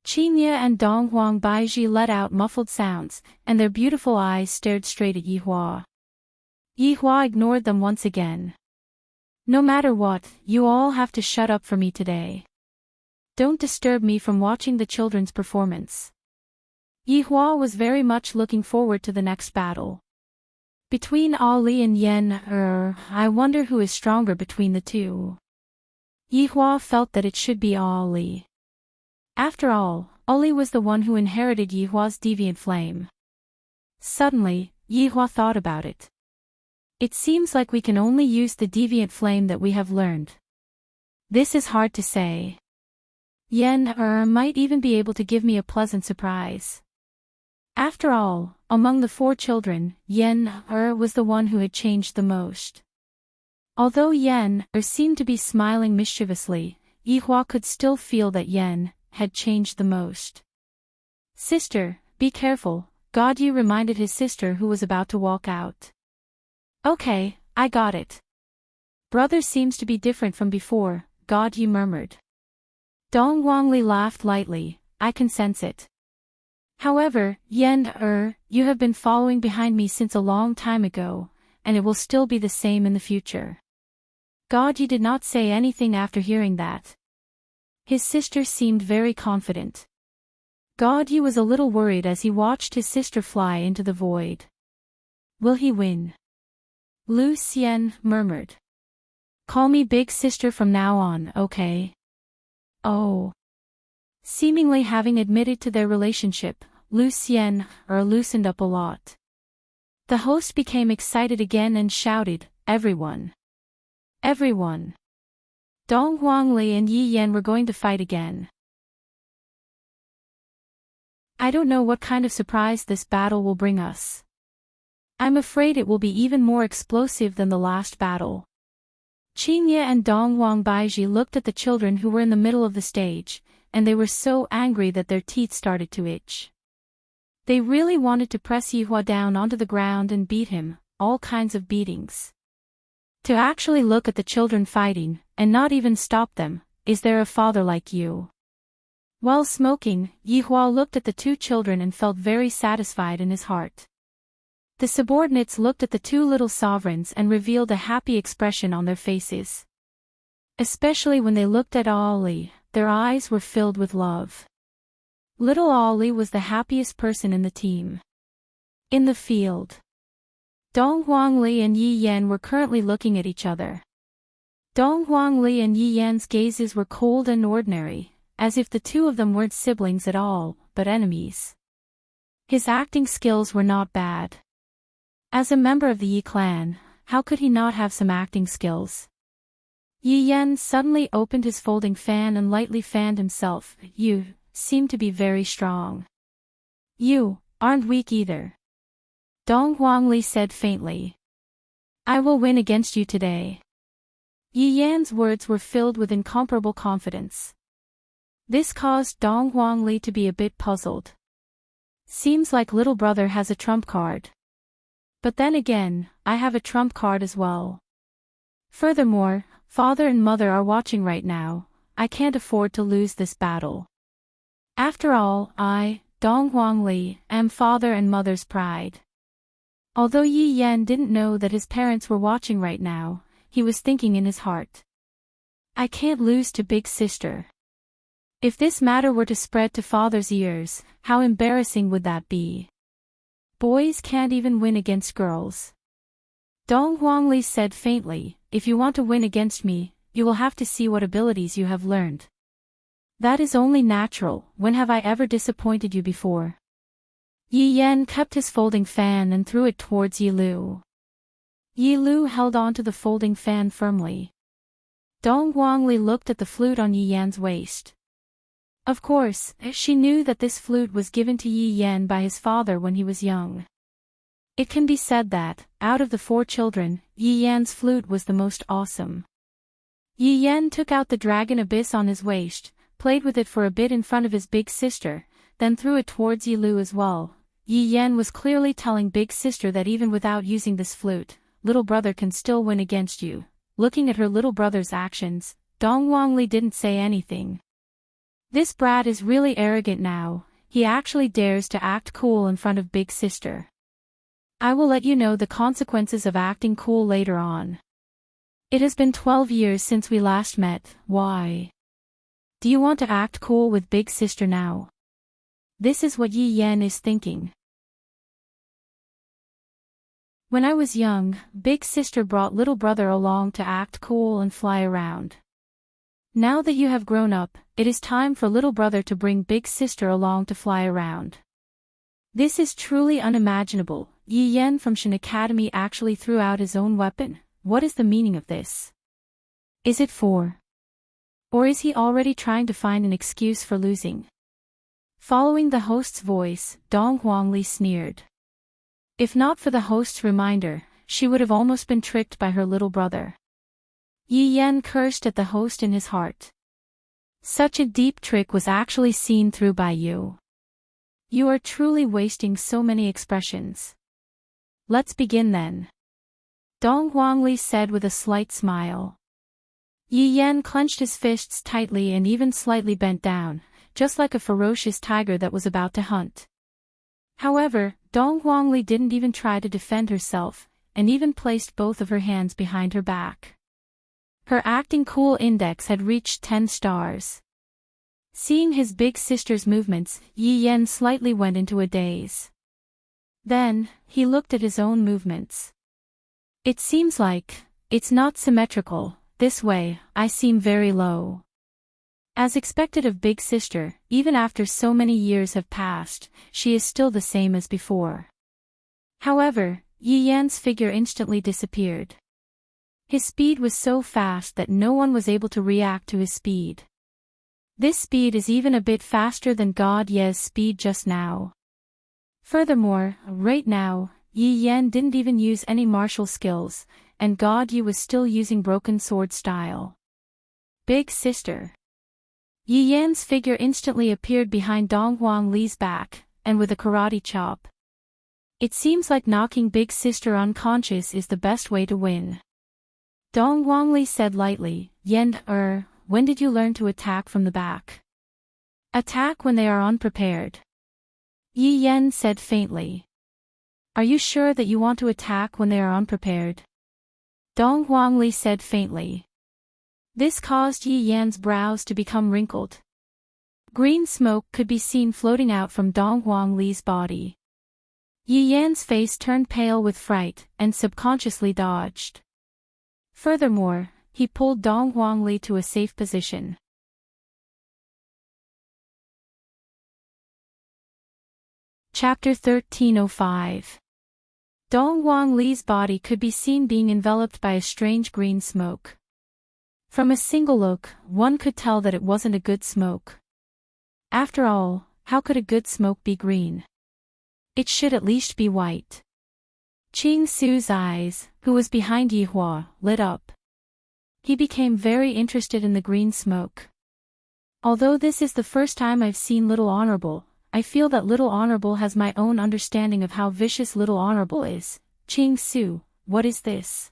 Qinya and Dong Huang Baiji let out muffled sounds, and their beautiful eyes stared straight at Yi Hua. Yi Hua ignored them once again. "No matter what, you all have to shut up for me today. Don't disturb me from watching the children's performance." Yi Hua was very much looking forward to the next battle. Between Ali and Yen, I wonder who is stronger between the two. Yi Hua felt that it should be Ali. After all, Ali was the one who inherited Yi Hua's deviant flame. Suddenly, Yi Hua thought about it. It seems like we can only use the deviant flame that we have learned. This is hard to say. Yen might even be able to give me a pleasant surprise. After all, among the four children, Yen was the one who had changed the most. Although Yen seemed to be smiling mischievously, Yi Hua could still feel that Yen had changed the most. "Sister, be careful," God Yi reminded his sister who was about to walk out. "Okay, I got it." Brother seems to be different from before, God, Yi murmured. Dong Wangli laughed lightly, I can sense it. However, Yen, you have been following behind me since a long time ago, and it will still be the same in the future. God Yi did not say anything after hearing that. His sister seemed very confident. God Yi was a little worried as he watched his sister fly into the void. Will he win? Lu Xian murmured. Call me big sister from now on, okay? Oh. Seemingly having admitted to their relationship, Lu Xian loosened up a lot. The host became excited again and shouted, Everyone! Everyone! Dong Huangli and Yi Yan were going to fight again. I don't know what kind of surprise this battle will bring us. I'm afraid it will be even more explosive than the last battle. Qingye and Dong Wangbaiji looked at the children who were in the middle of the stage, and they were so angry that their teeth started to itch. They really wanted to press Yihua down onto the ground and beat him, all kinds of beatings. To actually look at the children fighting, and not even stop them, is there a father like you? While smoking, Yihua looked at the two children and felt very satisfied in his heart. The subordinates looked at the two little sovereigns and revealed a happy expression on their faces. Especially when they looked at Ali, their eyes were filled with love. Little Ali was the happiest person in the team. In the field, Dong Huangli and Yi Yan were currently looking at each other. Dong Huangli and Yi Yan's gazes were cold and ordinary, as if the two of them weren't siblings at all, but enemies. His acting skills were not bad. As a member of the Yi clan, how could he not have some acting skills? Yi Yan suddenly opened his folding fan and lightly fanned himself. You seem to be very strong. You aren't weak either. Dong Huangli said faintly. I will win against you today. Yi Yan's words were filled with incomparable confidence. This caused Dong Huangli to be a bit puzzled. Seems like little brother has a trump card. But then again, I have a trump card as well. Furthermore, father and mother are watching right now, I can't afford to lose this battle. After all, I, Dong Huangli, am father and mother's pride. Although Yi Yan didn't know that his parents were watching right now, he was thinking in his heart. I can't lose to big sister. If this matter were to spread to father's ears, how embarrassing would that be? Boys can't even win against girls. Dong Huangli said faintly, if you want to win against me, you will have to see what abilities you have learned. That is only natural, when have I ever disappointed you before? Yi Yan kept his folding fan and threw it towards Yi Lu. Yi Lu held onto the folding fan firmly. Dong Huangli looked at the flute on Yi Yan's waist. Of course, she knew that this flute was given to Yi Yan by his father when he was young. It can be said that, out of the 4 children, Yi Yan's flute was the most awesome. Yi Yan took out the dragon abyss on his waist, played with it for a bit in front of his big sister, then threw it towards Yi Lu as well. Yi Yan was clearly telling big sister that even without using this flute, little brother can still win against you. Looking at her little brother's actions, Dong Huangli didn't say anything. This brat is really arrogant now, he actually dares to act cool in front of big sister. I will let you know the consequences of acting cool later on. It has been 12 years since we last met, why? Do you want to act cool with big sister now? This is what Yi Yan is thinking. When I was young, big sister brought little brother along to act cool and fly around. Now that you have grown up, it is time for little brother to bring big sister along to fly around. This is truly unimaginable. Yi Yan from Shen Academy actually threw out his own weapon. What is the meaning of this? Is it for? Or is he already trying to find an excuse for losing? Following the host's voice, Dong Huangli sneered. If not for the host's reminder, she would have almost been tricked by her little brother. Yi Yan cursed at the host in his heart. Such a deep trick was actually seen through by you. You are truly wasting so many expressions. Let's begin then. Dong Huangli said with a slight smile. Yi Yan clenched his fists tightly and even slightly bent down, just like a ferocious tiger that was about to hunt. However, Dong Huangli didn't even try to defend herself, and even placed both of her hands behind her back. Her acting cool index had reached 10 stars. Seeing his big sister's movements, Yi Yan slightly went into a daze. Then, he looked at his own movements. It seems like, it's not symmetrical, this way, I seem very low. As expected of big sister, even after so many years have passed, she is still the same as before. However, Yi Yan's figure instantly disappeared. His speed was so fast that no one was able to react to his speed. This speed is even a bit faster than God Ye's speed just now. Furthermore, right now, Yi Yan didn't even use any martial skills, and God Ye was still using broken sword style. Big sister. Yi Yan's figure instantly appeared behind Dong Huangli's back, and with a karate chop. It seems like knocking big sister unconscious is the best way to win. Dong Huangli said lightly, when did you learn to attack from the back? Attack when they are unprepared. Yi Yan said faintly. Are you sure that you want to attack when they are unprepared? Dong Huangli said faintly. This caused Yi Yan's brows to become wrinkled. Green smoke could be seen floating out from Dong Huangli's body. Yi Yan's face turned pale with fright, and subconsciously dodged. Furthermore, he pulled Dong Huangli to a safe position. Chapter 1305. Dong Huangli's body could be seen being enveloped by a strange green smoke. From a single look, one could tell that it wasn't a good smoke. After all, how could a good smoke be green? It should at least be white. Qing Su's eyes, who was behind Yi Hua, lit up. He became very interested in the green smoke. Although this is the first time I've seen Little Honorable, I feel that Little Honorable has my own understanding of how vicious Little Honorable is. Qing Su, what is this?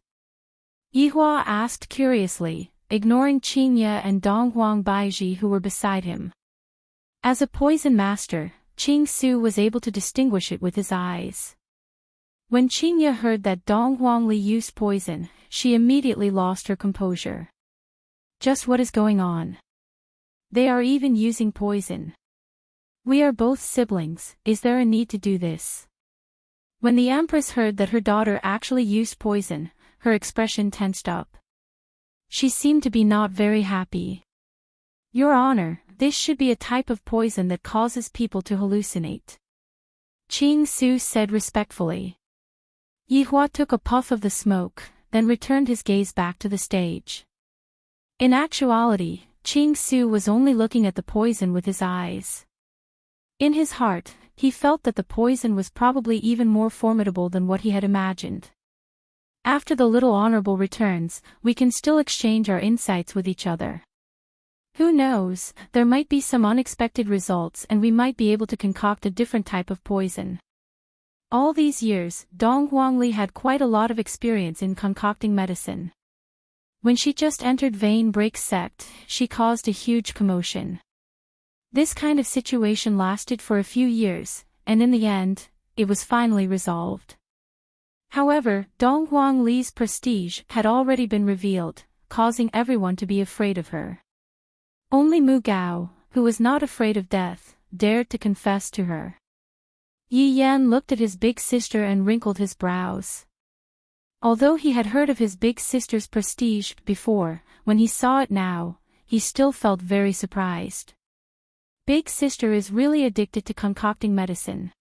Yi Hua asked curiously, ignoring Qing Ye and Dong Huang Baiji who were beside him. As a poison master, Qing Su was able to distinguish it with his eyes. When Qing Ye heard that Dong Huangli used poison, she immediately lost her composure. Just what is going on? They are even using poison. We are both siblings, is there a need to do this? When the Empress heard that her daughter actually used poison, her expression tensed up. She seemed to be not very happy. Your Honor, this should be a type of poison that causes people to hallucinate. Qing Su said respectfully. Yi Hua took a puff of the smoke, then returned his gaze back to the stage. In actuality, Qing Su was only looking at the poison with his eyes. In his heart, he felt that the poison was probably even more formidable than what he had imagined. After the Little Honorable returns, we can still exchange our insights with each other. Who knows, there might be some unexpected results and we might be able to concoct a different type of poison. All these years, Dong Huangli had quite a lot of experience in concocting medicine. When she just entered Vein Break sect, she caused a huge commotion. This kind of situation lasted for a few years, and in the end, it was finally resolved. However, Dong Huangli's prestige had already been revealed, causing everyone to be afraid of her. Only Mu Gao, who was not afraid of death, dared to confess to her. Yi Yan looked at his big sister and wrinkled his brows. Although he had heard of his big sister's prestige before, when he saw it now, he still felt very surprised. Big sister is really addicted to concocting medicine.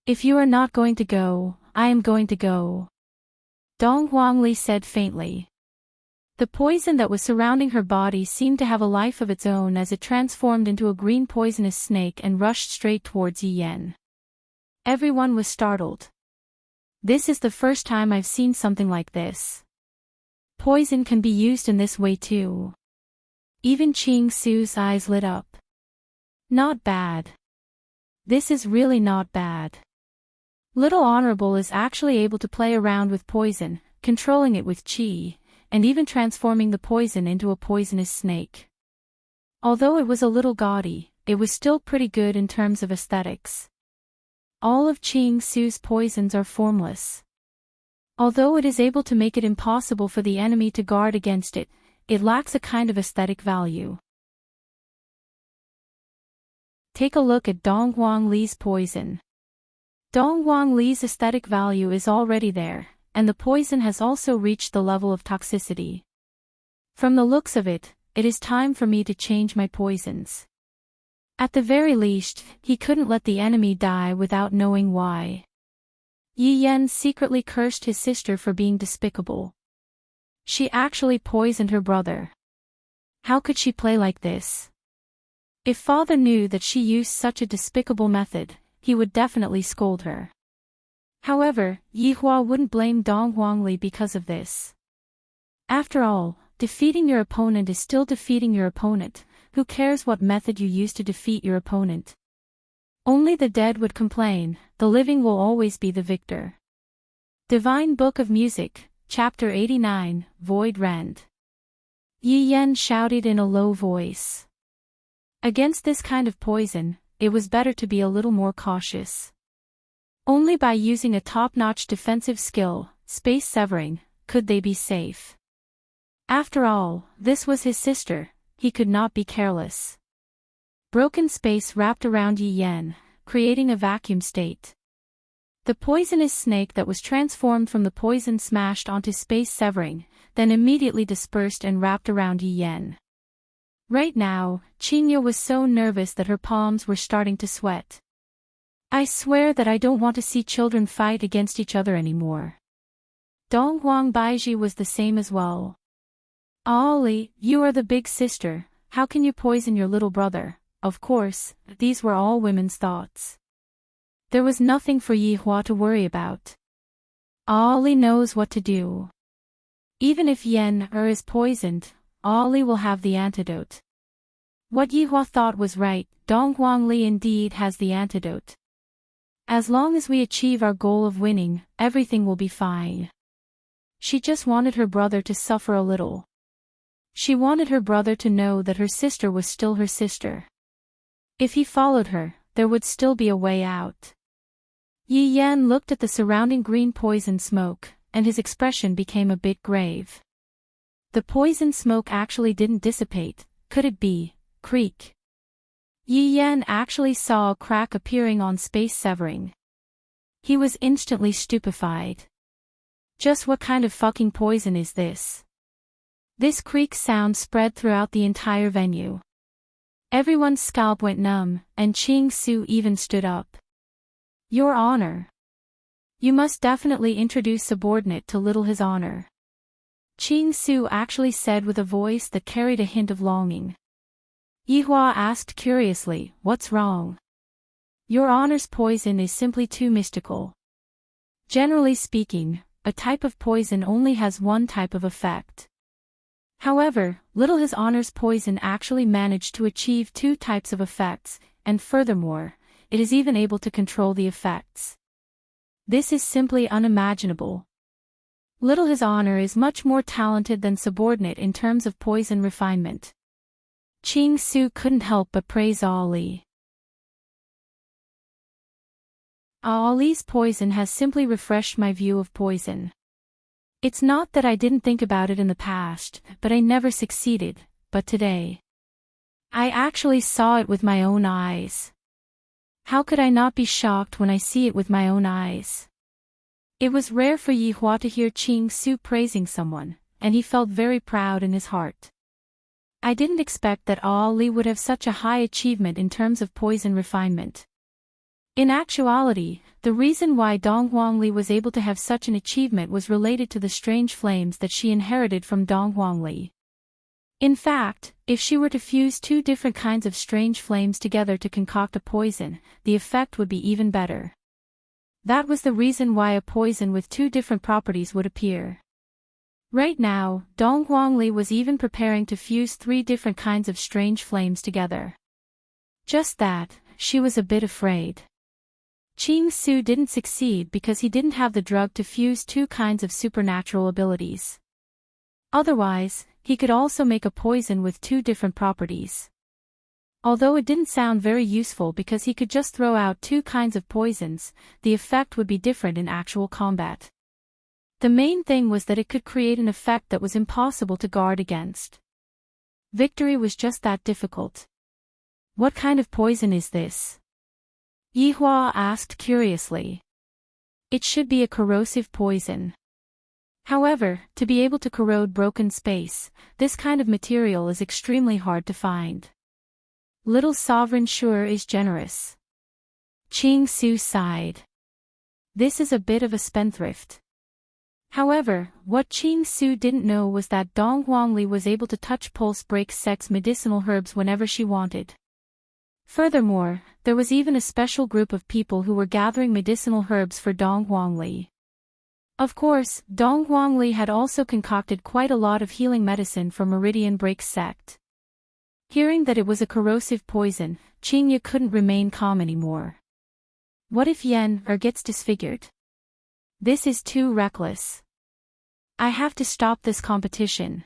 If you are not going to go, I am going to go. Dong Huangli said faintly. The poison that was surrounding her body seemed to have a life of its own as it transformed into a green poisonous snake and rushed straight towards Yi Yan. Everyone was startled. This is the first time I've seen something like this. Poison can be used in this way too. Even Qing Su's eyes lit up. Not bad. This is really not bad. Little Honorable is actually able to play around with poison, controlling it with qi, and even transforming the poison into a poisonous snake. Although it was a little gaudy, it was still pretty good in terms of aesthetics. All of Qing Su's poisons are formless. Although it is able to make it impossible for the enemy to guard against it, it lacks a kind of aesthetic value. Take a look at Dong Huang Li's poison. Dong Huang Li's aesthetic value is already there, and the poison has also reached the level of toxicity. From the looks of it, it is time for me to change my poisons. At the very least, he couldn't let the enemy die without knowing why. Yi Yan secretly cursed his sister for being despicable. She actually poisoned her brother. How could she play like this? If father knew that she used such a despicable method, he would definitely scold her. However, Yi Hua wouldn't blame Dong Huangli because of this. After all, defeating your opponent is still defeating your opponent. Who cares what method you use to defeat your opponent? Only the dead would complain, the living will always be the victor. Divine Book of Music, Chapter 89, Void Rend. Yi Yan shouted in a low voice. Against this kind of poison, it was better to be a little more cautious. Only by using a top-notch defensive skill, space severing, could they be safe. After all, this was his sister. He could not be careless. Broken space wrapped around Yi Yan, creating a vacuum state. The poisonous snake that was transformed from the poison smashed onto space severing, then immediately dispersed and wrapped around Yi Yan. Right now, Qingya was so nervous that her palms were starting to sweat. I swear that I don't want to see children fight against each other anymore. Dong Huang Baiji was the same as well. Ali, you are the big sister, how can you poison your little brother? Of course, these were all women's thoughts. There was nothing for Yi Hua to worry about. Ali knows what to do. Even if Yen is poisoned, Ali will have the antidote. What Yi Hua thought was right, Dong Huangli indeed has the antidote. As long as we achieve our goal of winning, everything will be fine. She just wanted her brother to suffer a little. She wanted her brother to know that her sister was still her sister. If he followed her, there would still be a way out. Yi Yan looked at the surrounding green poison smoke, and his expression became a bit grave. The poison smoke actually didn't dissipate, could it be? Creak. Yi Yan actually saw a crack appearing on space severing. He was instantly stupefied. Just what kind of fucking poison is this? This creak sound spread throughout the entire venue. Everyone's scalp went numb, and Qing Su even stood up. Your Honor. You must definitely introduce subordinate to little His Honor. Qing Su actually said with a voice that carried a hint of longing. Yi Hua asked curiously, what's wrong? Your Honor's poison is simply too mystical. Generally speaking, a type of poison only has one type of effect. However, little His Honor's poison actually managed to achieve two types of effects, and furthermore, it is even able to control the effects. This is simply unimaginable. Little His Honor is much more talented than subordinate in terms of poison refinement. Qing Su couldn't help but praise Ali. Ali's poison has simply refreshed my view of poison. It's not that I didn't think about it in the past, but I never succeeded, but today. I actually saw it with my own eyes. How could I not be shocked when I see it with my own eyes? It was rare for Yi Hua to hear Qing Su praising someone, and he felt very proud in his heart. I didn't expect that Ali would have such a high achievement in terms of poison refinement. In actuality, the reason why Dong Huangli was able to have such an achievement was related to the strange flames that she inherited from Dong Huangli. In fact, if she were to fuse two different kinds of strange flames together to concoct a poison, the effect would be even better. That was the reason why a poison with two different properties would appear. Right now, Dong Huangli was even preparing to fuse three different kinds of strange flames together. Just that, she was a bit afraid. Qing Su didn't succeed because he didn't have the drug to fuse two kinds of supernatural abilities. Otherwise, he could also make a poison with two different properties. Although it didn't sound very useful because he could just throw out two kinds of poisons, the effect would be different in actual combat. The main thing was that it could create an effect that was impossible to guard against. Victory was just that difficult. What kind of poison is this? Yihua asked curiously. It should be a corrosive poison. However, to be able to corrode broken space, this kind of material is extremely hard to find. Little sovereign sure is generous. Qing Su sighed. This is a bit of a spendthrift. However, what Qing Su didn't know was that Dong Huangli was able to touch pulse break sex medicinal herbs whenever she wanted. Furthermore, there was even a special group of people who were gathering medicinal herbs for Dong Huangli. Of course, Dong Huangli had also concocted quite a lot of healing medicine for Meridian Break sect. Hearing that it was a corrosive poison, Qingye couldn't remain calm anymore. What if Yen gets disfigured? This is too reckless. I have to stop this competition.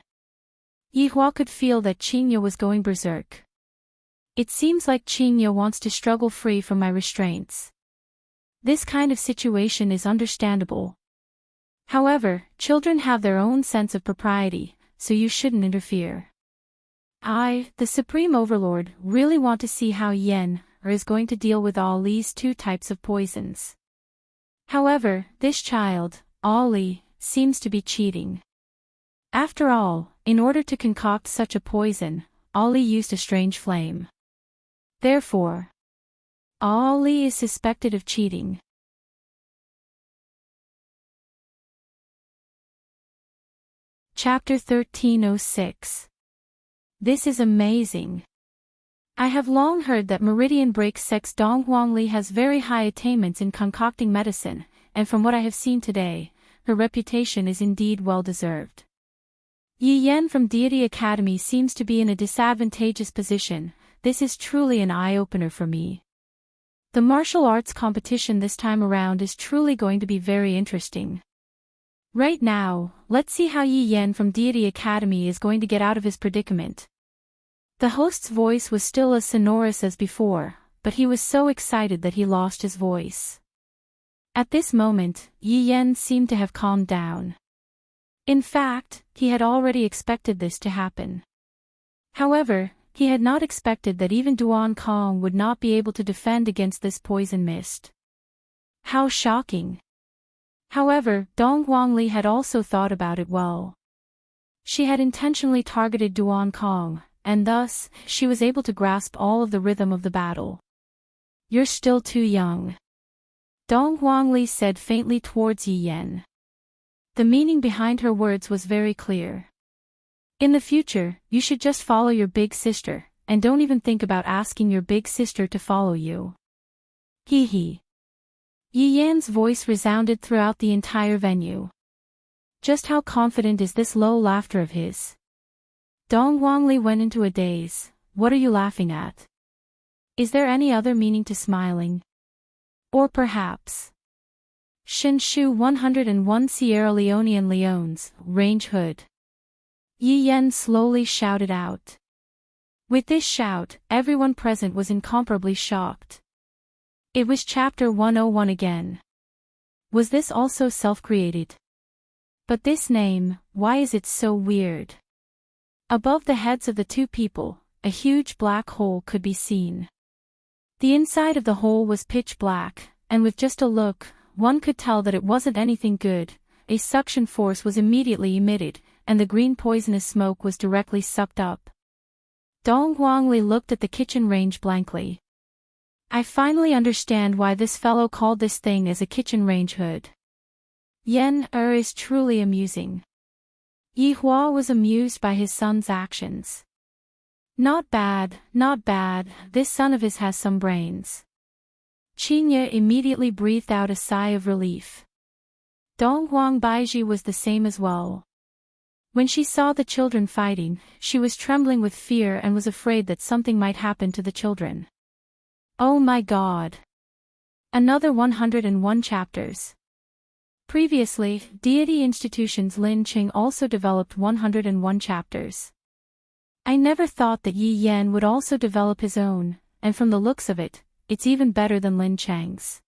Yihua could feel that Qingye was going berserk. It seems like Qingye wants to struggle free from my restraints. This kind of situation is understandable. However, children have their own sense of propriety, so you shouldn't interfere. I, the Supreme Overlord, really want to see how Yen is going to deal with all these two types of poisons. However, this child, Ali, seems to be cheating. After all, in order to concoct such a poison, Ali used a strange flame. Therefore, Ali is suspected of cheating. Chapter 1306. This is amazing. I have long heard that Meridian Break Sect's Dong Huangli has very high attainments in concocting medicine, and from what I have seen today, her reputation is indeed well deserved. Yi Yan from Deity Academy seems to be in a disadvantageous position. This is truly an eye-opener for me. The martial arts competition this time around is truly going to be very interesting. Right now, let's see how Yi Yan from Deity Academy is going to get out of his predicament. The host's voice was still as sonorous as before, but he was so excited that he lost his voice. At this moment, Yi Yan seemed to have calmed down. In fact, he had already expected this to happen. However, he had not expected that even Duan Kong would not be able to defend against this poison mist. How shocking! However, Dong Huangli had also thought about it well. She had intentionally targeted Duan Kong, and thus, she was able to grasp all of the rhythm of the battle. You're still too young. Dong Huangli said faintly towards Yi Yan. The meaning behind her words was very clear. In the future, you should just follow your big sister, and don't even think about asking your big sister to follow you. Hee hee. Yi Yan's voice resounded throughout the entire venue. Just how confident is this low laughter of his? Dong Huangli went into a daze. What are you laughing at? Is there any other meaning to smiling? Or perhaps... Shinshu 101 Sierra Leonean Leones, Range Hood. Yi Yan slowly shouted out. With this shout, everyone present was incomparably shocked. It was Chapter 101 again. Was this also self-created? But this name, why is it so weird? Above the heads of the two people, a huge black hole could be seen. The inside of the hole was pitch black, and with just a look, one could tell that it wasn't anything good. A suction force was immediately emitted, and the green poisonous smoke was directly sucked up. Dong Huangli looked at the kitchen range blankly. I finally understand why this fellow called this thing as a kitchen range hood. Yen is truly amusing. Yihua was amused by his son's actions. Not bad, this son of his has some brains. Qingye immediately breathed out a sigh of relief. Dong Huangbaiji was the same as well. When she saw the children fighting, she was trembling with fear and was afraid that something might happen to the children. Oh my God! Another 101 chapters. Previously, Deity Institution's Lin Qing also developed 101 chapters. I never thought that Yi Yan would also develop his own, and from the looks of it, it's even better than Lin Chang's.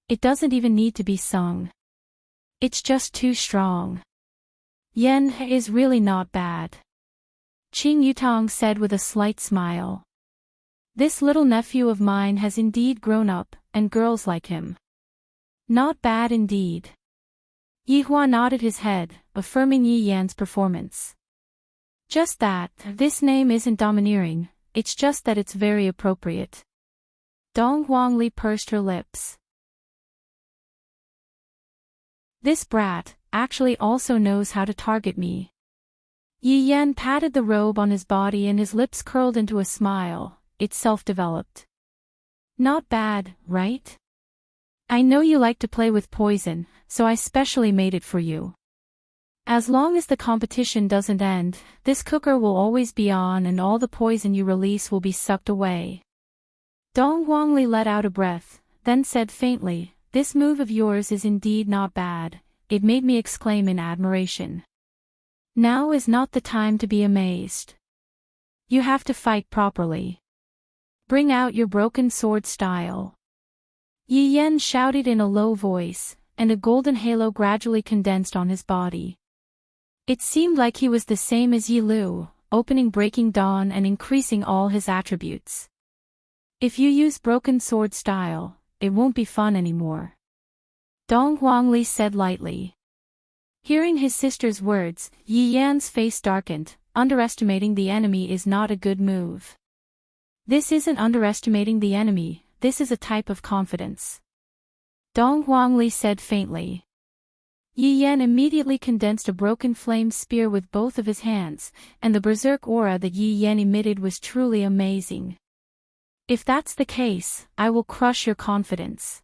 It doesn't even need to be sung. It's just too strong. Yan is really not bad. Qing Yutong said with a slight smile. This little nephew of mine has indeed grown up, and girls like him. Not bad indeed. Yi Hua nodded his head, affirming Yi Yan's performance. Just that, this name isn't domineering, it's just that it's very appropriate. Dong Huangli pursed her lips. This brat actually also knows how to target me. Yi Yan patted the robe on his body and his lips curled into a smile. It's self-developed. Not bad, right? I know you like to play with poison, so I specially made it for you. As long as the competition doesn't end, this cooker will always be on and all the poison you release will be sucked away. Dong Huangli let out a breath, then said faintly, this move of yours is indeed not bad. It made me exclaim in admiration. Now is not the time to be amazed. You have to fight properly. Bring out your broken sword style. Yi Yan shouted in a low voice, and a golden halo gradually condensed on his body. It seemed like he was the same as Yi Lu, opening Breaking Dawn and increasing all his attributes. If you use broken sword style, it won't be fun anymore. Dong Huangli said lightly. Hearing his sister's words, Yi Yan's face darkened. Underestimating the enemy is not a good move. This isn't underestimating the enemy, this is a type of confidence. Dong Huangli said faintly. Yi Yan immediately condensed a broken flame spear with both of his hands, and the berserk aura that Yi Yan emitted was truly amazing. If that's the case, I will crush your confidence.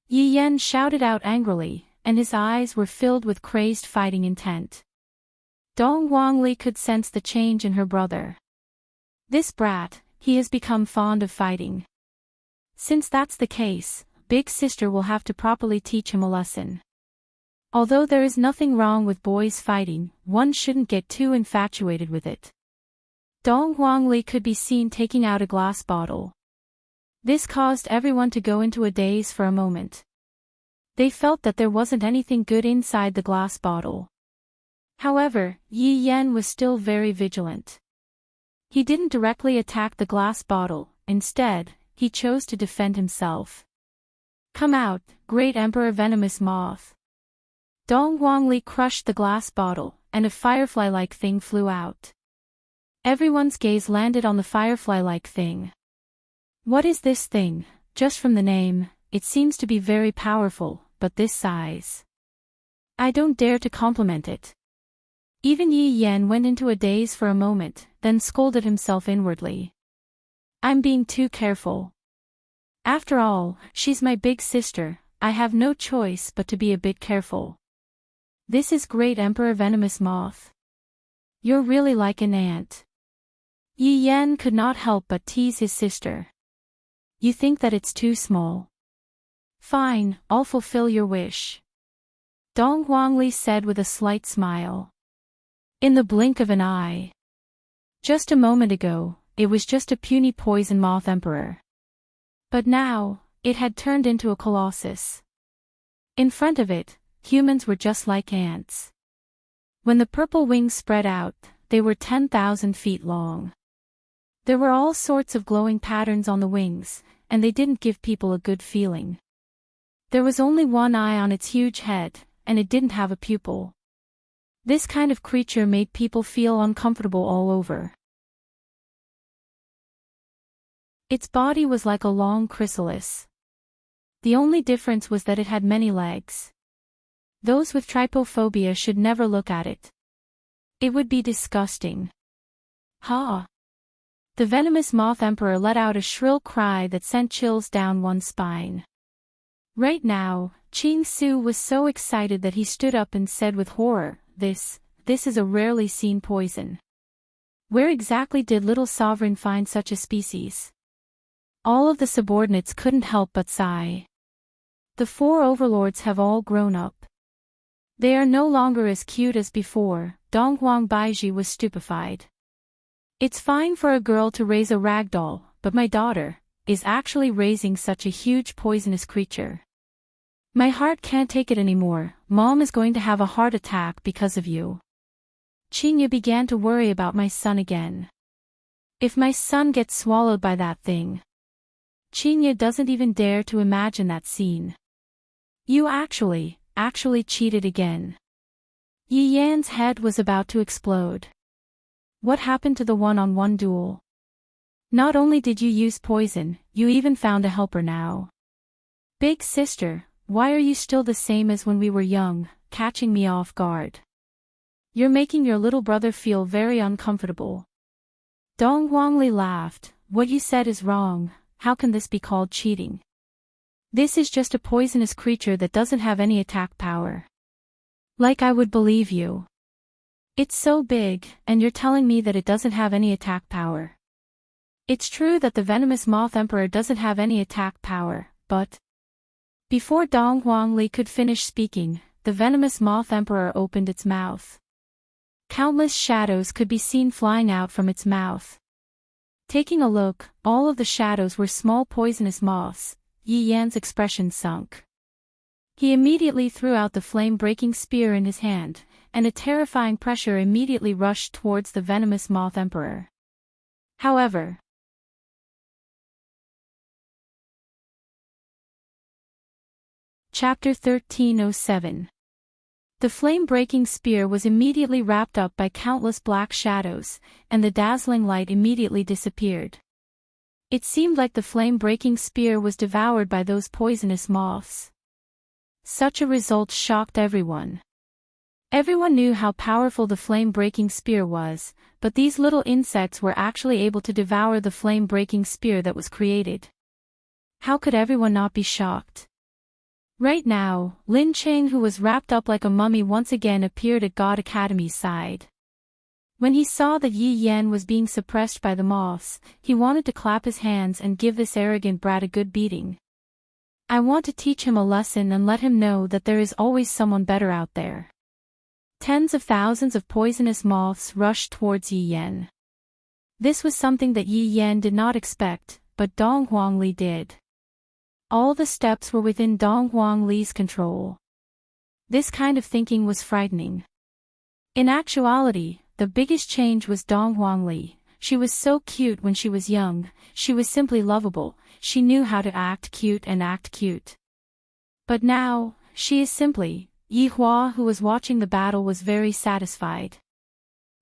Yi Yan shouted out angrily, and his eyes were filled with crazed fighting intent. Dong Huangli could sense the change in her brother. This brat, he has become fond of fighting. Since that's the case, big sister will have to properly teach him a lesson. Although there is nothing wrong with boys fighting, one shouldn't get too infatuated with it. Dong Huangli could be seen taking out a glass bottle. This caused everyone to go into a daze for a moment. They felt that there wasn't anything good inside the glass bottle. However, Yi Yan was still very vigilant. He didn't directly attack the glass bottle, instead, he chose to defend himself. Come out, great Emperor Venomous Moth. Dong Huangli crushed the glass bottle, and a firefly-like thing flew out. Everyone's gaze landed on the firefly-like thing. What is this thing? Just from the name, it seems to be very powerful, but this size. I don't dare to compliment it. Even Yi Yan went into a daze for a moment, then scolded himself inwardly. I'm being too careful. After all, she's my big sister, I have no choice but to be a bit careful. This is great Emperor Venomous Moth. You're really like an ant. Yi Yan could not help but tease his sister. You think that it's too small? Fine, I'll fulfill your wish. Dong Huangli said with a slight smile. In the blink of an eye. Just a moment ago, it was just a puny poison moth emperor. But now, it had turned into a colossus. In front of it, humans were just like ants. When the purple wings spread out, they were 10,000 feet long. There were all sorts of glowing patterns on the wings, and they didn't give people a good feeling. There was only one eye on its huge head, and it didn't have a pupil. This kind of creature made people feel uncomfortable all over. Its body was like a long chrysalis. The only difference was that it had many legs. Those with trypophobia should never look at it. It would be disgusting. Ha! The venomous moth emperor let out a shrill cry that sent chills down one's spine. Right now, Qing Su was so excited that he stood up and said with horror, This is a rarely seen poison. Where exactly did Little Sovereign find such a species? All of the subordinates couldn't help but sigh. The 4 overlords have all grown up. They are no longer as cute as before. Donghuang Baiji was stupefied. It's fine for a girl to raise a ragdoll, but my daughter is actually raising such a huge poisonous creature. My heart can't take it anymore. Mom is going to have a heart attack because of you. Qinya began to worry about my son again. If my son gets swallowed by that thing. Qinya doesn't even dare to imagine that scene. You actually cheated again. Yi Yan's head was about to explode. What happened to the one-on-one duel? Not only did you use poison, you even found a helper now. Big sister, why are you still the same as when we were young, catching me off guard? You're making your little brother feel very uncomfortable. Dong Huangli laughed. What you said is wrong. How can this be called cheating? This is just a poisonous creature that doesn't have any attack power. Like I would believe you. It's so big, and you're telling me that it doesn't have any attack power. It's true that the venomous moth emperor doesn't have any attack power, but... Before Dong Huangli could finish speaking, the venomous moth emperor opened its mouth. Countless shadows could be seen flying out from its mouth. Taking a look, all of the shadows were small poisonous moths. Yi Yan's expression sunk. He immediately threw out the flame-breaking spear in his hand, and a terrifying pressure immediately rushed towards the venomous moth emperor. However, Chapter 1307. The flame-breaking spear was immediately wrapped up by countless black shadows, and the dazzling light immediately disappeared. It seemed like the flame-breaking spear was devoured by those poisonous moths. Such a result shocked everyone. Everyone knew how powerful the flame-breaking spear was, but these little insects were actually able to devour the flame-breaking spear that was created. How could everyone not be shocked? Right now, Lin Cheng, who was wrapped up like a mummy, once again appeared at God Academy's side. When he saw that Yi Yan was being suppressed by the moths, he wanted to clap his hands and give this arrogant brat a good beating. I want to teach him a lesson and let him know that there is always someone better out there. Tens of thousands of poisonous moths rushed towards Yi Yan. This was something that Yi Yan did not expect, but Dong Huangli did. All the steps were within Dong Huangli's control. This kind of thinking was frightening. In actuality, the biggest change was Dong Huangli. She was so cute when she was young, she was simply lovable, she knew how to act cute and act cute. But now, she is simply... Yi Hua, who was watching the battle, was very satisfied.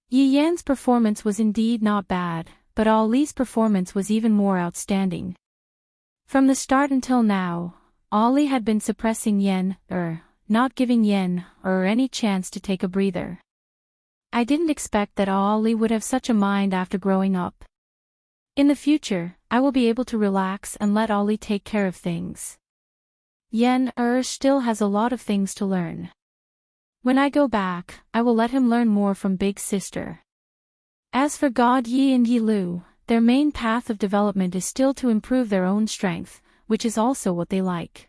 Yi Yan's performance was indeed not bad, but Ali's performance was even more outstanding. From the start until now, Ali had been suppressing Yan, not giving Yan, any chance to take a breather. I didn't expect that Ali would have such a mind after growing up. In the future, I will be able to relax and let Ali take care of things. Yan still has a lot of things to learn. When I go back, I will let him learn more from Big Sister. As for God Yi and Yi Lu, their main path of development is still to improve their own strength, which is also what they like.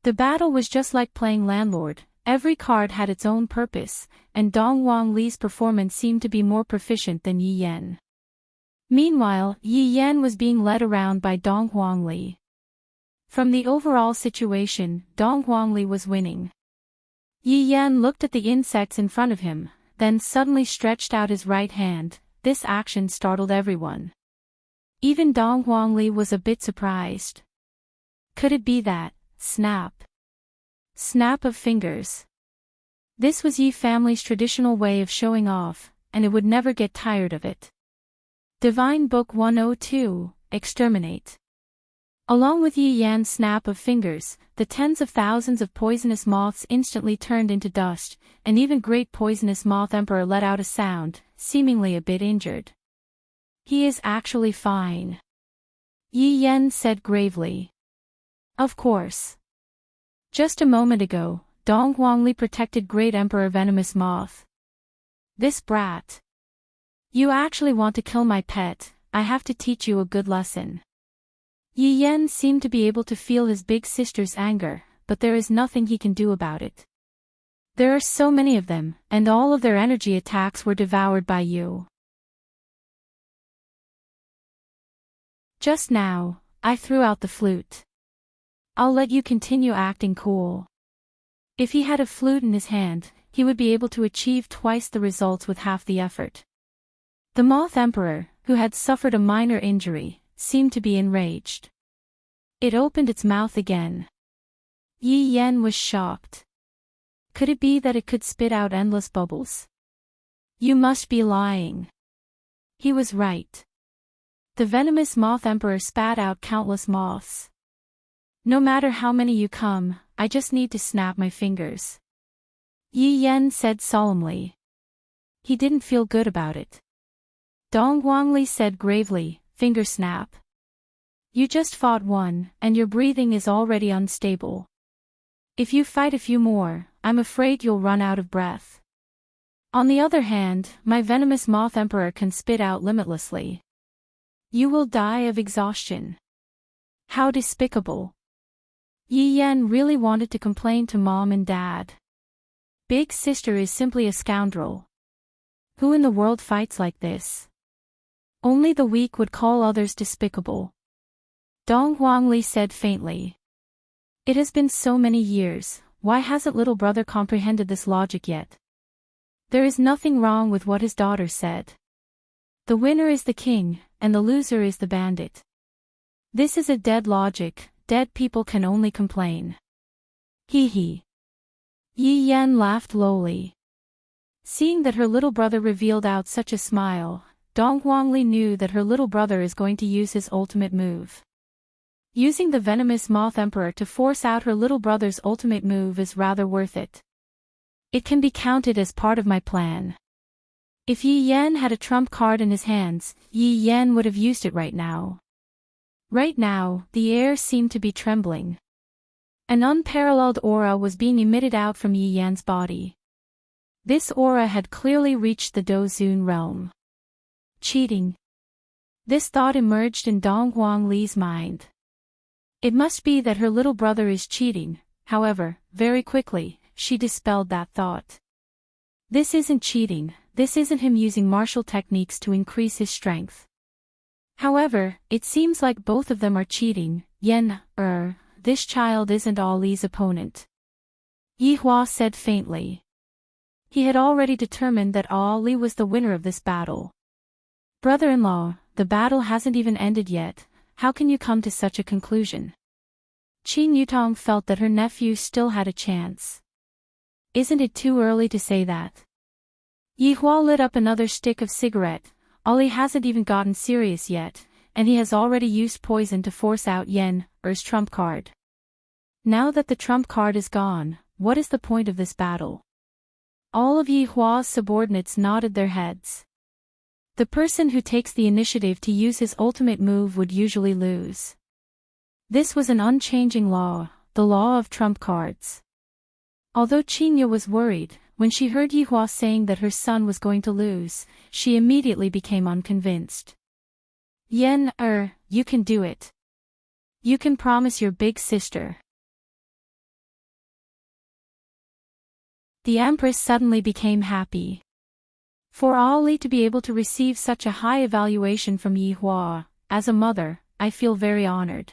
The battle was just like playing landlord. Every card had its own purpose, and Dong Huangli's performance seemed to be more proficient than Yi Yan. Meanwhile, Yi Yan was being led around by Dong Huangli. From the overall situation, Dong Huangli was winning. Yi Yan looked at the insects in front of him, then suddenly stretched out his right hand. This action startled everyone. Even Dong Huangli was a bit surprised. Could it be that, snap? Snap of fingers. This was Yi family's traditional way of showing off, and it would never get tired of it. Divine Book 102, Exterminate. Along with Yi Yan's snap of fingers, the tens of thousands of poisonous moths instantly turned into dust, and even Great Poisonous Moth Emperor let out a sound, seemingly a bit injured. He is actually fine. Yi Yan said gravely. Of course. Just a moment ago, Dong Huangli protected Great Emperor Venomous Moth. This brat. You actually want to kill my pet, I have to teach you a good lesson. Yi Yan seemed to be able to feel his big sister's anger, but there is nothing he can do about it. There are so many of them, and all of their energy attacks were devoured by you. Just now, I threw out the flute. I'll let you continue acting cool. If he had a flute in his hand, he would be able to achieve twice the results with half the effort. The Moth Emperor, who had suffered a minor injury, seemed to be enraged. It opened its mouth again. Yi Yan was shocked. Could it be that it could spit out endless bubbles? You must be lying. He was right. The venomous Moth Emperor spat out countless moths. No matter how many you come, I just need to snap my fingers. Yi Yan said solemnly. He didn't feel good about it. Dong Guangli said gravely, finger snap. You just fought one, and your breathing is already unstable. If you fight a few more, I'm afraid you'll run out of breath. On the other hand, my venomous Moth Emperor can spit out limitlessly. You will die of exhaustion. How despicable. Yi Yan really wanted to complain to mom and dad. Big sister is simply a scoundrel. Who in the world fights like this? Only the weak would call others despicable. Dong Huangli said faintly. It has been so many years, why hasn't little brother comprehended this logic yet? There is nothing wrong with what his daughter said. The winner is the king, and the loser is the bandit. This is a dead logic. Dead people can only complain. Hee hee. Yi Yan laughed lowly. Seeing that her little brother revealed out such a smile, Dong Guangli knew that her little brother is going to use his ultimate move. Using the venomous Moth Emperor to force out her little brother's ultimate move is rather worth it. It can be counted as part of my plan. If Yi Yan had a trump card in his hands, Yi Yan would have used it right now. Right now, the air seemed to be trembling. An unparalleled aura was being emitted out from Yi Yan's body. This aura had clearly reached the Dozun realm. Cheating. This thought emerged in Dong Guangli's mind. It must be that her little brother is cheating, however, very quickly, she dispelled that thought. This isn't cheating, this isn't him using martial techniques to increase his strength. However, it seems like both of them are cheating. This child isn't Ali's opponent. Yi Hua said faintly. He had already determined that Ali was the winner of this battle. Brother-in-law, the battle hasn't even ended yet, how can you come to such a conclusion? Qin Yutong felt that her nephew still had a chance. Isn't it too early to say that? Yi Hua lit up another stick of cigarette. Ali hasn't even gotten serious yet, and he has already used poison to force out Yen's trump card. Now that the trump card is gone, what is the point of this battle? All of Yi Hua's subordinates nodded their heads. The person who takes the initiative to use his ultimate move would usually lose. This was an unchanging law, the law of trump cards. Although Qinya was worried, when she heard Yi Hua saying that her son was going to lose, she immediately became unconvinced. You can do it. You can promise your big sister. The Empress suddenly became happy. For Ali to be able to receive such a high evaluation from Yi Hua, as a mother, I feel very honored.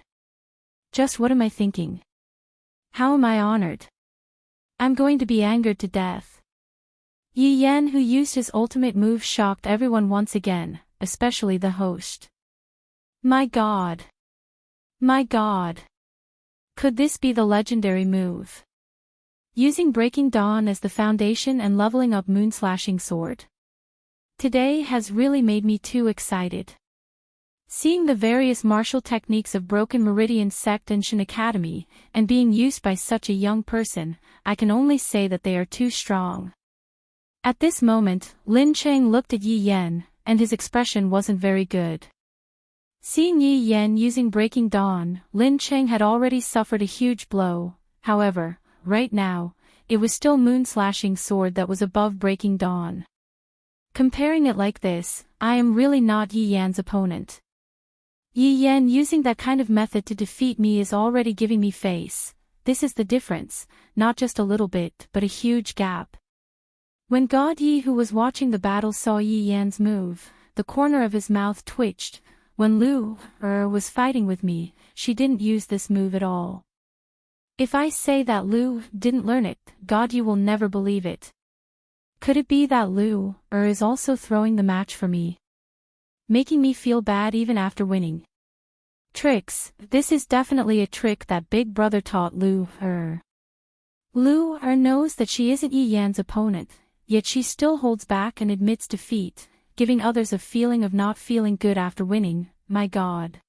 Just what am I thinking? How am I honored? I'm going to be angered to death. Yi Yan, who used his ultimate move, shocked everyone once again, especially the host. My God! My God! Could this be the legendary move? Using Breaking Dawn as the foundation and leveling up Moonslashing Sword. Today has really made me too excited. Seeing the various martial techniques of Broken Meridian Sect and Shin Academy, and being used by such a young person, I can only say that they are too strong. At this moment, Lin Cheng looked at Yi Yan, and his expression wasn't very good. Seeing Yi Yan using Breaking Dawn, Lin Cheng had already suffered a huge blow. However, right now, it was still Moonslashing Sword that was above Breaking Dawn. Comparing it like this, I am really not Yi Yan's opponent. Yi Yan using that kind of method to defeat me is already giving me face. This is the difference, not just a little bit, but a huge gap. When God Yi, who was watching the battle, saw Yi Yan's move, the corner of his mouth twitched. When Lu was fighting with me, she didn't use this move at all. If I say that Lu didn't learn it, God Yi will never believe it. Could it be that Lu is also throwing the match for me, making me feel bad even after winning? Tricks. This is definitely a trick that Big Brother taught Lu. Lu knows that she isn't Yi Yan's opponent, yet she still holds back and admits defeat, giving others a feeling of not feeling good after winning. My God.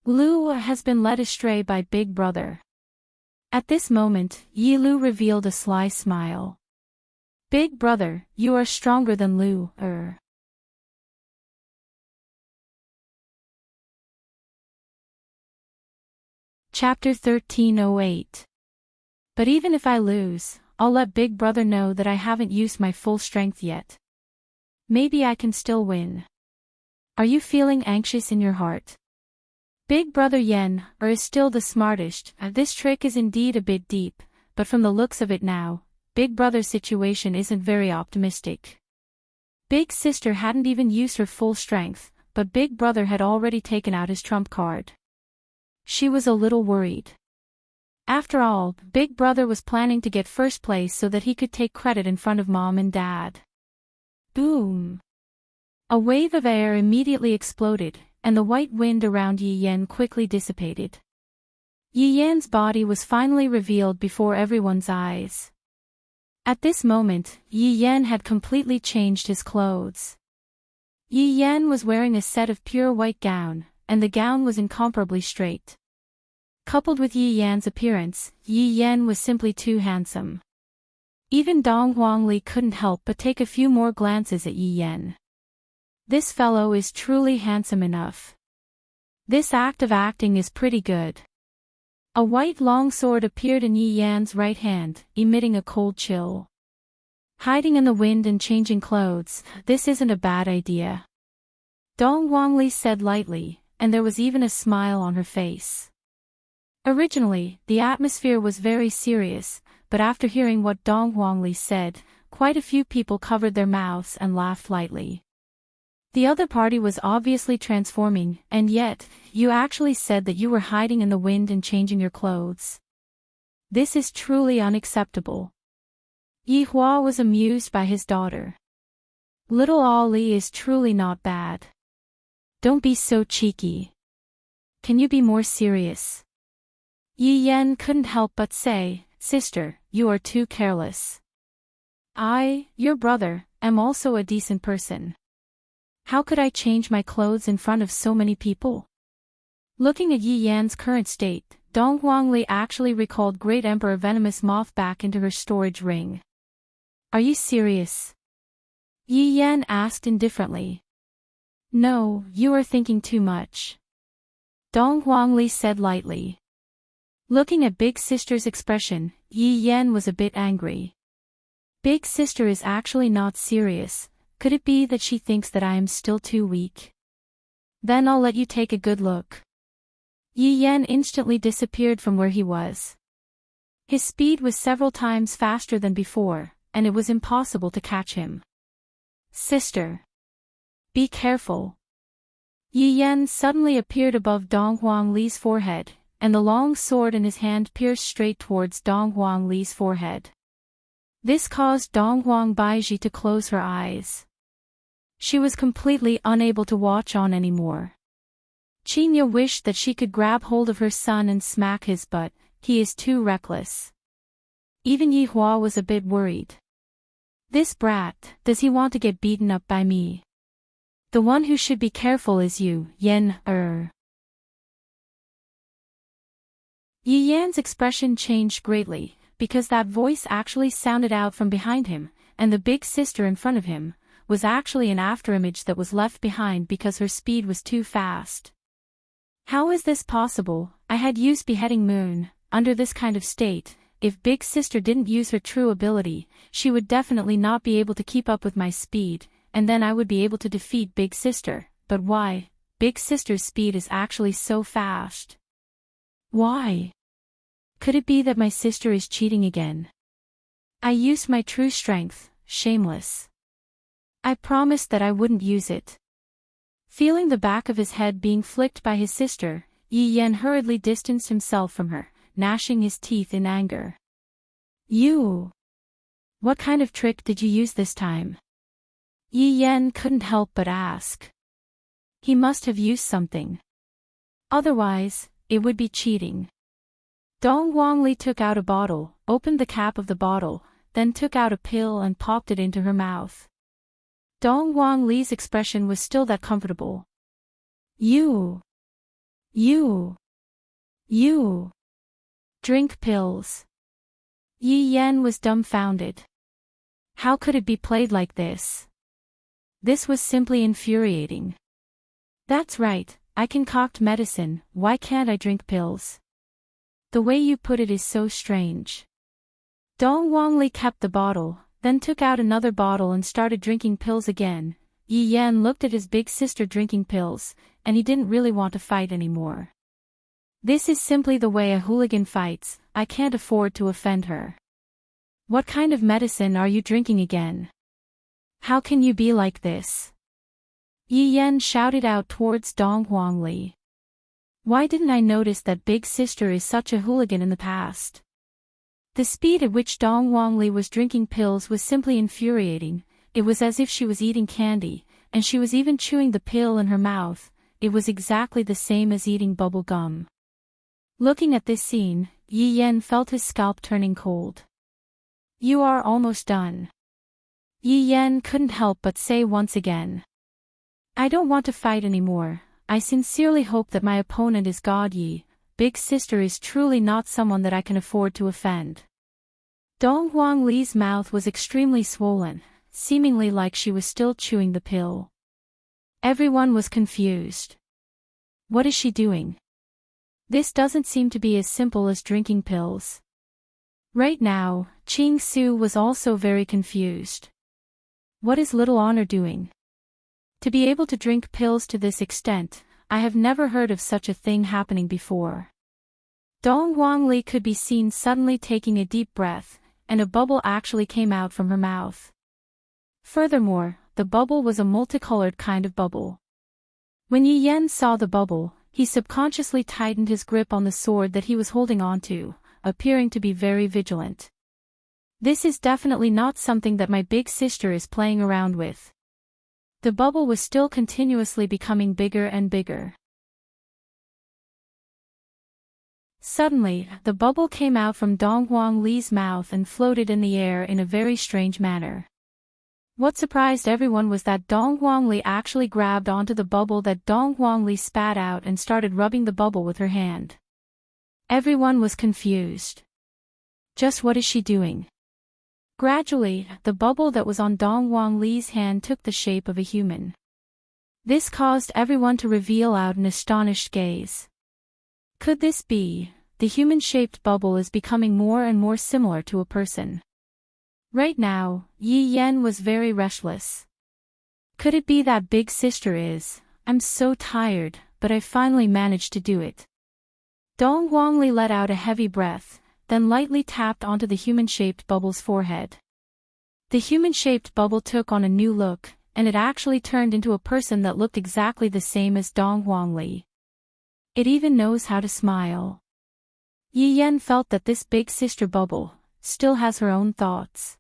Lu has been led astray by Big Brother. At this moment, Yi Lu revealed a sly smile. Big Brother, you are stronger than Lu. Chapter 1308. But even if I lose, I'll let Big Brother know that I haven't used my full strength yet. Maybe I can still win. Are you feeling anxious in your heart? Big Brother Yen is still the smartest. This trick is indeed a bit deep, but from the looks of it now, Big Brother's situation isn't very optimistic. Big Sister hadn't even used her full strength, but Big Brother had already taken out his trump card. She was a little worried. After all, Big Brother was planning to get first place so that he could take credit in front of Mom and Dad. Boom! A wave of air immediately exploded, and the white wind around Yi Yan quickly dissipated. Yi Yan's body was finally revealed before everyone's eyes. At this moment, Yi Yan had completely changed his clothes. Yi Yan was wearing a set of pure white gown, and the gown was incomparably straight. Coupled with Yi Yan's appearance, Yi Yan was simply too handsome. Even Dong Huangli couldn't help but take a few more glances at Yi Yan. This fellow is truly handsome enough. This act of acting is pretty good. A white long sword appeared in Yi Yan's right hand, emitting a cold chill. Hiding in the wind and changing clothes, this isn't a bad idea. Dong Huangli said lightly, and there was even a smile on her face. Originally, the atmosphere was very serious, but after hearing what Dong Huangli said, quite a few people covered their mouths and laughed lightly. The other party was obviously transforming, and yet, you actually said that you were hiding in the wind and changing your clothes. This is truly unacceptable. Yi Hua was amused by his daughter. Little Ali is truly not bad. Don't be so cheeky. Can you be more serious? Yi Yan couldn't help but say, Sister, you are too careless. I, your brother, am also a decent person. How could I change my clothes in front of so many people? Looking at Yi Yan's current state, Dong Huangli actually recalled Great Emperor Venomous Moth back into her storage ring. Are you serious? Yi Yan asked indifferently. No, you are thinking too much. Dong Huangli said lightly. Looking at Big Sister's expression, Yi Yan was a bit angry. Big Sister is actually not serious. Could it be that she thinks that I am still too weak? Then I'll let you take a good look. Yi Yan instantly disappeared from where he was. His speed was several times faster than before, and it was impossible to catch him. Sister! Be careful! Yi Yan suddenly appeared above Dong Huangli's forehead, and the long sword in his hand pierced straight towards Dong Huangli's forehead. This caused Dong Huang Baiji to close her eyes. She was completely unable to watch on anymore. Qinya wished that she could grab hold of her son and smack his butt. He is too reckless. Even Yi Hua was a bit worried. This brat, does he want to get beaten up by me? The one who should be careful is you, Yen. Yi Yan's expression changed greatly, because that voice actually sounded out from behind him, and the Big Sister in front of him was actually an afterimage that was left behind because her speed was too fast. How is this possible? I had used Beheading Moon. Under this kind of state, if Big Sister didn't use her true ability, she would definitely not be able to keep up with my speed, and then I would be able to defeat Big Sister. But why? Big Sister's speed is actually so fast. Why? Could it be that my sister is cheating again? I used my true strength, shameless. I promised that I wouldn't use it. Feeling the back of his head being flicked by his sister, Yi Yan hurriedly distanced himself from her, gnashing his teeth in anger. You! What kind of trick did you use this time? Yi Yan couldn't help but ask. He must have used something. Otherwise, it would be cheating. Dong Wangli took out a bottle, opened the cap of the bottle, then took out a pill and popped it into her mouth. Dong Wangli's expression was still that comfortable. You! Drink pills. Yi Yan was dumbfounded. How could it be played like this? This was simply infuriating. That's right, I concoct medicine, why can't I drink pills? The way you put it is so strange. Dong Wangli kept the bottle, then took out another bottle and started drinking pills again. Yi Yan looked at his big sister drinking pills, and he didn't really want to fight anymore. This is simply the way a hooligan fights, I can't afford to offend her. What kind of medicine are you drinking again? How can you be like this? Yi Yan shouted out towards Dong Wangli. Why didn't I notice that big sister is such a hooligan in the past? The speed at which Dong Wangli was drinking pills was simply infuriating. It was as if she was eating candy, and she was even chewing the pill in her mouth. It was exactly the same as eating bubble gum. Looking at this scene, Yi Yan felt his scalp turning cold. You are almost done. Yi Yan couldn't help but say once again. I don't want to fight anymore. I sincerely hope that my opponent is God Yi. Big sister is truly not someone that I can afford to offend. Dong Wangli's mouth was extremely swollen, seemingly like she was still chewing the pill. Everyone was confused. What is she doing? This doesn't seem to be as simple as drinking pills. Right now, Ching Su was also very confused. What is Little Honor doing? To be able to drink pills to this extent, I have never heard of such a thing happening before. Dong Wangli could be seen suddenly taking a deep breath, and a bubble actually came out from her mouth. Furthermore, the bubble was a multicolored kind of bubble. When Yi Yan saw the bubble, he subconsciously tightened his grip on the sword that he was holding onto, appearing to be very vigilant. This is definitely not something that my big sister is playing around with. The bubble was still continuously becoming bigger and bigger. Suddenly, the bubble came out from Dong Wangli's mouth and floated in the air in a very strange manner. What surprised everyone was that Dong Wangli actually grabbed onto the bubble that Dong Wangli spat out and started rubbing the bubble with her hand. Everyone was confused. Just what is she doing? Gradually, the bubble that was on Dong Wangli's hand took the shape of a human. This caused everyone to reveal out an astonished gaze. Could this be? The human-shaped bubble is becoming more and more similar to a person. Right now, Yi Yan was very restless. Could it be that big sister is? I'm so tired, but I finally managed to do it. Dong Wangli let out a heavy breath, then lightly tapped onto the human-shaped bubble's forehead. The human-shaped bubble took on a new look, and it actually turned into a person that looked exactly the same as Dong Wangli. It even knows how to smile. Yi Yan felt that this big sister bubble still has her own thoughts.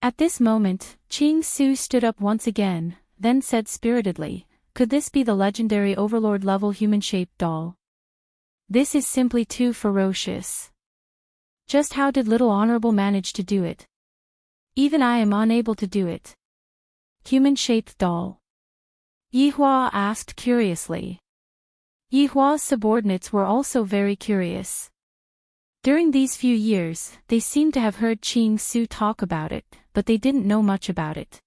At this moment, Ching Su stood up once again, then said spiritedly, could this be the legendary Overlord level human-shaped doll? This is simply too ferocious. Just how did Little Honorable manage to do it? Even I am unable to do it. Human-shaped doll? Yi Hua asked curiously. Yi Hua's subordinates were also very curious. During these few years, they seemed to have heard Ching Su talk about it, but they didn't know much about it.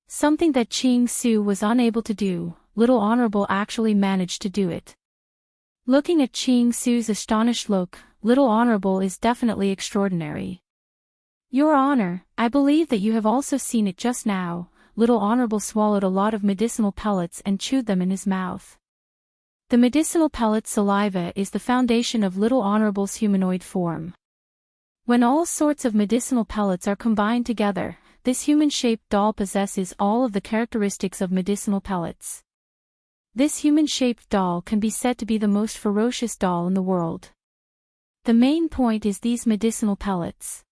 Something that Ching Su was unable to do, Little Honorable actually managed to do it. Looking at Ching Su's astonished look, Little Honorable is definitely extraordinary. Your Honor, I believe that you have also seen it just now. Little Honorable swallowed a lot of medicinal pellets and chewed them in his mouth. The medicinal pellet saliva is the foundation of Little Honorable's humanoid form. When all sorts of medicinal pellets are combined together, this human-shaped doll possesses all of the characteristics of medicinal pellets. This human-shaped doll can be said to be the most ferocious doll in the world. The main point is these medicinal pellets.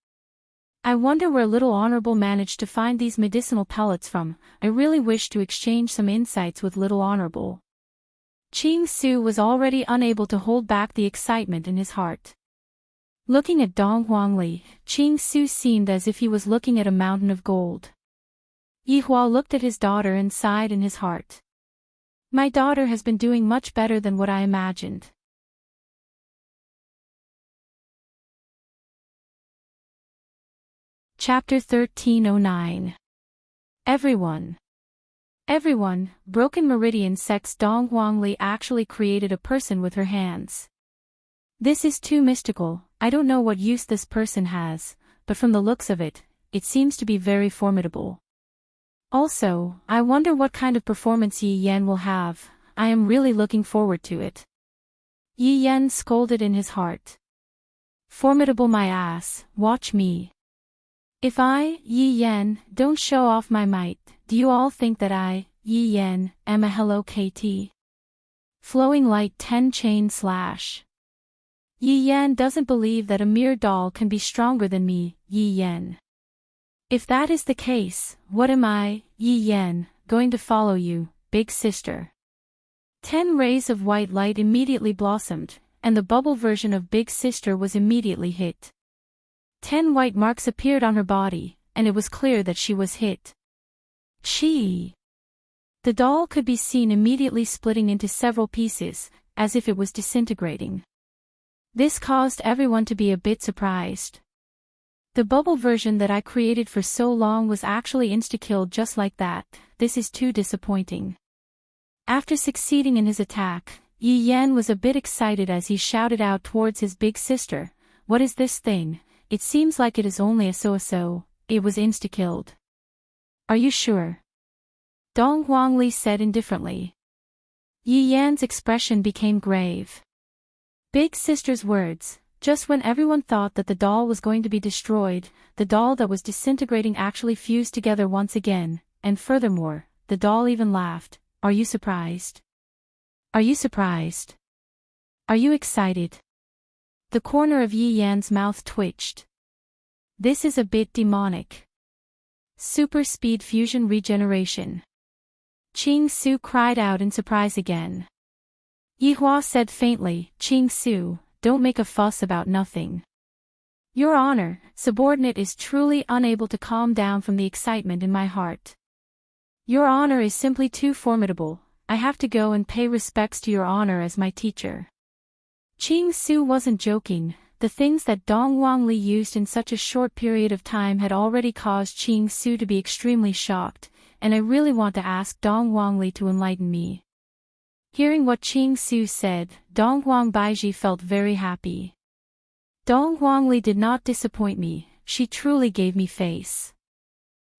I wonder where Little Honorable managed to find these medicinal pellets from. I really wish to exchange some insights with Little Honorable. Ching Su was already unable to hold back the excitement in his heart. Looking at Dong Huangli, Ching Su seemed as if he was looking at a mountain of gold. Yihua looked at his daughter and sighed in his heart. My daughter has been doing much better than what I imagined. Chapter 1309. Everyone, Broken Meridian Sect's Dong Huangli actually created a person with her hands. This is too mystical. I don't know what use this person has, but from the looks of it, it seems to be very formidable. Also, I wonder what kind of performance Yi Yan will have. I am really looking forward to it. Yi Yan scolded in his heart. Formidable my ass, watch me. If I, Yi Yan, don't show off my might, do you all think that I, Yi Yan, am a Hello KT? Flowing Light 10 Chain Slash. Yi Yan doesn't believe that a mere doll can be stronger than me, Yi Yan. If that is the case, what am I, Yi Yan, going to follow you, big sister? 10 rays of white light immediately blossomed, and the bubble version of Big Sister was immediately hit. 10 white marks appeared on her body, and it was clear that she was hit. The doll could be seen immediately splitting into several pieces, as if it was disintegrating. This caused everyone to be a bit surprised. The bubble version that I created for so long was actually insta-killed just like that. This is too disappointing. After succeeding in his attack, Yi Yan was a bit excited as he shouted out towards his big sister, "What is this thing? It seems like it is only a so-so, it was insta-killed." "Are you sure?" Dong Huangli said indifferently. Yi Yan's expression became grave. Big Sister's words, just when everyone thought that the doll was going to be destroyed, the doll that was disintegrating actually fused together once again, and furthermore, the doll even laughed. "Are you surprised? Are you surprised? Are you excited?" The corner of Yi Yan's mouth twitched. This is a bit demonic. Super speed fusion regeneration. Ching Su cried out in surprise again. Yihua said faintly, "Ching Su, don't make a fuss about nothing. Your Honor, subordinate is truly unable to calm down from the excitement in my heart. Your Honor is simply too formidable. I have to go and pay respects to Your Honor as my teacher." Ching Su wasn't joking. The things that Dong Huangli used in such a short period of time had already caused Ching Su to be extremely shocked, and I really want to ask Dong Huangli to enlighten me. Hearing what Ching Su said, Dong Huang Baiji felt very happy. Dong Huangli did not disappoint me, she truly gave me face.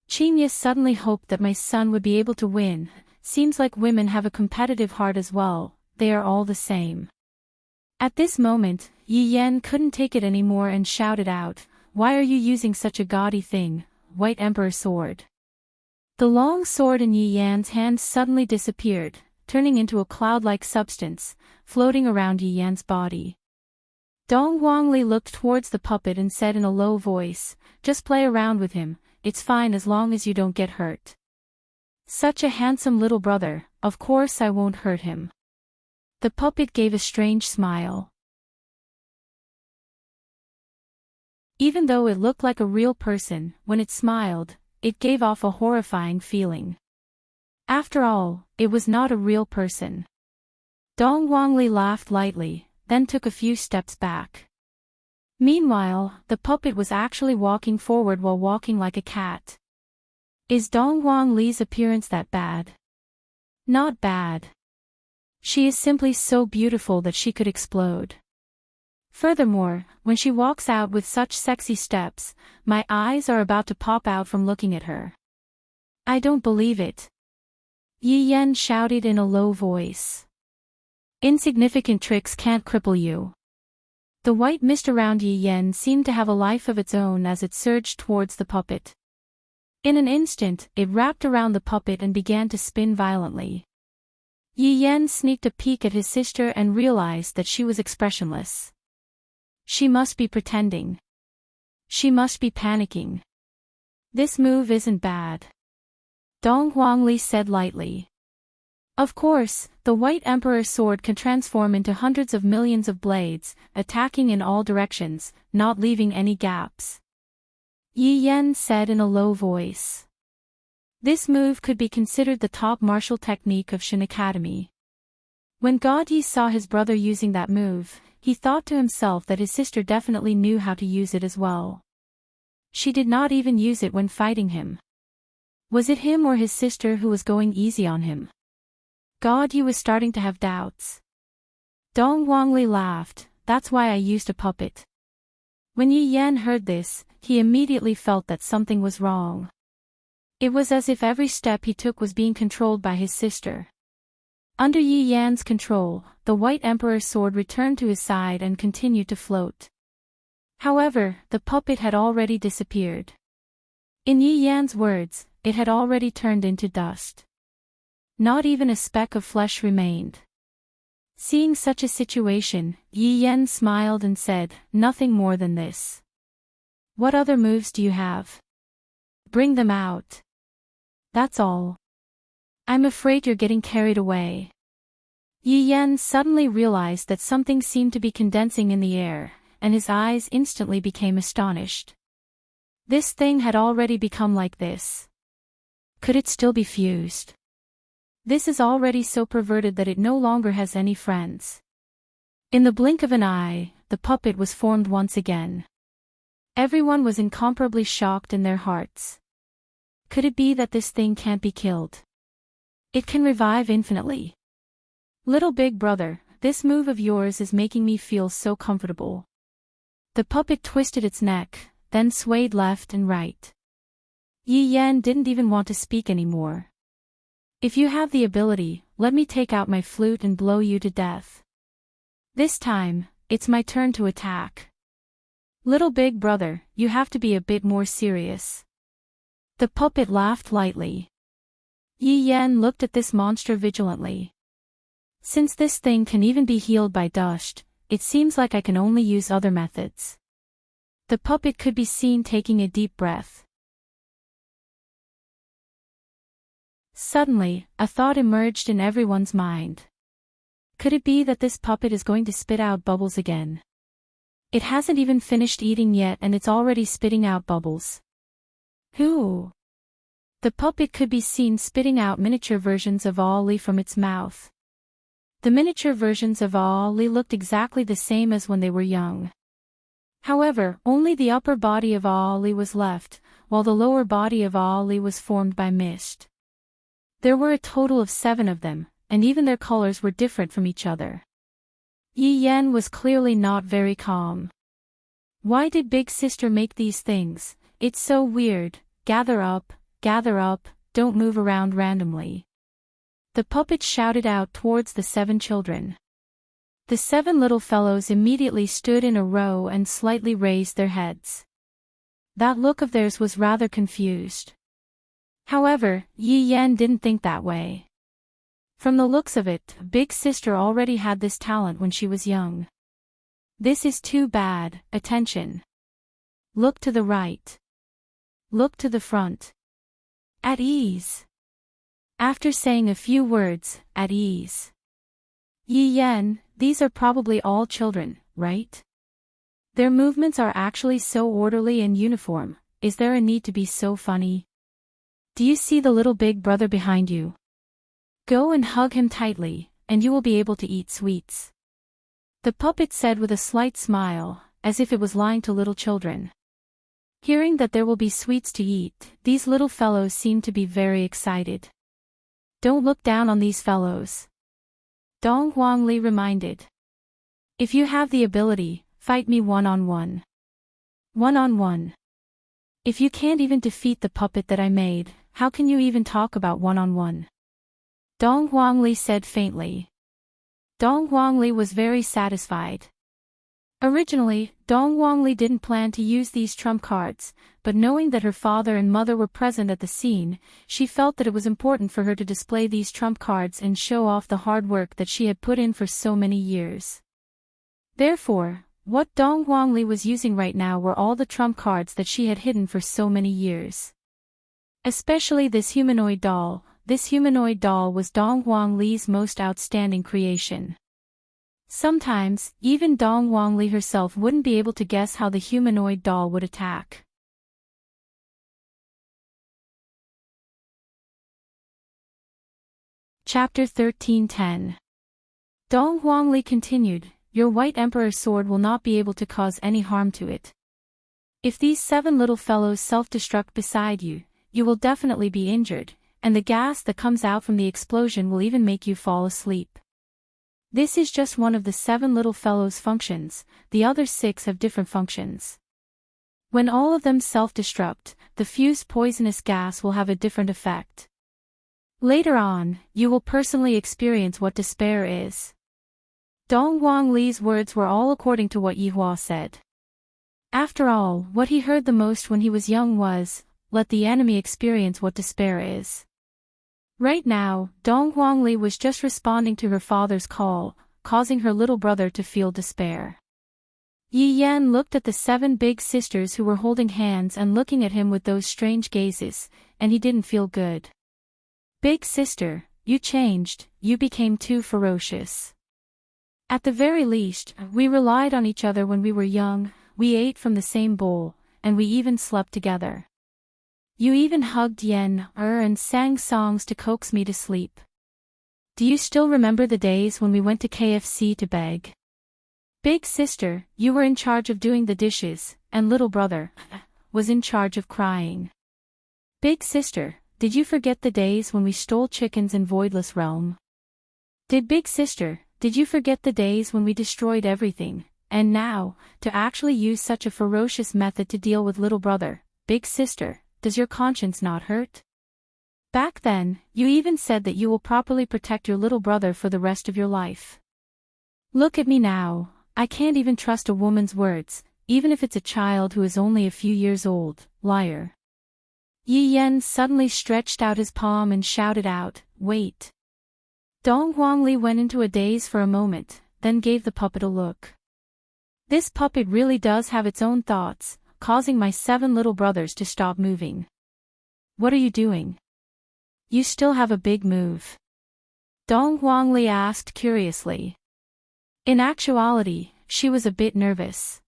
Ching suddenly hoped that my son would be able to win. Seems like women have a competitive heart as well, they are all the same. At this moment, Yi Yan couldn't take it anymore and shouted out, "Why are you using such a gaudy thing, White Emperor sword?" The long sword in Yi Yan's hand suddenly disappeared, turning into a cloud-like substance, floating around Yi Yan's body. Dong Huangli looked towards the puppet and said in a low voice, "Just play around with him, it's fine as long as you don't get hurt." Such a handsome little brother, of course I won't hurt him. The puppet gave a strange smile. Even though it looked like a real person, when it smiled, it gave off a horrifying feeling. After all, it was not a real person. Dong Huangli laughed lightly, then took a few steps back. Meanwhile, the puppet was actually walking forward while walking like a cat. Is Dong Huangli's appearance that bad? Not bad. She is simply so beautiful that she could explode. Furthermore, when she walks out with such sexy steps, my eyes are about to pop out from looking at her. I don't believe it. Yi Yan shouted in a low voice. Insignificant tricks can't cripple you. The white mist around Yi Yan seemed to have a life of its own as it surged towards the puppet. In an instant, it wrapped around the puppet and began to spin violently. Yi Yan sneaked a peek at his sister and realized that she was expressionless. She must be pretending. She must be panicking. This move isn't bad. Dong Huangli said lightly. Of course, the White Emperor's sword can transform into hundreds of millions of blades, attacking in all directions, not leaving any gaps. Yi Yan said in a low voice. This move could be considered the top martial technique of Shin Academy. When God Yi saw his brother using that move, he thought to himself that his sister definitely knew how to use it as well. She did not even use it when fighting him. Was it him or his sister who was going easy on him? God Yi was starting to have doubts. Dong Huangli laughed, that's why I used a puppet. When Yi Yan heard this, he immediately felt that something was wrong. It was as if every step he took was being controlled by his sister. Under Yi Yan's control, the White Emperor's sword returned to his side and continued to float. However, the puppet had already disappeared. In Yi Yan's words, it had already turned into dust. Not even a speck of flesh remained. Seeing such a situation, Yi Yan smiled and said, nothing more than this. What other moves do you have? Bring them out. That's all. I'm afraid you're getting carried away. Yi Yan suddenly realized that something seemed to be condensing in the air, and his eyes instantly became astonished. This thing had already become like this. Could it still be fused? This is already so perverted that it no longer has any friends. In the blink of an eye, the puppet was formed once again. Everyone was incomparably shocked in their hearts. Could it be that this thing can't be killed? It can revive infinitely. Little big brother, this move of yours is making me feel so comfortable. The puppet twisted its neck, then swayed left and right. Yi Yan didn't even want to speak anymore. If you have the ability, let me take out my flute and blow you to death. This time, it's my turn to attack. Little big brother, you have to be a bit more serious. The puppet laughed lightly. Yi Yan looked at this monster vigilantly. Since this thing can even be healed by dust, it seems like I can only use other methods. The puppet could be seen taking a deep breath. Suddenly, a thought emerged in everyone's mind. Could it be that this puppet is going to spit out bubbles again? It hasn't even finished eating yet and it's already spitting out bubbles. Who? The puppet could be seen spitting out miniature versions of Ali from its mouth. The miniature versions of Ali looked exactly the same as when they were young. However, only the upper body of Ali was left, while the lower body of Ali was formed by mist. There were a total of 7 of them, and even their colors were different from each other. Yi Yan was clearly not very calm. Why did Big Sister make these things? It's so weird. Gather up, don't move around randomly. The puppet shouted out towards the 7 children. The 7 little fellows immediately stood in a row and slightly raised their heads. That look of theirs was rather confused. However, Yi Yan didn't think that way. From the looks of it, Big Sister already had this talent when she was young. This is too bad. Attention. Look to the right. Look to the front. At ease. After saying a few words, at ease. Yi Yan, these are probably all children, right? Their movements are actually so orderly and uniform. Is there a need to be so funny? Do you see the little big brother behind you? Go and hug him tightly, and you will be able to eat sweets. The puppet said with a slight smile, as if it was lying to little children. Hearing that there will be sweets to eat, these little fellows seemed to be very excited. Don't look down on these fellows. Dong Huangli reminded. If you have the ability, fight me one-on-one. One-on-one. If you can't even defeat the puppet that I made, how can you even talk about one-on-one? Dong Huangli said faintly. Dong Huangli was very satisfied. Originally, Dong Huangli didn't plan to use these trump cards, but knowing that her father and mother were present at the scene, she felt that it was important for her to display these trump cards and show off the hard work that she had put in for so many years. Therefore, what Dong Huangli was using right now were all the trump cards that she had hidden for so many years. Especially this humanoid doll. This humanoid doll was Dong Huangli's most outstanding creation. Sometimes, even Dong Huangli herself wouldn't be able to guess how the humanoid doll would attack. Chapter 13:10. Dong Huangli continued, "Your White Emperor's sword will not be able to cause any harm to it. If these 7 little fellows self-destruct beside you, you will definitely be injured, and the gas that comes out from the explosion will even make you fall asleep. This is just one of the 7 little fellows' functions, the other 6 have different functions. When all of them self-destruct, the fused poisonous gas will have a different effect. Later on, you will personally experience what despair is." Dong Huangli's words were all according to what Yihua said. After all, what he heard the most when he was young was, "Let the enemy experience what despair is." Right now, Dong Huangli was just responding to her father's call, causing her little brother to feel despair. Yi Yan looked at the 7 big sisters who were holding hands and looking at him with those strange gazes, and he didn't feel good. "Big sister, you changed, you became too ferocious. At the very least, we relied on each other when we were young, we ate from the same bowl, and we even slept together. You even hugged Yen and sang songs to coax me to sleep. Do you still remember the days when we went to KFC to beg? Big sister, you were in charge of doing the dishes, and little brother was in charge of crying. Big sister, did you forget the days when we stole chickens in Voidless Realm? Big sister, did you forget the days when we destroyed everything, and now, to actually use such a ferocious method to deal with little brother, big sister, does your conscience not hurt? Back then, you even said that you will properly protect your little brother for the rest of your life. Look at me now, I can't even trust a woman's words, even if it's a child who is only a few years old, liar." Yi Yan suddenly stretched out his palm and shouted out, "Wait." Dong Huangli went into a daze for a moment, then gave the puppet a look. This puppet really does have its own thoughts, causing my 7 little brothers to stop moving. What are you doing? You still have a big move? Dong Huangli asked curiously. In actuality, she was a bit nervous.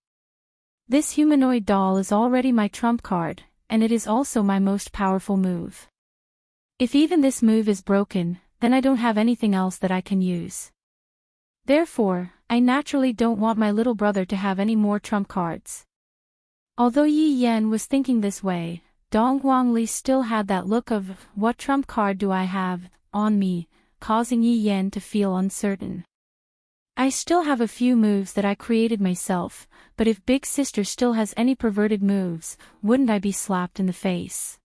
This humanoid doll is already my trump card, and it is also my most powerful move. If even this move is broken, then I don't have anything else that I can use. Therefore, I naturally don't want my little brother to have any more trump cards. Although Yi Yan was thinking this way, Dong Huangli still had that look of, "What trump card do I have on me?" causing Yi Yan to feel uncertain. I still have a few moves that I created myself, but if big sister still has any perverted moves, wouldn't I be slapped in the face?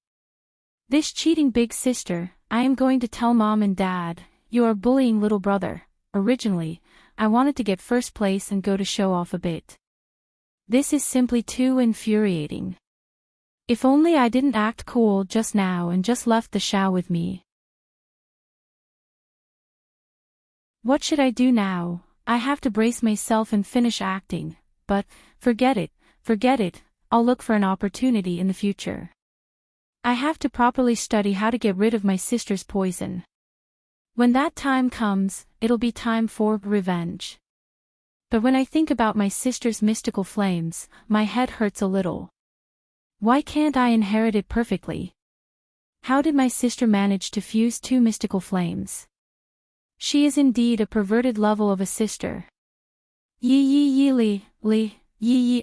This cheating big sister, I am going to tell mom and dad, you are bullying little brother. Originally, I wanted to get first place and go to show off a bit. This is simply too infuriating. If only I didn't act cool just now and just left the show with me. What should I do now? I have to brace myself and finish acting, but, forget it, I'll look for an opportunity in the future. I have to properly study how to get rid of my sister's poison. When that time comes, it'll be time for revenge. But when I think about my sister's mystical flames, my head hurts a little. Why can't I inherit it perfectly? How did my sister manage to fuse 2 mystical flames? She is indeed a perverted level of a sister. Yi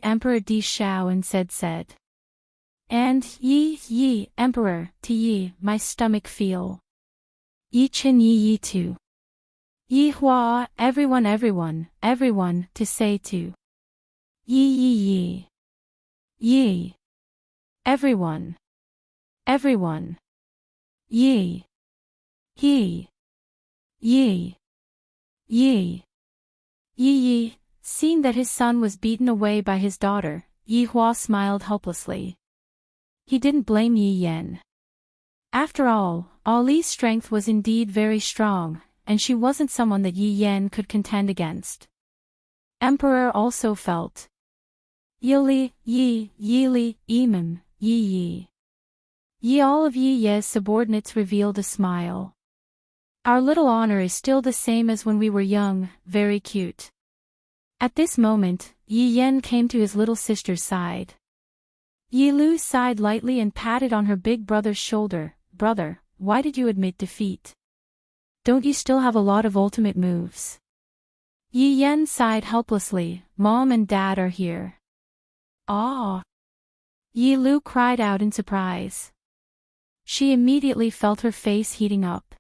Emperor Di Shao and said. And Yi Emperor, to Yi, my stomach feel. Yi Chen Yi too. Yi Hua, everyone, to say to. Yi. Everyone. Yi. Yi. Yi. Yi. Yi. Seeing that his son was beaten away by his daughter, Yi Hua smiled helplessly. He didn't blame Yi Yan. After all, Ali's strength was indeed very strong, and she wasn't someone that Yi Yan could contend against. Emperor also felt. Yili, Yi, Yili, Imam, Yi Yi. Yi. All of Yi Ye's subordinates revealed a smile. Our little honor is still the same as when we were young, very cute. At this moment, Yi Yan came to his little sister's side. Yi Lu sighed lightly and patted on her big brother's shoulder. Brother, why did you admit defeat? Don't you still have a lot of ultimate moves? Yi Yan sighed helplessly. Mom and Dad are here. Ah! Yi Lu cried out in surprise. She immediately felt her face heating up.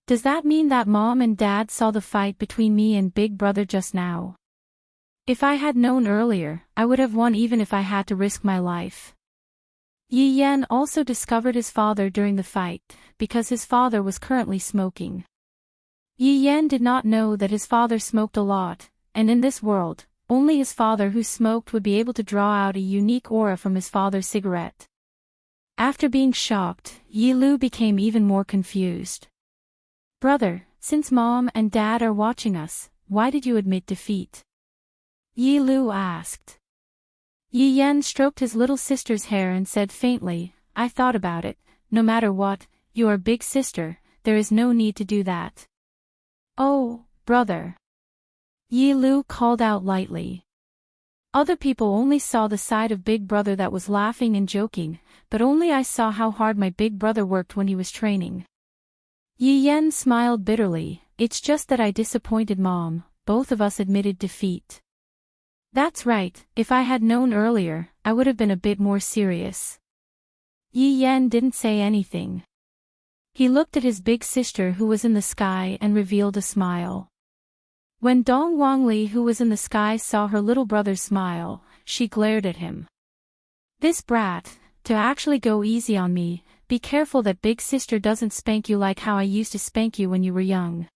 Does that mean that Mom and Dad saw the fight between me and Big Brother just now? If I had known earlier, I would have won even if I had to risk my life. Yi Yan also discovered his father during the fight, because his father was currently smoking. Yi Yan did not know that his father smoked a lot, and in this world, only his father who smoked would be able to draw out a unique aura from his father's cigarette. After being shocked, Yi Lu became even more confused. Brother, since Mom and Dad are watching us, why did you admit defeat? Yi Lu asked. Yi Yan stroked his little sister's hair and said faintly, I thought about it, no matter what, you are big sister, there is no need to do that. Oh, brother. Yi Lu called out lightly. Other people only saw the side of Big Brother that was laughing and joking, but only I saw how hard my big brother worked when he was training. Yi Yan smiled bitterly, it's just that I disappointed Mom, both of us admitted defeat. That's right, if I had known earlier, I would have been a bit more serious. Yi Yan didn't say anything. He looked at his big sister who was in the sky and revealed a smile. When Dong Wangli who was in the sky saw her little brother's smile, she glared at him. This brat, to actually go easy on me, be careful that big sister doesn't spank you like how I used to spank you when you were young.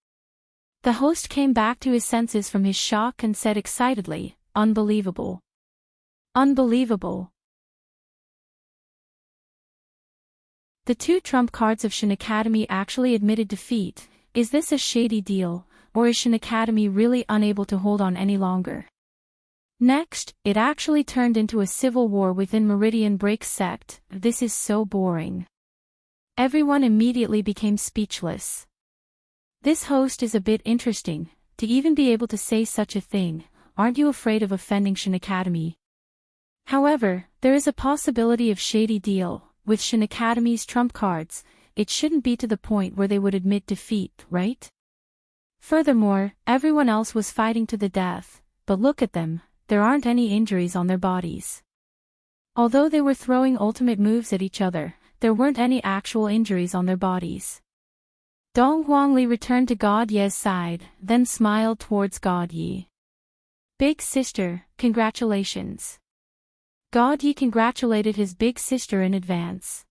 The host came back to his senses from his shock and said excitedly, Unbelievable. Unbelievable. The two trump cards of Shin Academy actually admitted defeat. Is this a shady deal, or is Shin Academy really unable to hold on any longer? Next, it actually turned into a civil war within Meridian Break sect. This is so boring. Everyone immediately became speechless. This host is a bit interesting, to even be able to say such a thing. Aren't you afraid of offending Shin Academy? However, there is a possibility of shady deal. With Shin Academy's trump cards, it shouldn't be to the point where they would admit defeat, right? Furthermore, everyone else was fighting to the death, but look at them, there aren't any injuries on their bodies. Although they were throwing ultimate moves at each other, there weren't any actual injuries on their bodies. Dong Huangli returned to God Ye's side, then smiled towards God Yi. Big sister, congratulations. God Yi congratulated his big sister in advance.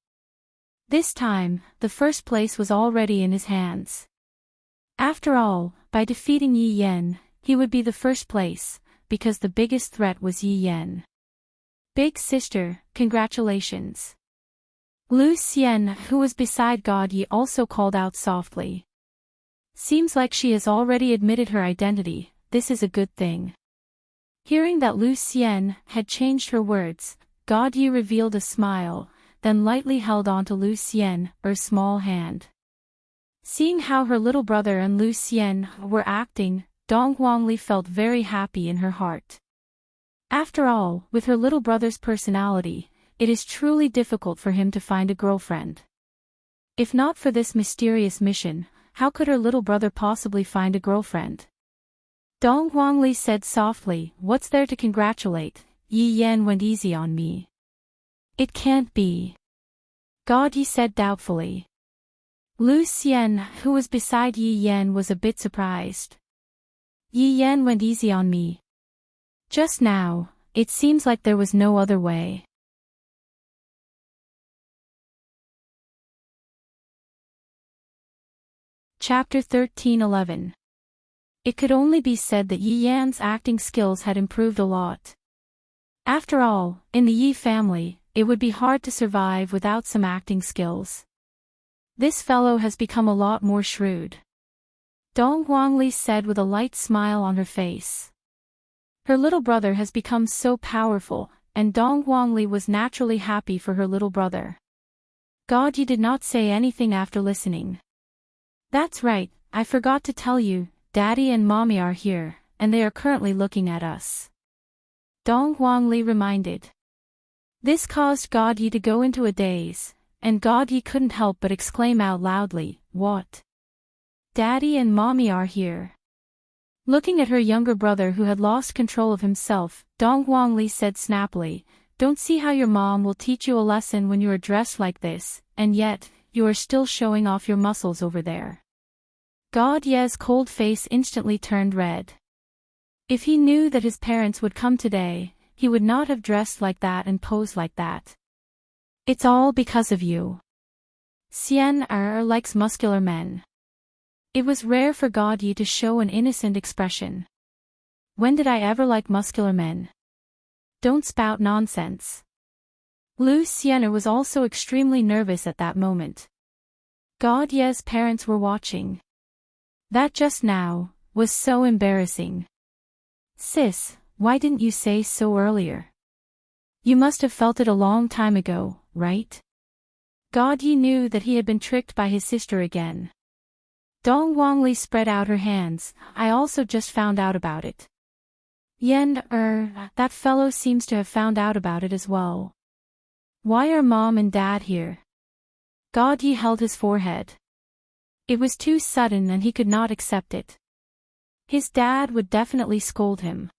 This time, the first place was already in his hands. After all, by defeating Yi Yan, he would be the first place, because the biggest threat was Yi Yan. Big sister, congratulations. Lu Xian, who was beside God Yi, also called out softly. Seems like she has already admitted her identity, this is a good thing. Hearing that Lu Xian had changed her words, God Yi revealed a smile, then lightly held onto Lu Xian, her small hand. Seeing how her little brother and Lu Xian were acting, Dong Huangli felt very happy in her heart. After all, with her little brother's personality, it is truly difficult for him to find a girlfriend. If not for this mysterious mission, how could her little brother possibly find a girlfriend? Dong Huangli said softly, what's there to congratulate? Yi Yan went easy on me. It can't be. God Yi said doubtfully. Lu Xian, who was beside Yi Yan, was a bit surprised. Yi Yan went easy on me. Just now, it seems like there was no other way. Chapter 13:11. It could only be said that Yi Yan's acting skills had improved a lot. After all, in the Yi family, it would be hard to survive without some acting skills. This fellow has become a lot more shrewd, Dong Guangli said with a light smile on her face. Her little brother has become so powerful, and Dong Guangli was naturally happy for her little brother. God Yi did not say anything after listening. That's right, I forgot to tell you, Daddy and Mommy are here, and they are currently looking at us. Dong Guangli reminded. This caused God Yi to go into a daze, and God Yi couldn't help but exclaim out loudly, "What? Daddy and Mommy are here." Looking at her younger brother who had lost control of himself, Dong Guangli said snappily, "Don't see how your mom will teach you a lesson when you are dressed like this, and yet, you are still showing off your muscles over there." God Ye's cold face instantly turned red. If he knew that his parents would come today, he would not have dressed like that and posed like that. It's all because of you. Xian likes muscular men. It was rare for God Yi to show an innocent expression. When did I ever like muscular men? Don't spout nonsense. Lu Xian'er was also extremely nervous at that moment. God Ye's parents were watching. That just now was so embarrassing. Sis, why didn't you say so earlier? You must have felt it a long time ago, right? God Yi knew that he had been tricked by his sister again. Dong Guangli spread out her hands. I also just found out about it. That fellow seems to have found out about it as well. Why are Mom and Dad here? God Yi held his forehead. It was too sudden and he could not accept it. His dad would definitely scold him.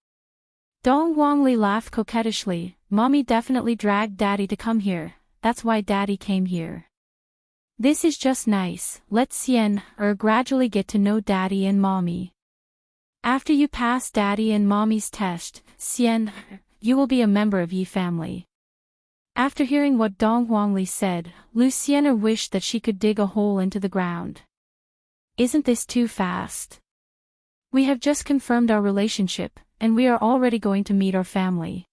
Dong Guangli laughed coquettishly. Mommy definitely dragged Daddy to come here, that's why Daddy came here. This is just nice, let Xian gradually get to know Daddy and Mommy. After you pass Daddy and Mommy's test, Xian, you will be a member of Yi family. After hearing what Dong Guangli said, Lu Xian'er wished that she could dig a hole into the ground. Isn't this too fast? We have just confirmed our relationship, and we are already going to meet our family.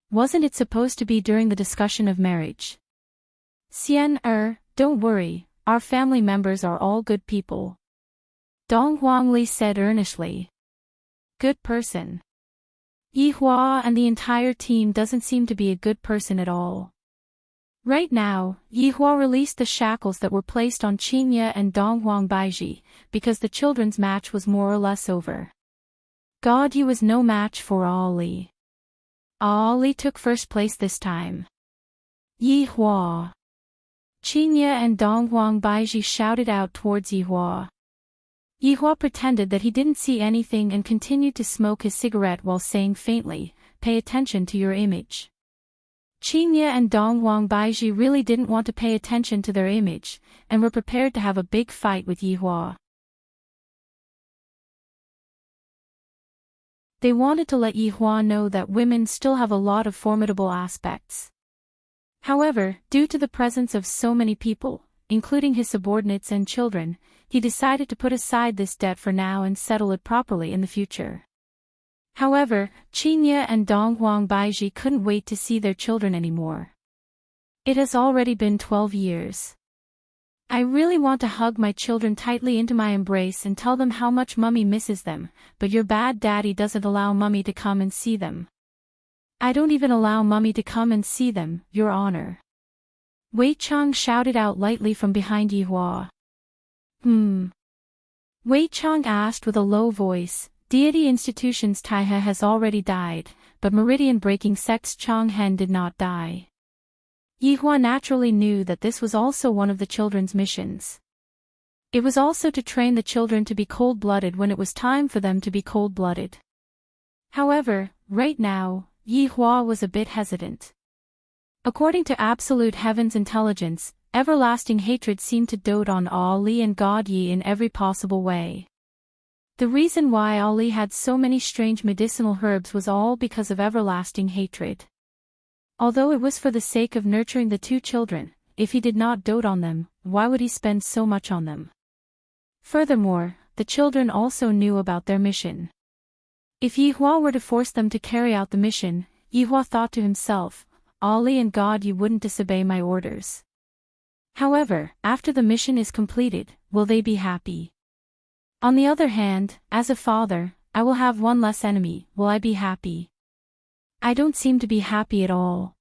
Wasn't it supposed to be during the discussion of marriage? Xian don't worry, our family members are all good people. Dong Guangli said earnestly. Good person. Yi Hua and the entire team doesn't seem to be a good person at all. Right now, Yi Hua released the shackles that were placed on Qingye and Donghuang Baiji, because the children's match was more or less over. God Yi was no match for Ali. Ali took first place this time. Yi Hua. Qingye and Donghuang Baiji shouted out towards Yi Hua. Yi Hua pretended that he didn't see anything and continued to smoke his cigarette while saying faintly, "Pay attention to your image." Qingye and Donghuang Baiji really didn't want to pay attention to their image, and were prepared to have a big fight with Yi Hua. They wanted to let Yi Hua know that women still have a lot of formidable aspects. However, due to the presence of so many people, including his subordinates and children, he decided to put aside this debt for now and settle it properly in the future. However, Qingye and Donghuang Baiji couldn't wait to see their children anymore. It has already been 12 years. I really want to hug my children tightly into my embrace and tell them how much Mummy misses them, but your bad daddy doesn't allow Mummy to come and see them. I don't even allow Mummy to come and see them, Your Honor. Wei Chang shouted out lightly from behind Yi Hua. Wei Chang asked with a low voice. Deity institution's Taihe has already died, but meridian-breaking sect's Changhen did not die. Yi Hua naturally knew that this was also one of the children's missions. It was also to train the children to be cold-blooded when it was time for them to be cold-blooded. However, right now, Yi Hua was a bit hesitant. According to Absolute Heaven's intelligence, everlasting hatred seemed to dote on Ali and God Yi in every possible way. The reason why Ali had so many strange medicinal herbs was all because of everlasting hatred. Although it was for the sake of nurturing the two children, if he did not dote on them, why would he spend so much on them? Furthermore, the children also knew about their mission. If Yihua were to force them to carry out the mission, Yihua thought to himself, "Ali and God, you wouldn't disobey my orders." However, after the mission is completed, will they be happy? On the other hand, as a father, I will have one less enemy, will I be happy? I don't seem to be happy at all.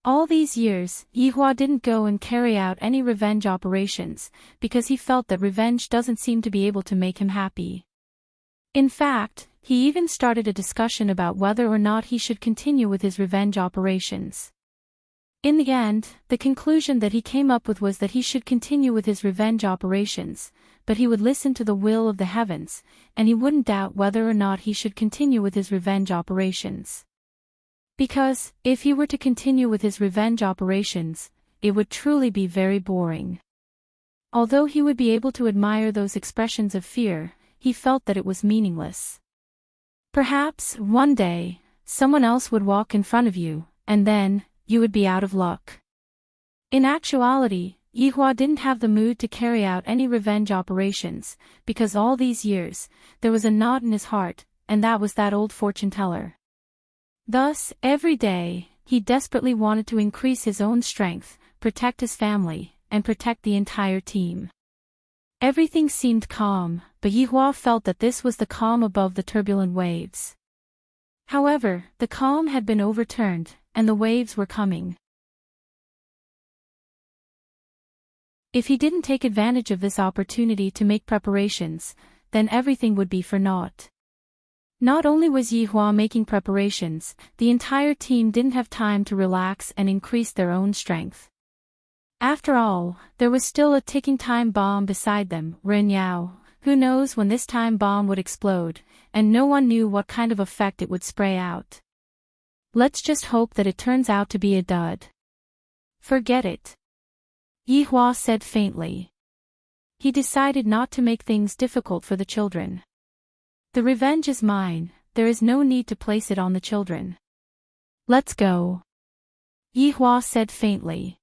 All these years, Yihua didn't go and carry out any revenge operations, because he felt that revenge doesn't seem to be able to make him happy. In fact, he even started a discussion about whether or not he should continue with his revenge operations. In the end, the conclusion that he came up with was that he should continue with his revenge operations, but he would listen to the will of the heavens, and he wouldn't doubt whether or not he should continue with his revenge operations. Because, if he were to continue with his revenge operations, it would truly be very boring. Although he would be able to admire those expressions of fear, he felt that it was meaningless. Perhaps, one day, someone else would walk in front of you, and then, you would be out of luck. In actuality, Yihua didn't have the mood to carry out any revenge operations, because all these years, there was a knot in his heart, and that was that old fortune teller. Thus, every day, he desperately wanted to increase his own strength, protect his family, and protect the entire team. Everything seemed calm, but Yihua felt that this was the calm above the turbulent waves. However, the calm had been overturned, and the waves were coming. If he didn't take advantage of this opportunity to make preparations, then everything would be for naught. Not only was Yihua making preparations, the entire team didn't have time to relax and increase their own strength. After all, there was still a ticking time bomb beside them, Ren Yao. Who knows when this time bomb would explode, and no one knew what kind of effect it would spray out. Let's just hope that it turns out to be a dud. Forget it. Yihua said faintly. He decided not to make things difficult for the children. The revenge is mine, there is no need to place it on the children. Let's go. Yihua said faintly.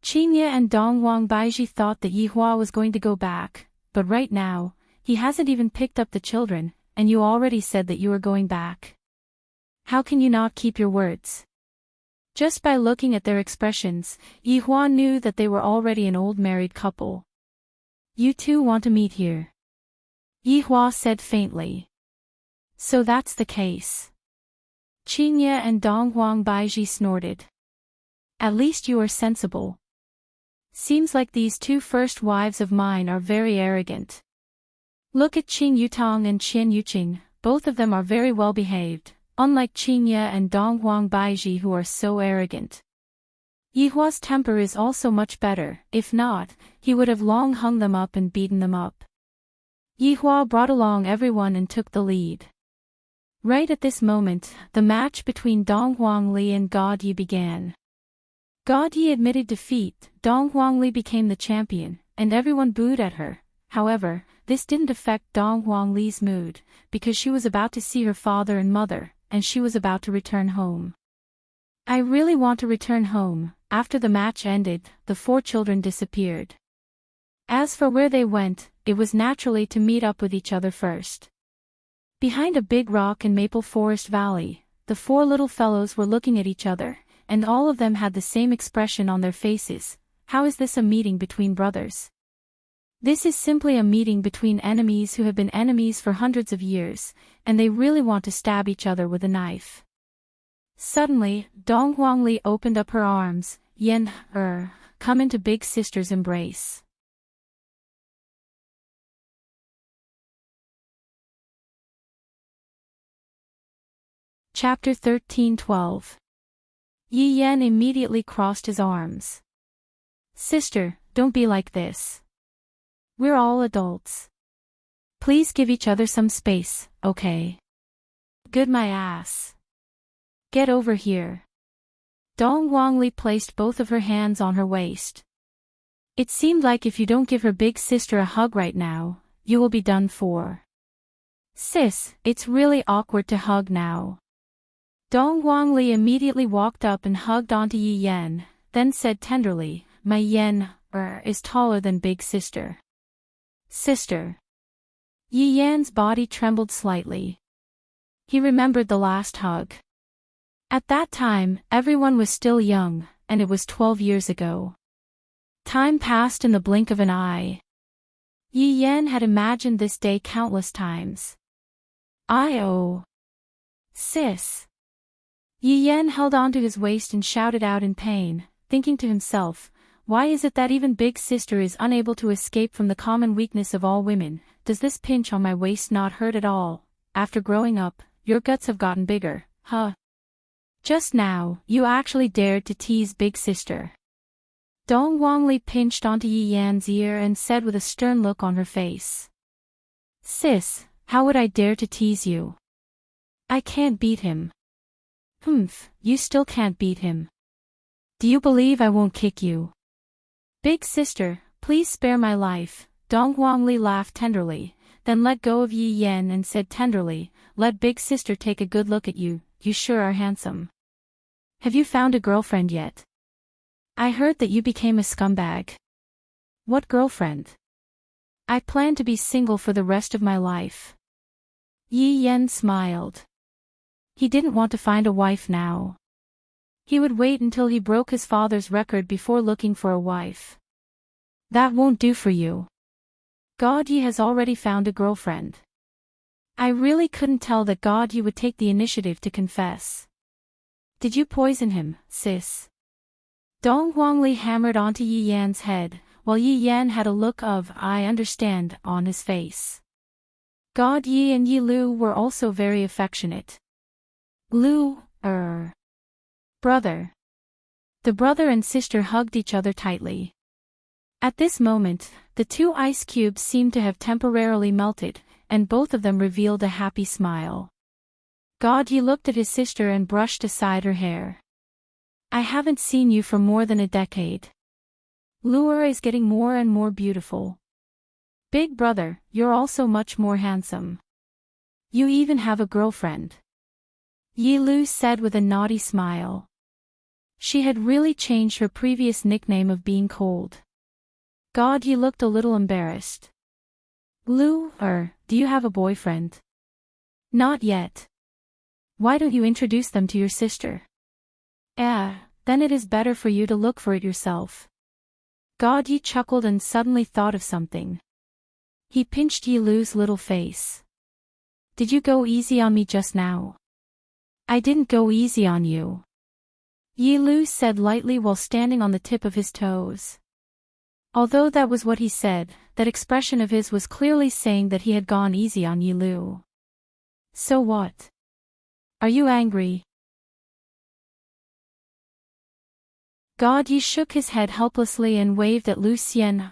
Qingye and Donghuang Baiji thought that Yihua was going to go back, but right now, he hasn't even picked up the children, and you already said that you were going back. How can you not keep your words? Just by looking at their expressions, Yihua knew that they were already an old married couple. You two want to meet here? Yihua said faintly. So that's the case. Qingye and Donghuang Baiji snorted. At least you are sensible. Seems like these two first wives of mine are very arrogant. Look at Qing Yutong and Qian Yuqing, both of them are very well behaved, unlike Qingye and Donghuang Baiji who are so arrogant. Yihua's temper is also much better, if not, he would have long hung them up and beaten them up. Yihua brought along everyone and took the lead. Right at this moment, the match between Donghuang Li and God Yi began. God Yi admitted defeat, Donghuang Li became the champion, and everyone booed at her. However, this didn't affect Donghuang Li's mood, because she was about to see her father and mother, and she was about to return home. I really want to return home. After the match ended, the four children disappeared. As for where they went, it was naturally to meet up with each other first. Behind a big rock in Maple Forest Valley, the four little fellows were looking at each other, and all of them had the same expression on their faces. How is this a meeting between brothers? This is simply a meeting between enemies who have been enemies for hundreds of years, and they really want to stab each other with a knife. Suddenly, Donghuang Li opened up her arms. Yen, come into big sister's embrace. Chapter 13:12. Yi Yan immediately crossed his arms. Sister, don't be like this. We're all adults. Please give each other some space, okay? Good my ass. Get over here. Donghuang Li placed both of her hands on her waist. It seemed like if you don't give her big sister a hug right now, you will be done for. Sis, it's really awkward to hug now. Donghuang Li immediately walked up and hugged onto Yi Yan, then said tenderly, my Yan, is taller than big sister. Sister. Yi Yan's body trembled slightly. He remembered the last hug. At that time, everyone was still young, and it was 12 years ago. Time passed in the blink of an eye. Yi Yan had imagined this day countless times. Sis. Yi Yan held onto his waist and shouted out in pain, thinking to himself, why is it that even big sister is unable to escape from the common weakness of all women? Does this pinch on my waist not hurt at all? After growing up, your guts have gotten bigger, huh? Just now, you actually dared to tease big sister. Dong Wangli pinched onto Yi Yan's ear and said with a stern look on her face. Sis, how would I dare to tease you? I can't beat him. Humph, you still can't beat him. Do you believe I won't kick you? Big sister, please spare my life. Dong Wangli laughed tenderly, then let go of Yi Yan and said tenderly, let big sister take a good look at you, you sure are handsome. Have you found a girlfriend yet? I heard that you became a scumbag. What girlfriend? I plan to be single for the rest of my life. Yi Yan smiled. He didn't want to find a wife now. He would wait until he broke his father's record before looking for a wife. That won't do for you. God Yi has already found a girlfriend. I really couldn't tell that God Yi would take the initiative to confess. Did you poison him, sis? Dong Wangli hammered onto Yi Yan's head, while Yi Yan had a look of I understand on his face. God Yi and Yi Lu were also very affectionate. Brother. The brother and sister hugged each other tightly. At this moment, the two ice cubes seemed to have temporarily melted, and both of them revealed a happy smile. God Yi looked at his sister and brushed aside her hair. I haven't seen you for more than a decade. Luer is getting more and more beautiful. Big brother, you're also much more handsome. You even have a girlfriend. Yi Lu said with a naughty smile. She had really changed her previous nickname of being cold. God Yi looked a little embarrassed. Do you have a boyfriend? Not yet. Why don't you introduce them to your sister? Then it is better for you to look for it yourself. God Yi chuckled and suddenly thought of something. He pinched Yi Lu's little face. Did you go easy on me just now? I didn't go easy on you. Yi Lu said lightly while standing on the tip of his toes. Although that was what he said, that expression of his was clearly saying that he had gone easy on Yi Lu. So what? Are you angry? God Yi shook his head helplessly and waved at Lu Xian,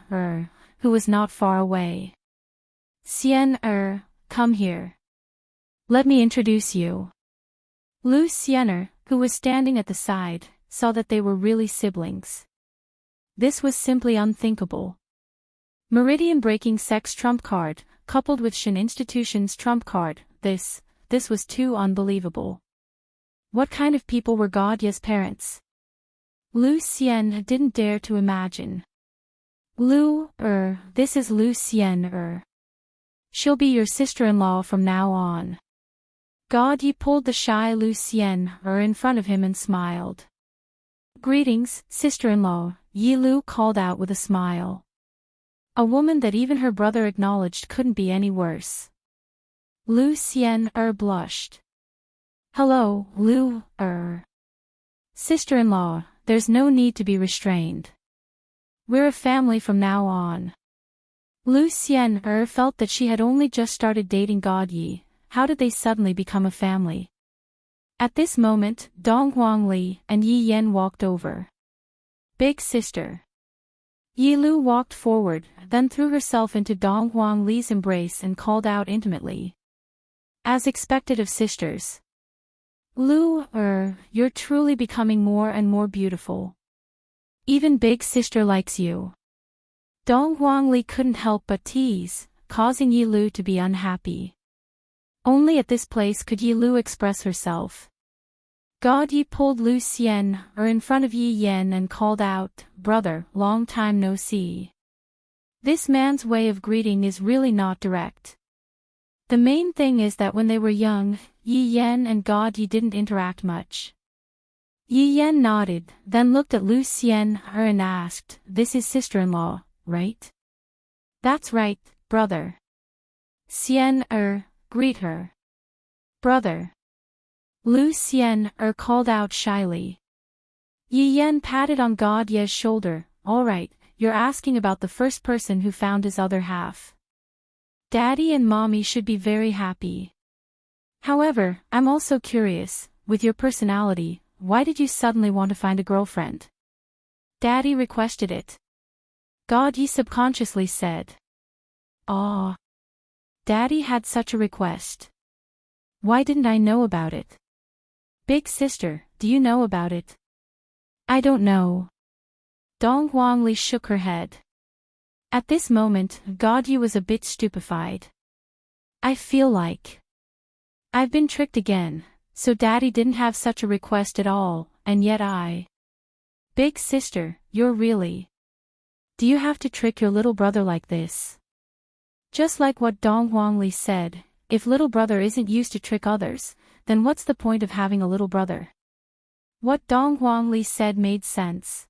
who was not far away. Xian, come here. Let me introduce you. Lu Xian, who was standing at the side, saw that they were really siblings. This was simply unthinkable. Meridian-breaking sex trump card, coupled with Shin Institution's trump card, this was too unbelievable. What kind of people were God Yi's parents? Lu Xian didn't dare to imagine. This is Lu Xian. She'll be your sister-in-law from now on. God Yi pulled the shy Lu Xian in front of him and smiled. Greetings, sister-in-law, Yi Lu called out with a smile. A woman that even her brother acknowledged couldn't be any worse. Lu Xian blushed. Hello, Lu Sister-in-law, there's no need to be restrained. We're a family from now on. Lu Xian felt that she had only just started dating God Yi. How did they suddenly become a family? At this moment, Dong Wangli and Yi Yan walked over. Big sister. Yi Lu walked forward, then threw herself into Dong Wangli's embrace and called out intimately. As expected of sisters. Lu, you're truly becoming more and more beautiful. Even big sister likes you. Dong Wangli couldn't help but tease, causing Yi Lu to be unhappy. Only at this place could Yi Lu express herself. God Yi pulled Lu Xian in front of Yi Yan and called out, Brother, long time no see. This man's way of greeting is really not direct. The main thing is that when they were young, Yi Yan and God Yi didn't interact much. Yi Yan nodded, then looked at Lu Xian and asked, "This is sister-in-law, right?" "That's right, brother." Xian greet her. "Brother." Lu Xian called out shyly. Yi Yan patted on God Ye's shoulder. "All right, you're asking about the first person who found his other half. Daddy and Mommy should be very happy. However, I'm also curious, with your personality, why did you suddenly want to find a girlfriend?" "Daddy requested it." God Yi subconsciously said. "Aw. Daddy had such a request. Why didn't I know about it?" "Big sister, do you know about it?" "I don't know." Dong Huangli shook her head. At this moment, God Yi was a bit stupefied. "I feel like I've been tricked again, so Daddy didn't have such a request at all, and yet I..." "Big sister, you're really... Do you have to trick your little brother like this?" Just like what Dong Huangli said, if little brother isn't used to trick others, then what's the point of having a little brother? What Dong Huangli said made sense.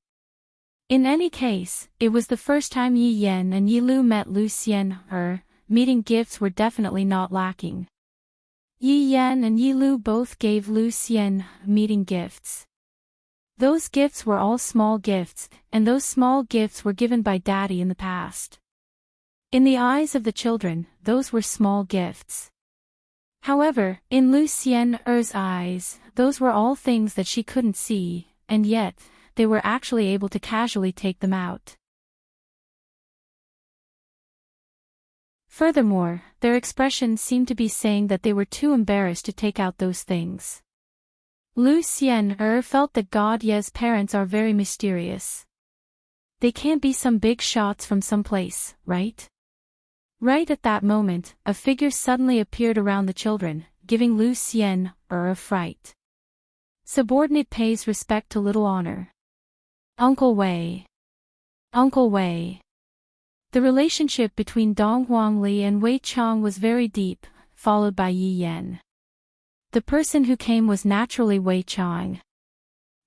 In any case, it was the first time Yi Yan and Yi Lu met Lu Xian. Meeting gifts were definitely not lacking. Yi Yan and Yi Lu both gave Lu Xian meeting gifts. Those gifts were all small gifts, and those small gifts were given by Daddy in the past. In the eyes of the children, those were small gifts. However, in Lu Xian's eyes, those were all things that she couldn't see, and yet, they were actually able to casually take them out. Furthermore, their expressions seemed to be saying that they were too embarrassed to take out those things. Lu Xian felt that God Ye's parents are very mysterious. They can't be some big shots from someplace, right? Right at that moment, a figure suddenly appeared around the children, giving Lu Xian a fright. Subordinate pays respect to little honor. Uncle Wei. Uncle Wei. The relationship between Dong Huangli and Wei Chang was very deep, followed by Yi Yan. The person who came was naturally Wei Chang.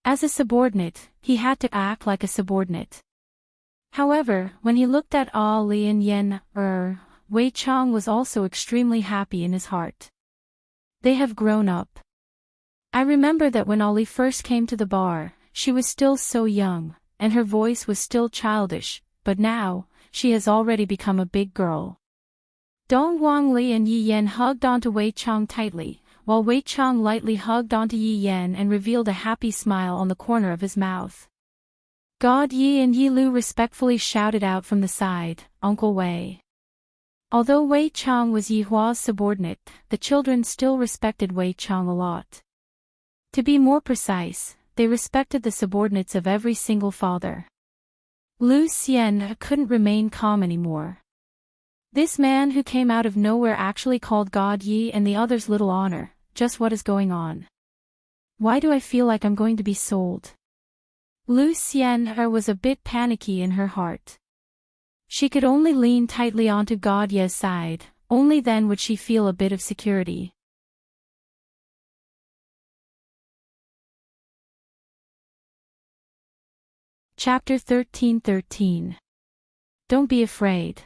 As a subordinate, he had to act like a subordinate. However, when he looked at Ali and Yan, Wei Chang was also extremely happy in his heart. They have grown up. I remember that when Ali first came to the bar, she was still so young, and her voice was still childish, but now, she has already become a big girl. Dong Huangli and Yi Yan hugged onto Wei Chang tightly, while Wei Chang lightly hugged onto Yi Yan and revealed a happy smile on the corner of his mouth. God Yi and Yi Lu respectfully shouted out from the side, "Uncle Wei." Although Wei Chang was Yi Hua's subordinate, the children still respected Wei Chang a lot. To be more precise, they respected the subordinates of every single father. Lu Xian couldn't remain calm anymore. This man who came out of nowhere actually called God Yi and the others little honor. Just what is going on? Why do I feel like I'm going to be sold? Lu Xian was a bit panicky in her heart. She could only lean tightly onto God Ye's side, only then would she feel a bit of security. Chapter 13:13. Don't be afraid.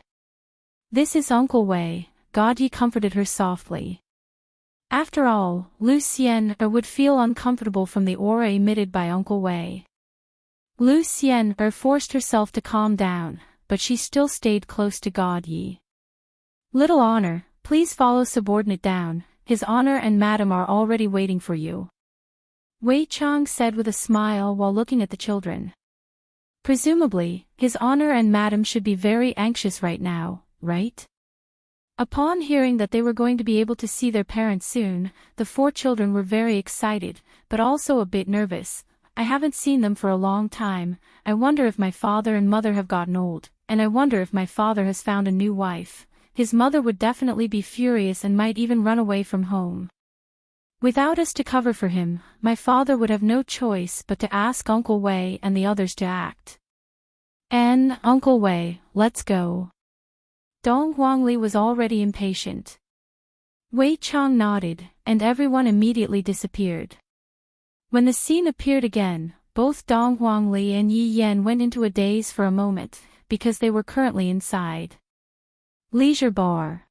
This is Uncle Wei, God Yi comforted her softly. After all, Lu Xian would feel uncomfortable from the aura emitted by Uncle Wei. Lu Xian forced herself to calm down, but she still stayed close to God Yi. Little honor, please follow subordinate down, his honor and madam are already waiting for you. Wei Chang said with a smile while looking at the children. Presumably, his honor and madam should be very anxious right now, right? Upon hearing that they were going to be able to see their parents soon, the four children were very excited, but also a bit nervous. I haven't seen them for a long time. I wonder if my father and mother have gotten old, and I wonder if my father has found a new wife. His mother would definitely be furious and might even run away from home. Without us to cover for him, my father would have no choice but to ask Uncle Wei and the others to act. Uncle Wei, let's go. Dong Huangli was already impatient. Wei Chang nodded, and everyone immediately disappeared. When the scene appeared again, both Dong Huangli and Yi Yan went into a daze for a moment, because they were currently inside. Leisure bar.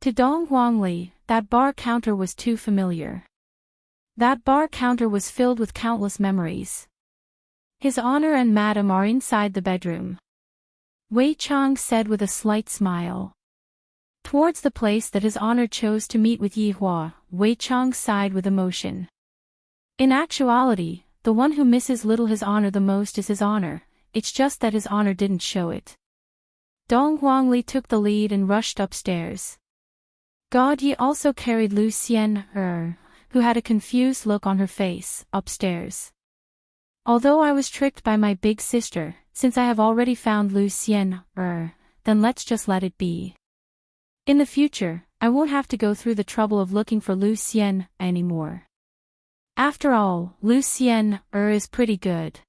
To Dong Huangli, that bar counter was too familiar. That bar counter was filled with countless memories. His honor and madam are inside the bedroom. Wei Chang said with a slight smile. Towards the place that his honor chose to meet with Yi Hua, Wei Chang sighed with emotion. In actuality, the one who misses little his honor the most is his honor, it's just that his honor didn't show it. Dong Huangli took the lead and rushed upstairs. God Yi also carried Lu Xian, who had a confused look on her face, upstairs. Although I was tricked by my big sister, since I have already found Lu Xian, then let's just let it be. In the future, I won't have to go through the trouble of looking for Lu Xian anymore. After all, Lu Xian, is pretty good.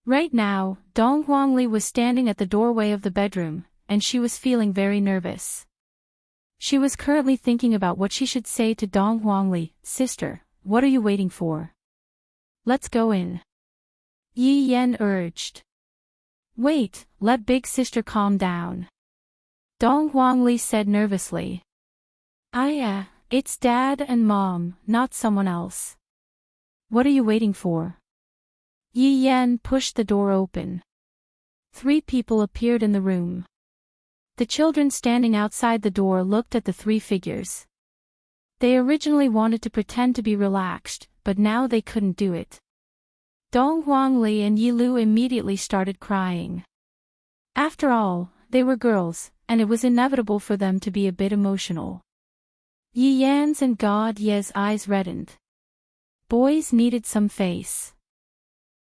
Right now, Dong Huangli was standing at the doorway of the bedroom, and she was feeling very nervous. She was currently thinking about what she should say to Dong Huangli. Sister, what are you waiting for? Let's go in. Yi Yan urged. Wait, let big sister calm down. Dong Huangli said nervously. It's dad and mom, not someone else. What are you waiting for? Yi Yan pushed the door open. 3 people appeared in the room. The children standing outside the door looked at the 3 figures. They originally wanted to pretend to be relaxed, but now they couldn't do it. Dong Huangli and Yi Lu immediately started crying. After all, they were girls, and it was inevitable for them to be a bit emotional. Yi Yan's and God Ye's eyes reddened. Boys needed some face.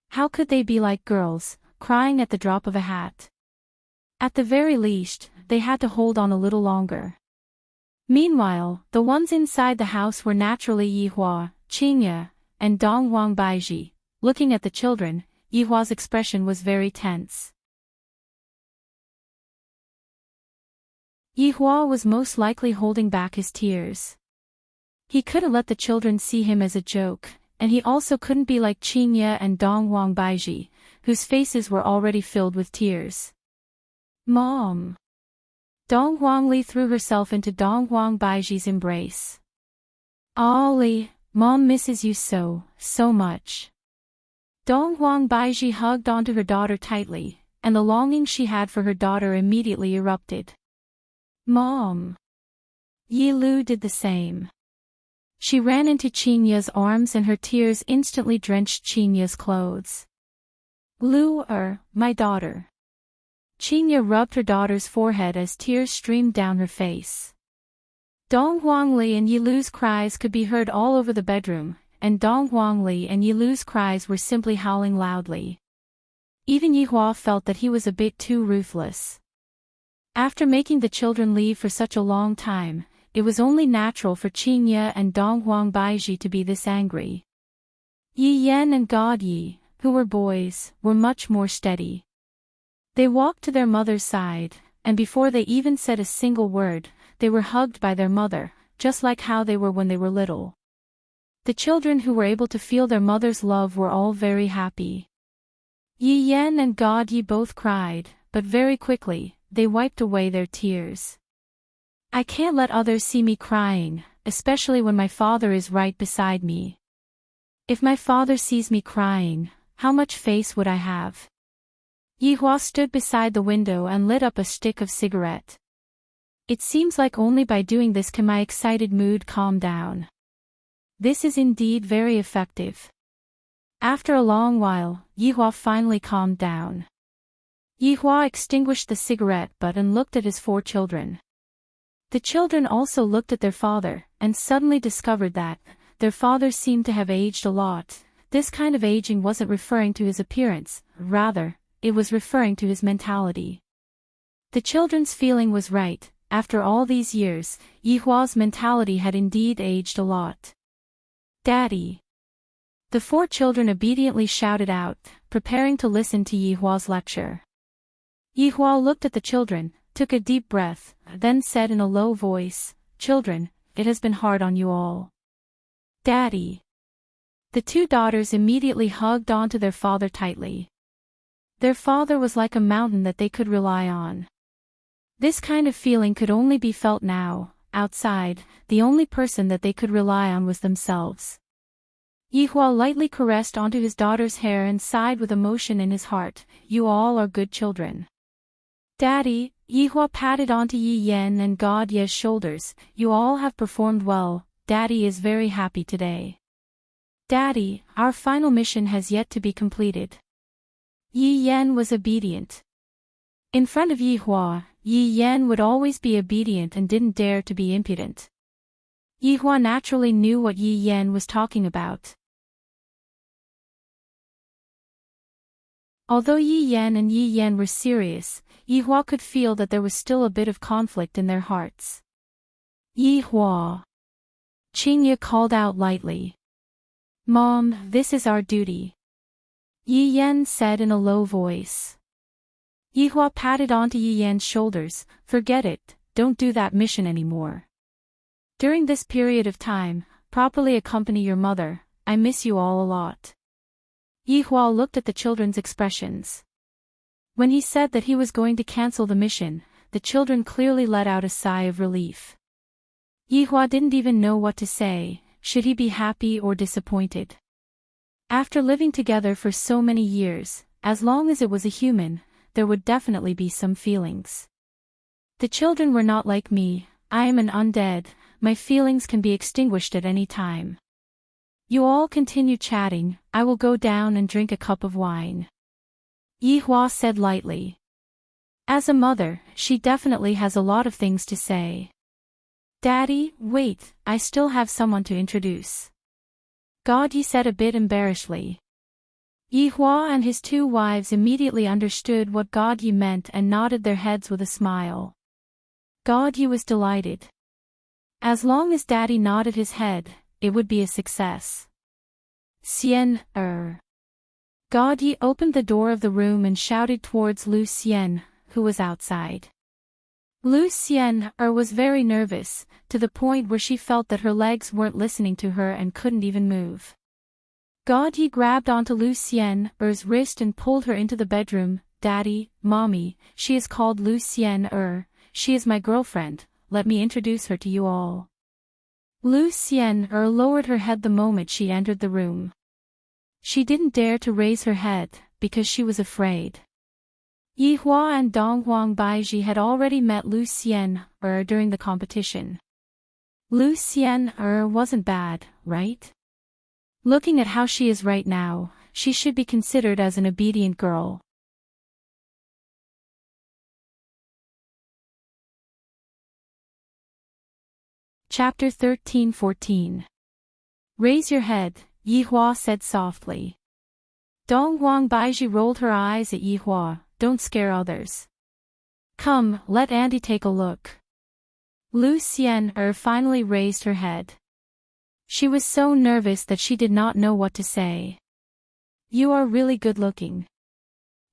How could they be like girls, crying at the drop of a hat? At the very least, they had to hold on a little longer. Meanwhile, the ones inside the house were naturally Yi Hua, Qingye, and Dong Huang Baiji. Looking at the children, Yi Hua's expression was very tense. Yi Hua was most likely holding back his tears. He couldn't let the children see him as a joke, and he also couldn't be like Qingye and Dong Huang Baiji, whose faces were already filled with tears. Mom! Dong Huangli threw herself into Dong Huang Baiji's embrace. Ollie, Mom misses you so much. Dong Huang Baiji hugged onto her daughter tightly, and the longing she had for her daughter immediately erupted. Mom! Yi Lu did the same. She ran into Qingye's arms and her tears instantly drenched Qingye's clothes. Lu, my daughter. Qingye rubbed her daughter's forehead as tears streamed down her face. Dong Huangli and Yi Lu's cries could be heard all over the bedroom, and Dong Huangli and Yi Lu's cries were simply howling loudly. Even Yi Hua felt that he was a bit too ruthless. After making the children leave for such a long time, it was only natural for Qingye and Dong Huang Baiji to be this angry. Yi Yan and God Yi, who were boys, were much more steady. They walked to their mother's side, and before they even said a single word, they were hugged by their mother, just like how they were when they were little. The children who were able to feel their mother's love were all very happy. Yi Yan and God Yi both cried, but very quickly, they wiped away their tears. I can't let others see me crying, especially when my father is right beside me. If my father sees me crying, how much face would I have? Yi Hua stood beside the window and lit up a stick of cigarette. It seems like only by doing this can my excited mood calm down. This is indeed very effective. After a long while, Yi Hua finally calmed down. Yi Hua extinguished the cigarette butt and looked at his 4 children. The children also looked at their father, and suddenly discovered that their father seemed to have aged a lot. This kind of aging wasn't referring to his appearance, rather, it was referring to his mentality. The children's feeling was right, after all these years, Yi Hua's mentality had indeed aged a lot. Daddy! The 4 children obediently shouted out, preparing to listen to Yi Hua's lecture. Yihua looked at the children, took a deep breath, then said in a low voice, "Children, it has been hard on you all." "Daddy." The two daughters immediately hugged onto their father tightly. Their father was like a mountain that they could rely on. This kind of feeling could only be felt now. Outside, the only person that they could rely on was themselves. Yihua lightly caressed onto his daughter's hair and sighed with emotion in his heart, "You all are good children." "Daddy," Yihua patted onto Yi Yan and God Ye's shoulders, "you all have performed well. Daddy is very happy today." "Daddy, our final mission has yet to be completed." Yi Yan was obedient. In front of Yihua, Yi Yan would always be obedient and didn't dare to be impudent. Yihua naturally knew what Yi Yan was talking about. Although Yi Yan and Yi Yan were serious, Yihua could feel that there was still a bit of conflict in their hearts. "Yihua," Qingye called out lightly. "Mom, this is our duty," Yi Yan said in a low voice. Yihua patted onto Yi Yan's shoulders, "Forget it, don't do that mission anymore. During this period of time, properly accompany your mother, I miss you all a lot." Yihua looked at the children's expressions. When he said that he was going to cancel the mission, the children clearly let out a sigh of relief. Yihua didn't even know what to say. Should he be happy or disappointed? After living together for so many years, as long as it was a human, there would definitely be some feelings. "The children were not like me. I am an undead, my feelings can be extinguished at any time. You all continue chatting, I will go down and drink a cup of wine," Yihua said lightly. As a mother, she definitely has a lot of things to say. "Daddy, wait, I still have someone to introduce," God Yi said a bit embarrassedly. Yihua and his two wives immediately understood what God Yi meant and nodded their heads with a smile. God Yi was delighted. As long as Daddy nodded his head, it would be a success. "Xian, God Yi opened the door of the room and shouted towards Lu Xian, who was outside. Lu Xian was very nervous, to the point where she felt that her legs weren't listening to her and couldn't even move. God Yi grabbed onto Lu Xian's wrist and pulled her into the bedroom. "Daddy, Mommy, she is called Lu Xian. She is my girlfriend, let me introduce her to you all." Lu Xian lowered her head the moment she entered the room. She didn't dare to raise her head, because she was afraid. Yihua and Donghuang Baiji had already met Lu Xian during the competition. Lu Xian wasn't bad, right? Looking at how she is right now, she should be considered as an obedient girl. Chapter 13-14. "Raise your head," Yihua said softly. Donghuang Baiji rolled her eyes at Yihua, "Don't scare others. Come, let Auntie take a look." Lu Xian finally raised her head. She was so nervous that she did not know what to say. "You are really good looking.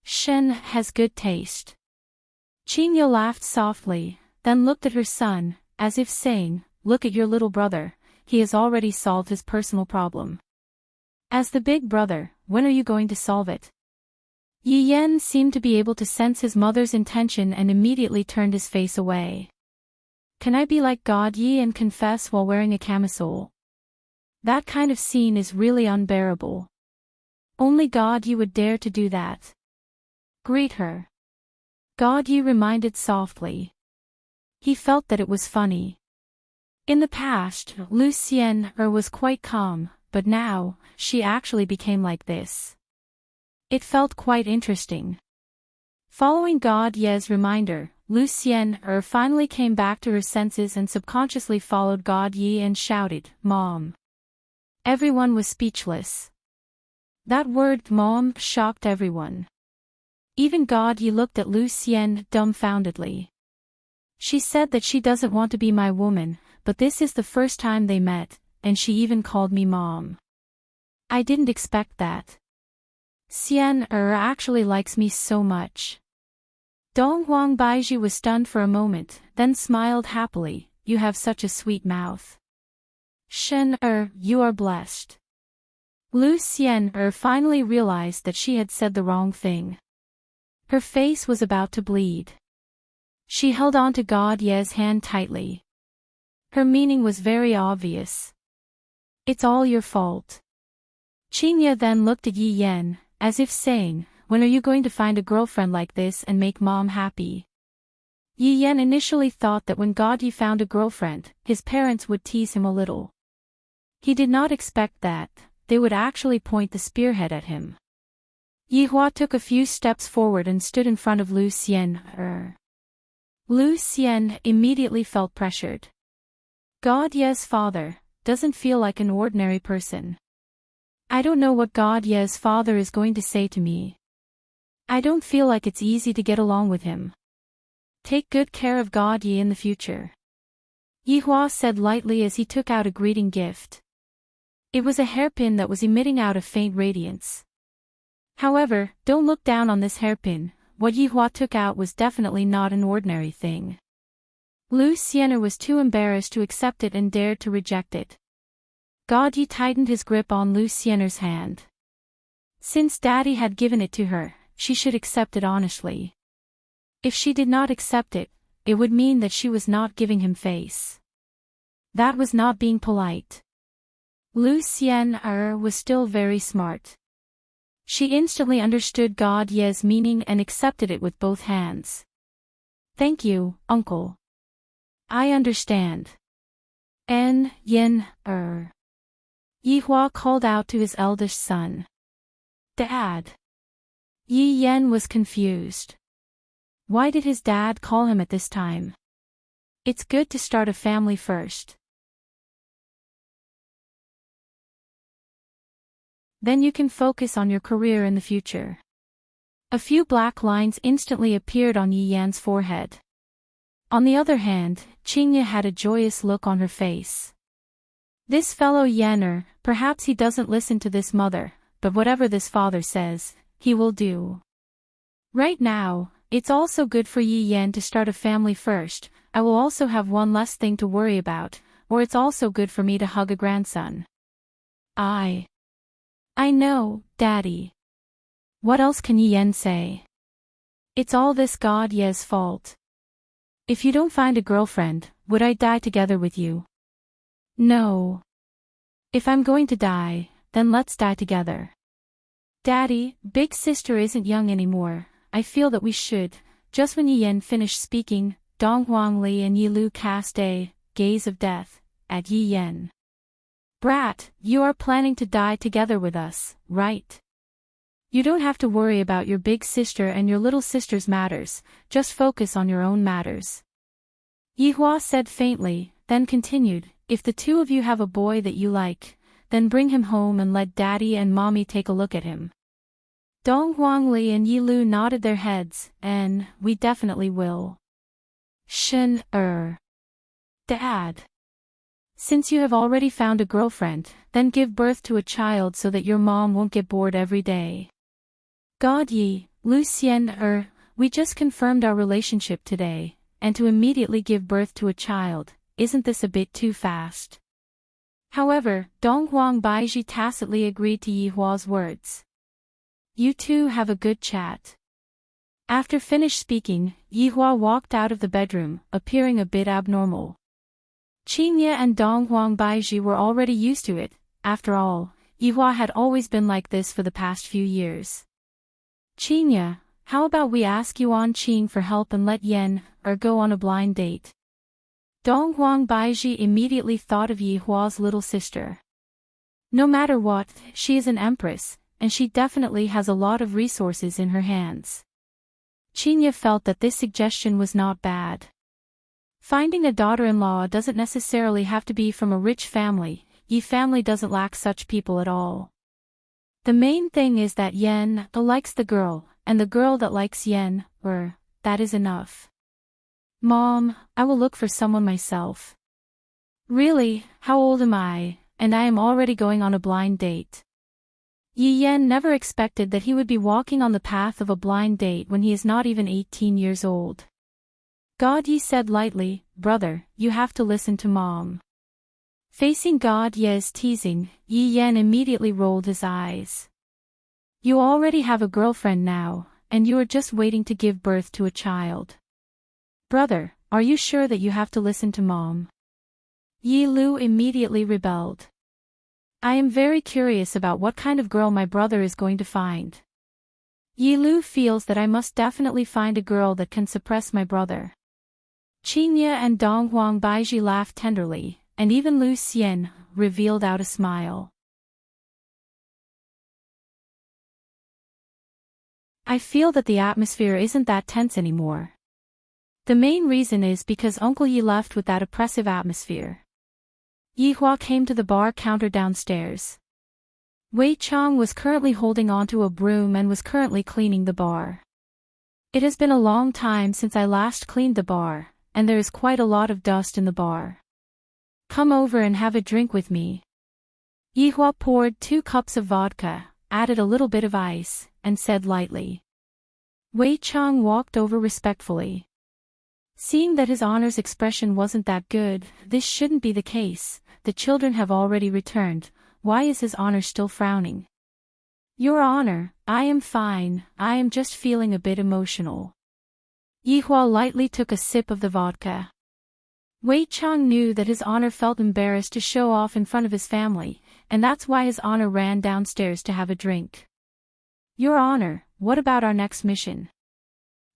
Shen has good taste." Qingye laughed softly, then looked at her son, as if saying, "Look at your little brother, he has already solved his personal problem. As the big brother, when are you going to solve it?" Yi Yan seemed to be able to sense his mother's intention and immediately turned his face away. "Can I be like God Yi and confess while wearing a camisole? That kind of scene is really unbearable. Only God Yi would dare to do that." "Greet her," God Yi reminded softly. He felt that it was funny. In the past, Lu Xian was quite calm, but now, she actually became like this. It felt quite interesting. Following God Ye's reminder, Lu Xian finally came back to her senses and subconsciously followed God Yi and shouted, "Mom." Everyone was speechless. That word "mom" shocked everyone. Even God Yi looked at Lu Xian dumbfoundedly. "She said that she doesn't want to be my woman, but this is the first time they met, and she even called me mom. I didn't expect that. Xian actually likes me so much." Dong Huang Baiji was stunned for a moment, then smiled happily. You have such a sweet mouth. Shen you are blessed. Lu Xian finally realized that she had said the wrong thing. Her face was about to bleed. She held on to God Ye's hand tightly. Her meaning was very obvious. It's all your fault. Qing Ye then looked at Yi Yan, as if saying, when are you going to find a girlfriend like this and make mom happy? Yi Yan initially thought that when God Yi found a girlfriend, his parents would tease him a little. He did not expect that they would actually point the spearhead at him. Yi Hua took a few steps forward and stood in front of Lu Xian. Lu Xian immediately felt pressured. God Ye's father doesn't feel like an ordinary person. I don't know what God Ye's father is going to say to me. I don't feel like it's easy to get along with him. Take good care of God Ye in the future. Yi Hua said lightly as he took out a greeting gift. It was a hairpin that was emitting out a faint radiance. However, don't look down on this hairpin. What Yi Hua took out was definitely not an ordinary thing. Lu Xian was too embarrassed to accept it and dared to reject it. God Yi tightened his grip on Lu Xian's hand. Since Daddy had given it to her, she should accept it honestly. If she did not accept it, it would mean that she was not giving him face. That was not being polite. Lu Xian was still very smart. She instantly understood God Ye's meaning and accepted it with both hands. Thank you, uncle. I understand. Yin. Yi Hua called out to his eldest son. Dad. Yi Yan was confused. Why did his dad call him at this time? It's good to start a family first. Then you can focus on your career in the future. A few black lines instantly appeared on Yi Yan's forehead. On the other hand, Qing Ye had a joyous look on her face. This fellow Yanner, perhaps he doesn't listen to this mother, but whatever this father says, he will do. Right now, it's also good for Yi Yan to start a family first. I will also have one less thing to worry about, or it's also good for me to hug a grandson. I know, Daddy. What else can Yi Yan say? It's all this God Ye's fault. If you don't find a girlfriend, would I die together with you? No. If I'm going to die, then let's die together. Daddy, big sister isn't young anymore. I feel that we should. Just when Yi Yan finished speaking, Dong Huangli and Yi Lu cast a gaze of death at Yi Yan. Brat, you are planning to die together with us, right? You don't have to worry about your big sister and your little sister's matters, just focus on your own matters. Yi Hua said faintly, then continued, if the two of you have a boy that you like, then bring him home and let Daddy and Mommy take a look at him. Dong Huangli and Yi Lu nodded their heads, and we definitely will. Shen, Dad. Since you have already found a girlfriend, then give birth to a child so that your mom won't get bored every day. God Yi, Lu Xian, we just confirmed our relationship today, and to immediately give birth to a child, isn't this a bit too fast? However, Dong Huang Baiji tacitly agreed to Yi Hua's words. You two have a good chat. After finished speaking, Yi Hua walked out of the bedroom, appearing a bit abnormal. Qing Ye and Dong Huang Baiji were already used to it. After all, Yi Hua had always been like this for the past few years. Qing Ye, how about we ask Yuan Qing for help and let Yan go on a blind date? Dong Huang Baiji immediately thought of Yi Hua's little sister. No matter what, she is an empress, and she definitely has a lot of resources in her hands. Qing Ye felt that this suggestion was not bad. Finding a daughter-in-law doesn't necessarily have to be from a rich family. Yi family doesn't lack such people at all. The main thing is that Yan likes the girl, and the girl that likes Yan, that is enough. Mom, I will look for someone myself. Really, how old am I, and I am already going on a blind date? Yi Yan never expected that he would be walking on the path of a blind date when he is not even 18 years old. God Yi said lightly, "Brother, you have to listen to Mom." Facing God Ye's teasing, Yi Yan immediately rolled his eyes. "You already have a girlfriend now, and you are just waiting to give birth to a child. Brother, are you sure that you have to listen to Mom?" Yi Lu immediately rebelled. "I am very curious about what kind of girl my brother is going to find. Yi Lu feels that I must definitely find a girl that can suppress my brother." Qingye and Dong Huang Baiji laughed tenderly, and even Lu Xian revealed out a smile. "I feel that the atmosphere isn't that tense anymore. The main reason is because Uncle Yi left with that oppressive atmosphere." Yi Hua came to the bar counter downstairs. Wei Chang was currently holding onto a broom and was currently cleaning the bar. "It has been a long time since I last cleaned the bar, and there is quite a lot of dust in the bar. Come over and have a drink with me." Yi Hua poured 2 cups of vodka, added a little bit of ice, and said lightly. Wei Chang walked over respectfully. Seeing that his honor's expression wasn't that good, this shouldn't be the case, the children have already returned, why is his honor still frowning? "Your honor, I am fine, I am just feeling a bit emotional." Yi Hua lightly took a sip of the vodka. Wei Chang knew that his honor felt embarrassed to show off in front of his family, and that's why his honor ran downstairs to have a drink. "Your honor, what about our next mission?"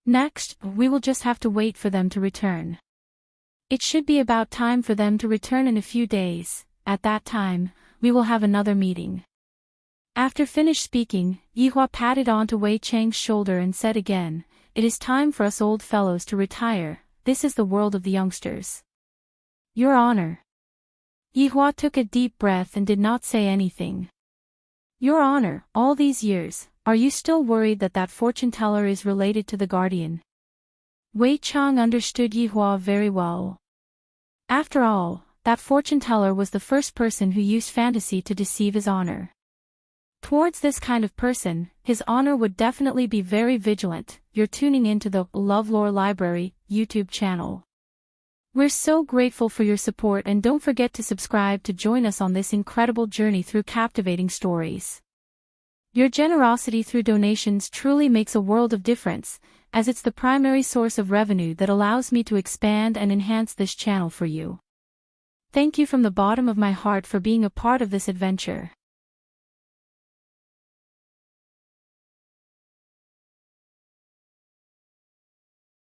"Next, we will just have to wait for them to return. It should be about time for them to return in a few days. At that time, we will have another meeting." After finished speaking, Yi Hua patted onto Wei Chang's shoulder and said again, "It is time for us old fellows to retire, this is the world of the youngsters." "Your honor." Yi Hua took a deep breath and did not say anything. "Your honor, all these years, are you still worried that that fortune teller is related to the guardian?" Wei Chang understood Yi Hua very well. After all, that fortune teller was the first person who used fantasy to deceive his honor. Towards this kind of person, his honor would definitely be very vigilant. You're tuning into the LoveLore Library YouTube channel. We're so grateful for your support, and don't forget to subscribe to join us on this incredible journey through captivating stories. Your generosity through donations truly makes a world of difference, as it's the primary source of revenue that allows me to expand and enhance this channel for you. Thank you from the bottom of my heart for being a part of this adventure.